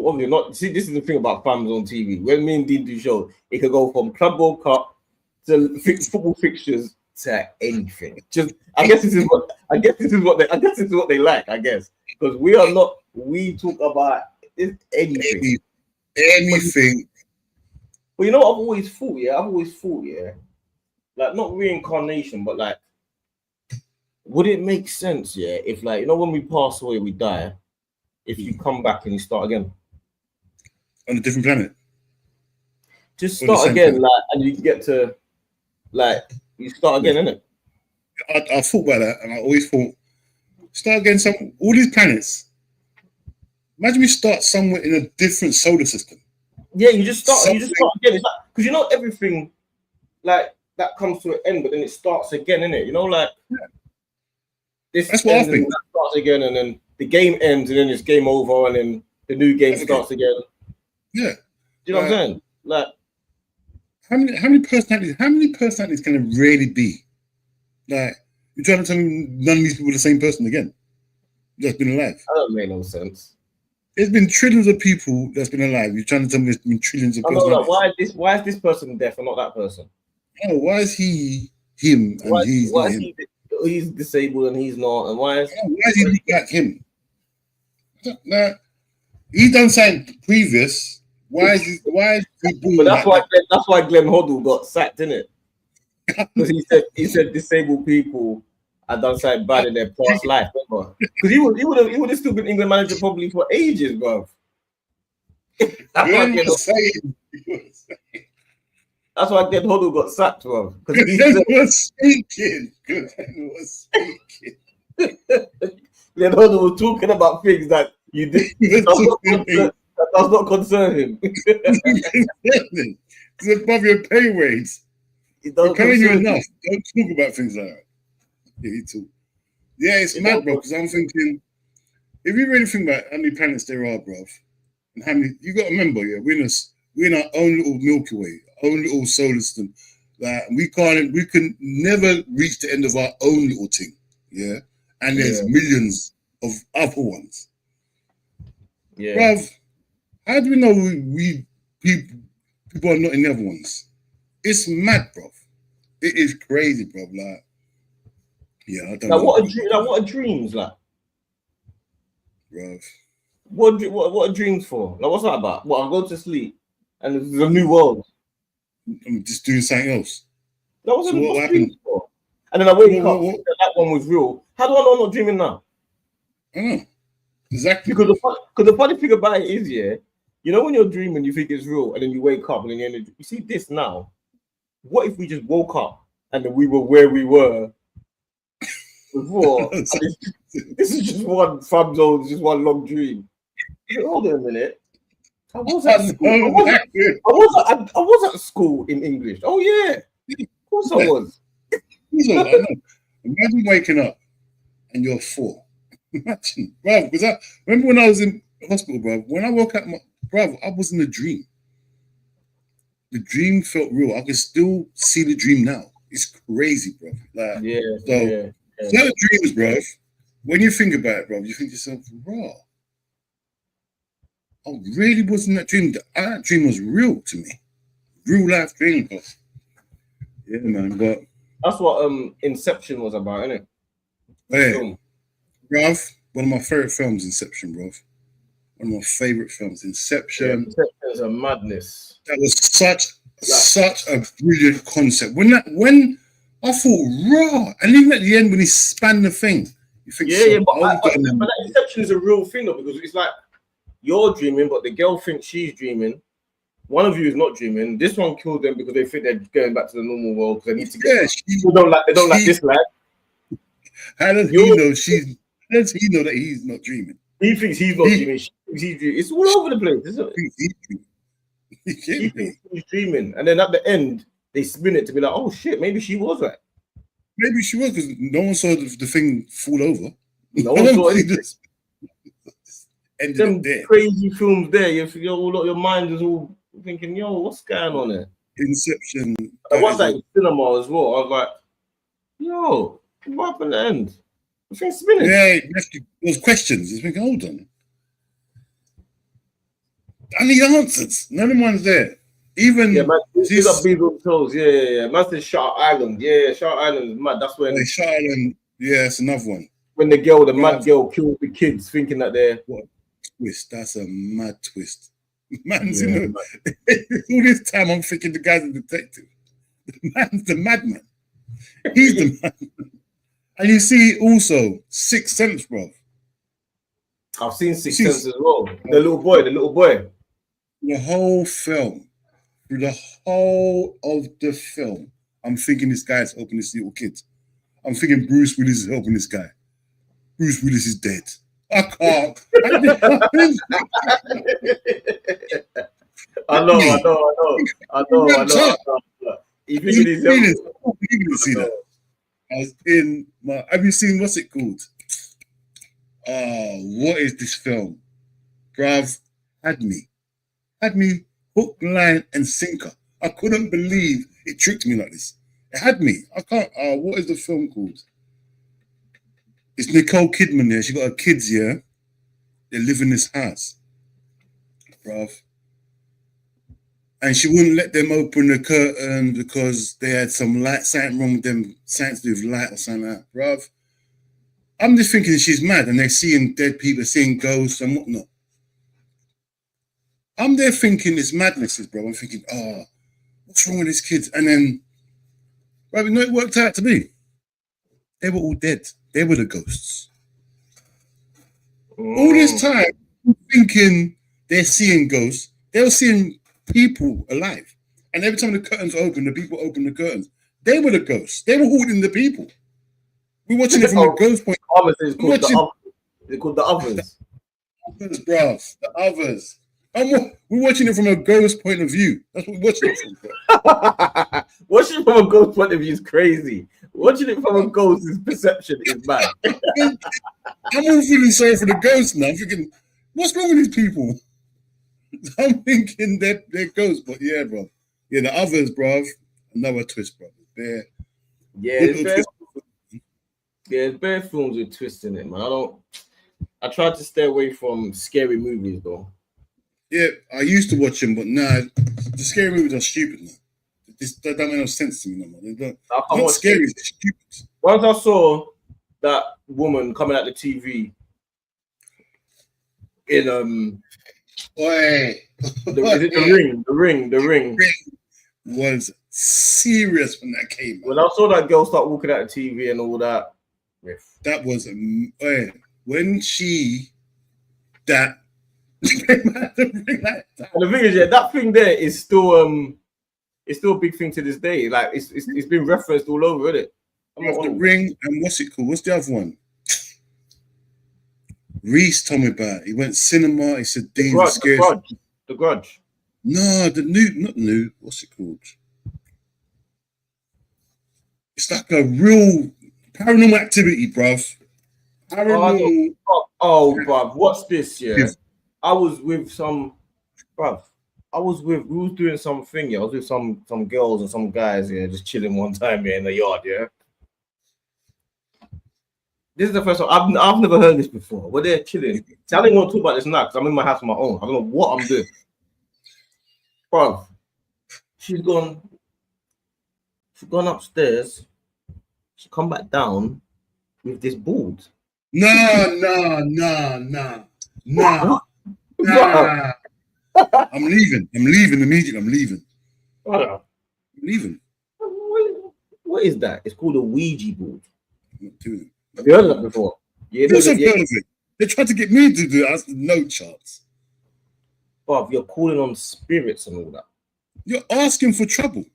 [SPEAKER 2] Obviously, not. See, this is the thing about FamZone TV. When me and Dean do shows, it could go from Club World Cup to football fixtures to anything. I guess this is what they like. I guess because we talk about anything.
[SPEAKER 1] Anything.
[SPEAKER 2] But you know what I've always thought, yeah? Like not reincarnation, but like would it make sense, yeah, if like when we pass away, we die, if you come back and you start again?
[SPEAKER 1] On a different planet.
[SPEAKER 2] Just start again, like, and you get to like you start again, innit?
[SPEAKER 1] I thought about that and I always thought start again all these planets. Imagine we start somewhere in a different solar system. Yeah,
[SPEAKER 2] you just start again. It's like, because everything like that comes to an end, but then it starts again, innit? Like
[SPEAKER 1] that's what I think.
[SPEAKER 2] That starts again, and then the game ends, and then it's game over, and then the new game starts again.
[SPEAKER 1] Yeah,
[SPEAKER 2] do you know what I'm saying? Like,
[SPEAKER 1] how many personalities can it really be? Like, you're trying to tell me none of these people are the same person again? That's been alive.
[SPEAKER 2] That doesn't make no sense.
[SPEAKER 1] There's been trillions of people that's been alive. You're trying to tell me there's been trillions of people.
[SPEAKER 2] Why is this person deaf and not that person?
[SPEAKER 1] No, why is he him and he's not him?
[SPEAKER 2] He's disabled and he's not, and why is
[SPEAKER 1] he look like him? Nah, he done something previous. Why is he
[SPEAKER 2] But that's why Glenn Hoddle got sacked, didn't it? Because he said disabled people had done something bad in their past life, remember? Because he would have still been England manager probably for ages, bro. That's why Glenn Hoddle got sacked, bro. Because he was speaking. Glenn Hoddle was talking about things that you did that does not concern him.
[SPEAKER 1] It's above your pay rates. You're paying you enough. Don't talk about things like that. Yeah, it's mad, bro. Because I'm thinking, if you really think about how many planets there are, bro, and how many, you got to remember, yeah, we're in our own little Milky Way, own little solar system. Like we can never reach the end of our own little thing, yeah. And there's millions of other ones. Yeah, bruv, how do we know we people are not in the other ones? It's mad, bruv. It is crazy, bruv. Like, yeah, I don't know.
[SPEAKER 2] What are dreams like?
[SPEAKER 1] Bruv.
[SPEAKER 2] What are dreams for? Like, what's that about? What, I go to sleep and there's a new world.
[SPEAKER 1] I'm just doing something else.
[SPEAKER 2] No, what's dreams for? And then I wake up, that one was real. How do I know I'm not dreaming now?
[SPEAKER 1] I don't know. Exactly.
[SPEAKER 2] Because the funny thing about it is, yeah, when you're dreaming, you think it's real, and then you wake up, and then you see this now. What if we just woke up and then we were where we were before? This is just one FamZone, just one long dream. Hold on a minute. I was
[SPEAKER 1] I
[SPEAKER 2] at school.
[SPEAKER 1] know that.
[SPEAKER 2] I was at school in English. Oh yeah, of course I was.
[SPEAKER 1] I know. Imagine waking up and you're 4. Imagine, bro. Because I remember when I was in hospital, bro. When I woke up, bro, I was in a dream. The dream felt real. I can still see the dream now. It's crazy, bro. Like, certain dreams, bro. When you think about it, bro, you think to yourself, bro, I really was in that dream. That dream was real to me. Real life dream, bro. Yeah, man. But
[SPEAKER 2] that's what Inception was about, isn't it?
[SPEAKER 1] hey, bruv, one of my favorite films, Inception, bruv. One of my favorite films, Inception.
[SPEAKER 2] Inception is a madness.
[SPEAKER 1] That was such a brilliant concept. When I thought, raw, and even at the end when he spanned the thing, you think,
[SPEAKER 2] but that Inception is a real thing though, because it's like you're dreaming, but the girl thinks she's dreaming. One of you is not dreaming. This one killed them because they think they're going back to the normal world because they need to get. People don't like this lad.
[SPEAKER 1] How does he know she's? How does he know that he's not dreaming?
[SPEAKER 2] He thinks he's not dreaming. She thinks he's dreaming. It's all over the place, isn't it? He thinks he's dreaming, and then at the end they spin it to be like, "Oh shit, maybe she was right."
[SPEAKER 1] Maybe she was because no one saw the thing fall over.
[SPEAKER 2] No one saw it.
[SPEAKER 1] Them
[SPEAKER 2] crazy films there. Your mind is all thinking, "Yo, what's going on there?"
[SPEAKER 1] Inception.
[SPEAKER 2] I watched that in cinema as well. I was like, "Yo, what happened at the end?" The thing's spinning.
[SPEAKER 1] Yeah, those questions. It's thinking, hold on. I need answers. None of mine's there. Even
[SPEAKER 2] man, he's got bees on toes. Yeah. Man said Shark Island. Yeah, Shark Island is mad. That's when
[SPEAKER 1] Shark Island. Yeah, it's another one.
[SPEAKER 2] When the mad girl kills the kids, thinking that they're
[SPEAKER 1] what twist. That's a mad twist. Man's all this time I'm thinking the guy's a detective. The man's the madman. He's the madman. And you see also Sixth Sense, bro.
[SPEAKER 2] I've seen Sixth Sense as well. The little boy.
[SPEAKER 1] The whole film, through the whole of the film, I'm thinking this guy's helping this little kid. I'm thinking Bruce Willis is helping this guy. Bruce Willis is dead. I can't.
[SPEAKER 2] I know. You think he's
[SPEAKER 1] see that? I was in my. Have you seen what's it called? What is this film? Bruv, had me hook, line, and sinker. I couldn't believe it tricked me like this. It had me. I can't. What is the film called? It's Nicole Kidman there. She got her kids here. They live in this house, bruv. And she wouldn't let them open the curtain because they had some light, something wrong with them, something to do with light or something like that, bruv. I'm just thinking she's mad and they're seeing dead people, seeing ghosts and whatnot. I'm there thinking it's madness, bro. I'm thinking, what's wrong with these kids? And then, bro, you know it worked out to be. They were all dead. They were the ghosts. All this time, thinking they're seeing ghosts, they were seeing people alive. And every time the curtains open, the people open the curtains. They were the ghosts. They were holding the people. We're watching it from a ghost point.
[SPEAKER 2] They're called the others.
[SPEAKER 1] Others, bruv. The others. We're watching it from a ghost point of view. That's what we're watching it from.
[SPEAKER 2] Watching it from a ghost point of view is crazy. Watching it from a ghost's perception is bad.
[SPEAKER 1] I'm all feeling sorry for the ghosts now. I'm thinking, what's wrong with these people? I'm thinking they're ghosts, but yeah, bro. Yeah, the others, bruv. Another twist, bro.
[SPEAKER 2] There's bare films with twists in it, man. I try to stay away from scary movies, though.
[SPEAKER 1] Yeah, I used to watch them, but nah, the scary movies are stupid now. That don't make no sense to me no more. They're not scary, they're stupid.
[SPEAKER 2] Once I saw that woman coming at the TV in the ring
[SPEAKER 1] was serious when that came out.
[SPEAKER 2] When I saw that girl start walking at the TV and all that,
[SPEAKER 1] that was when she that.
[SPEAKER 2] And the thing is, that thing there is still it's still a big thing to this day. Like it's been referenced all over, isn't it?
[SPEAKER 1] The ring and what's it called? What's the other one? Reese told me about it. He went cinema. He said Dean's the
[SPEAKER 2] The
[SPEAKER 1] scariest.
[SPEAKER 2] Grudge. The Grudge.
[SPEAKER 1] No, the new, not new. What's it called? It's like a real paranormal activity, bruv. Paranormal.
[SPEAKER 2] Bruv, what's this? Yeah, I was with some, bruv. We was doing something. Yeah, I was with some girls and some guys. Yeah, just chilling one time. Yeah, in the yard. Yeah. This is the first time I've never heard this before. We're there chilling. See, I didn't want to talk about this now because I'm in my house on my own. I don't know what I'm doing. Bruv, she's gone upstairs. She come back down with this board.
[SPEAKER 1] Nah. I'm leaving immediately. I'm leaving.
[SPEAKER 2] What is that? It's called a Ouija board.
[SPEAKER 1] I'm not doing it.
[SPEAKER 2] Have you heard of that before? Yeah,
[SPEAKER 1] I've heard of it. They tried to get me to do it. No chance.
[SPEAKER 2] Bruv, you're calling on spirits and all that.
[SPEAKER 1] You're asking for trouble.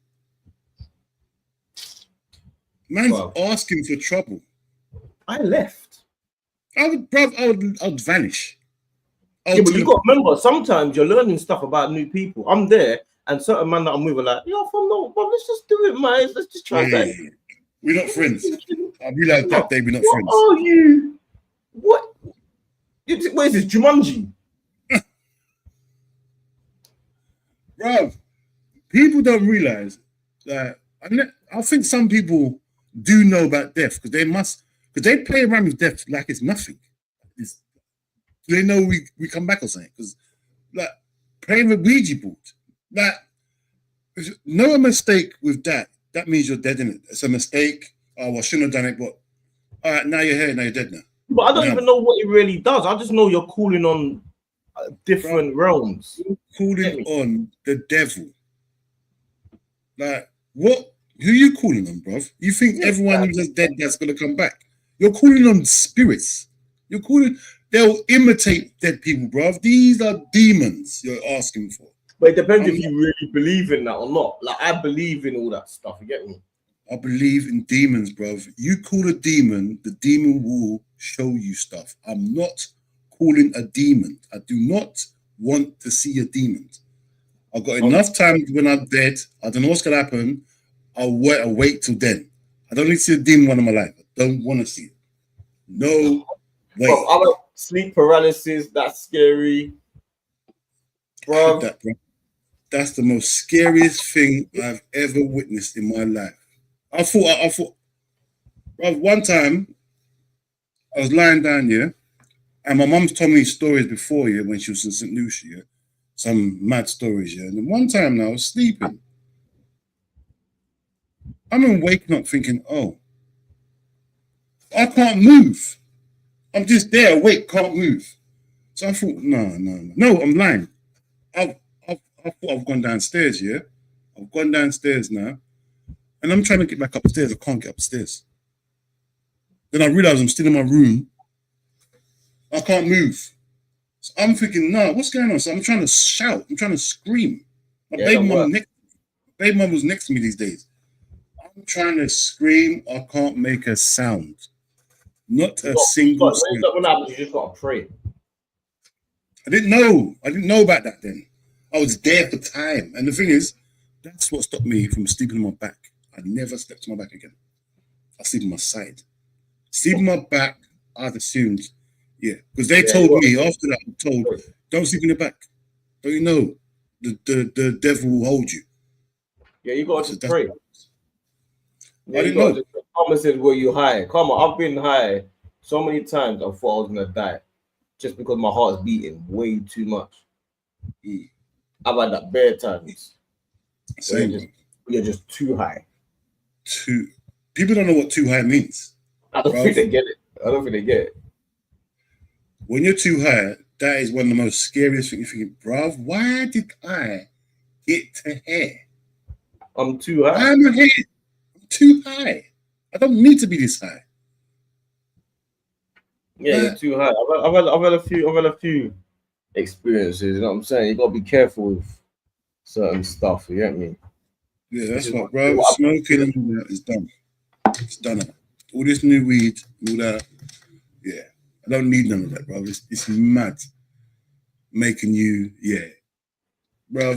[SPEAKER 1] Man's asking for trouble.
[SPEAKER 2] I left.
[SPEAKER 1] I would vanish.
[SPEAKER 2] Yeah, but you got to remember, sometimes you're learning stuff about new people. I'm there, and certain man that I'm with are like, yo, bruv, let's just do it, man. Let's just try that.
[SPEAKER 1] Yeah. We're not friends. I realized that day we're not friends.
[SPEAKER 2] What are you? What is this, Jumanji?
[SPEAKER 1] Bro, people don't realize that. I think some people do know about death because they play around with death like it's nothing. They know we come back or something because like playing with Ouija board, like no mistake with that. That means you're dead in it. It's a mistake. Oh, well, I shouldn't have done it, but all right, now you're here, now you're dead now.
[SPEAKER 2] But I don't even know what it really does. I just know you're calling on different realms.
[SPEAKER 1] You're calling on the devil. Like, what? Who you calling on, bruv? You think everyone who's just dead that's gonna come back? You're calling on spirits. They'll imitate dead people, bruv. These are demons you're asking for.
[SPEAKER 2] But it depends if you really believe in that or not. Like, I believe in all that stuff, you get me?
[SPEAKER 1] I believe in demons, bruv. You call a demon, the demon will show you stuff. I'm not calling a demon. I do not want to see a demon. I've got enough time when I'm dead. I don't know what's going to happen. I'll wait till then. I don't need to see a demon when I'm alive. I don't want to see it. No way.
[SPEAKER 2] I'm sleep paralysis. That's scary. Bro.
[SPEAKER 1] That's the most scariest thing I've ever witnessed in my life. I thought, bro, one time I was lying down here, and my mum's told me stories before here when she was in St. Lucia, yeah? Some mad stories, yeah. And then one time now I was sleeping. I'm waking up thinking, oh, I can't move. I'm just there, awake, can't move. So I thought, no, I'm lying. I thought I've gone downstairs, yeah? I've gone downstairs now. And I'm trying to get back upstairs. I can't get upstairs. Then I realize I'm still in my room. I can't move. So I'm thinking, no, what's going on? So I'm trying to shout. I'm trying to scream. My baby mum was next to me these days. I'm trying to scream. I can't make a sound. Not a single sound.
[SPEAKER 2] When that happens, you just got to pray.
[SPEAKER 1] I didn't know about that then. I was there for time. And the thing is, that's what stopped me from sleeping on my back. I never slept on my back again. I sleep on my side. Sleep on my back, I'd assumed, yeah. Because they told me after that, I'm told, don't sleep in the back. Don't you know? The devil will hold you.
[SPEAKER 2] Yeah, you got to pray.
[SPEAKER 1] I didn't know.
[SPEAKER 2] Thomas said, were you high? Come on, I've been high so many times I thought I was going to die just because my heart's beating way too much. I've had that bare times. You're just too high.
[SPEAKER 1] People don't know what too high means.
[SPEAKER 2] I don't think they get it.
[SPEAKER 1] When you're too high, that is one of the most scariest things. You're thinking, bruv, why did I get to here?
[SPEAKER 2] I'm too high.
[SPEAKER 1] I'm here. I'm too high. I don't need to be this high.
[SPEAKER 2] Yeah, you're too high. I've had a few experiences. You know what I'm saying? You gotta be careful with certain stuff. You get me?
[SPEAKER 1] Yeah, that's what, bro. Smoking and all that is done. It's done. All this new weed, all that. Yeah. I don't need none of that, bro. It's mad. Making you, yeah, bro.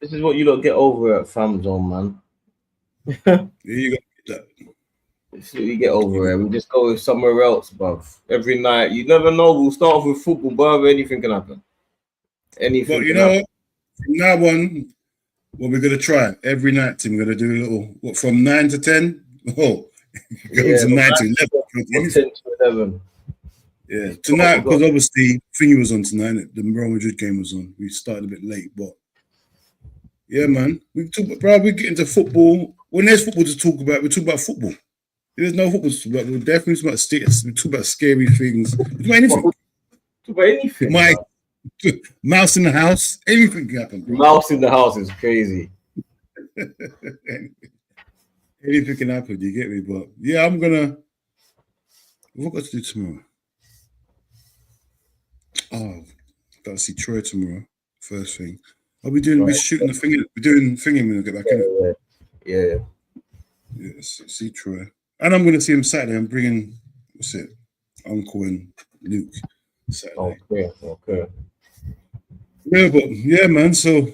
[SPEAKER 2] This is what you lot get over at FamZone, man.
[SPEAKER 1] Yeah, you got that.
[SPEAKER 2] This is what you get over it. We just go somewhere else, bruv. Every night. You never know. We'll start off with football, bruv. Anything can happen. Anything
[SPEAKER 1] But you
[SPEAKER 2] can
[SPEAKER 1] know
[SPEAKER 2] happen.
[SPEAKER 1] what? From now on, what we're gonna try every night, Tim. We're gonna do a little from 9 to 10. Oh, go to 9 to 11.
[SPEAKER 2] From 10 to 11.
[SPEAKER 1] Yeah, tonight, because obviously Thingy was on tonight. The Real Madrid game was on. We started a bit late, but yeah, man. We get into football. When there's football to talk about, we talk about football. If there's no football to talk about, we'll definitely talk about status. We talk about scary things. We talk about anything.
[SPEAKER 2] Talk about anything.
[SPEAKER 1] My mouse in the house. Anything can happen. Bro.
[SPEAKER 2] Mouse in the house is crazy.
[SPEAKER 1] Anything can happen. You get me? But yeah, I'm gonna. What got to do tomorrow? Oh, gotta see Troy tomorrow. First thing. I'll be doing. Right. We're shooting the thing. We're doing thingy when I get back in it.
[SPEAKER 2] Yeah.
[SPEAKER 1] Yes, see Troy, and I'm gonna see him Saturday. I'm bringing what's it, Uncle and Luke Saturday.
[SPEAKER 2] Okay.
[SPEAKER 1] Yeah, but yeah, man. So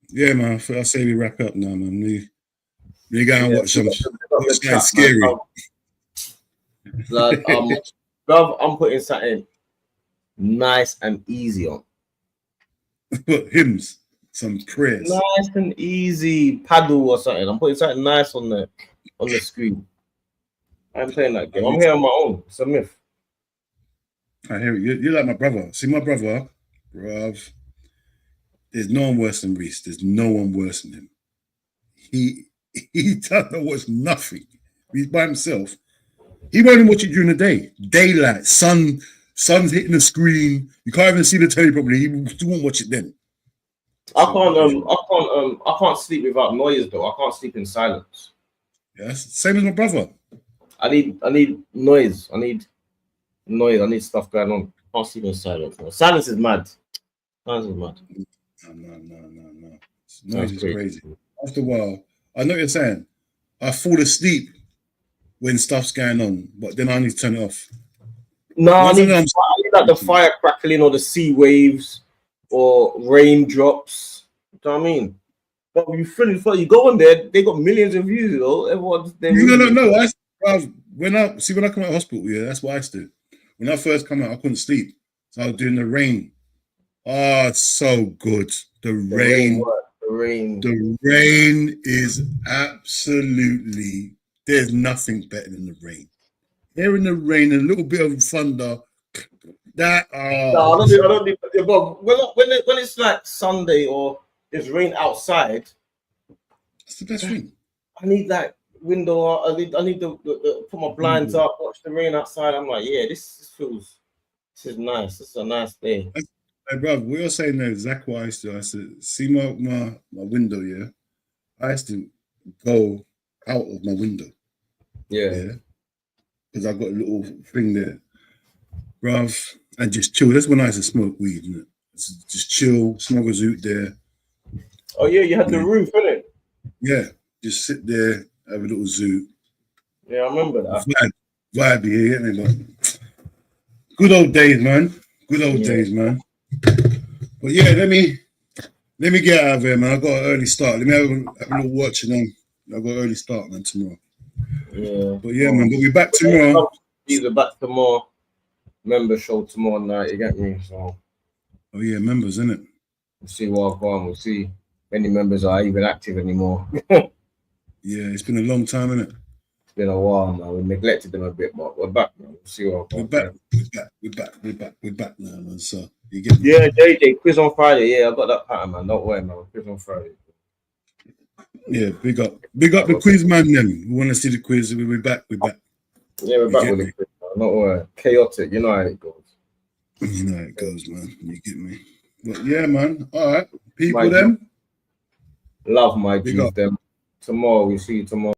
[SPEAKER 1] yeah, man. I say we wrap up now, man. We go and watch some. Watch scary.
[SPEAKER 2] Like, bruv, I'm putting something nice and easy on.
[SPEAKER 1] Put hymns, some prayers.
[SPEAKER 2] Nice and easy paddle or something. I'm putting something nice on the screen. I'm playing that game. I'm here on my own. It's a myth.
[SPEAKER 1] I hear it. You're like my brother. See my brother, bruv. There's no one worse than Reese. There's no one worse than him. He doesn't watch nothing. He's by himself. He won't even watch it during the day. Daylight, sun's hitting the screen. You can't even see the telly properly. He won't watch it then.
[SPEAKER 2] I can't sleep without noise though. I can't sleep in silence.
[SPEAKER 1] Yes, same as my brother.
[SPEAKER 2] I need noise. I need noise. I need stuff going on. I can't sleep in silence. No. Silence is mad. Silence is mad.
[SPEAKER 1] No. Noise is crazy. After a while, I know what you're saying. I fall asleep when stuff's going on, but then I need to turn it off.
[SPEAKER 2] No, I need like the fire crackling or the sea waves or raindrops. You know what I mean? But you go on there, they got millions of views, you know. Everyone's
[SPEAKER 1] No. When I come out of hospital, yeah, that's what I used to do. When I first come out, I couldn't sleep. So I was doing the rain. Oh, it's so good. The rain is absolutely, there's nothing better than the rain. Hearing the rain, a little bit of thunder. That
[SPEAKER 2] no, I don't need but when it's like Sunday or there's rain outside,
[SPEAKER 1] that's the best thing.
[SPEAKER 2] I need that window. I need to put my blinds up, watch the rain outside. I'm like, yeah, this is nice. This is a nice day.
[SPEAKER 1] Hey, bro, what you're saying there is exactly what I used to. I used to see my window, yeah. I used to go out of my window.
[SPEAKER 2] Yeah.
[SPEAKER 1] Because I got a little thing there. Bruv, and just chill. That's when I used to smoke weed, isn't it? Just chill, smoke a zoot there.
[SPEAKER 2] Oh yeah, you had the roof, innit?
[SPEAKER 1] Yeah, just sit there, have a little zoot.
[SPEAKER 2] Yeah, I remember that.
[SPEAKER 1] Vibe here, get me, but good old days, man. Good old days, man. But yeah, let me get out of here, man. I got an early start. Let me have a little watch and then I got an early start, man, tomorrow.
[SPEAKER 2] Yeah.
[SPEAKER 1] But yeah, man, we'll be back tomorrow.
[SPEAKER 2] We're back tomorrow. Member show tomorrow night, you get me? So
[SPEAKER 1] oh yeah, members, innit?
[SPEAKER 2] We'll see what's going. We'll see if any members are even active anymore.
[SPEAKER 1] Yeah, it's been a long time, innit?
[SPEAKER 2] It's been a while now. We neglected them a bit, but we're back now. We'll see what
[SPEAKER 1] we're back. We're back now, man. So you get me?
[SPEAKER 2] Yeah, JJ, quiz on Friday. Yeah, I got that pattern, man. Don't worry, man. Quiz on Friday.
[SPEAKER 1] Yeah, big up the quiz man. Then we want to see the quiz. We're back.
[SPEAKER 2] Yeah, we're back with the quiz. Not worry. Chaotic. You know how it goes.
[SPEAKER 1] You know how it goes, man. You get me? But yeah, man. All right, people. Them.
[SPEAKER 2] Love my G's. Them. Tomorrow we see you tomorrow.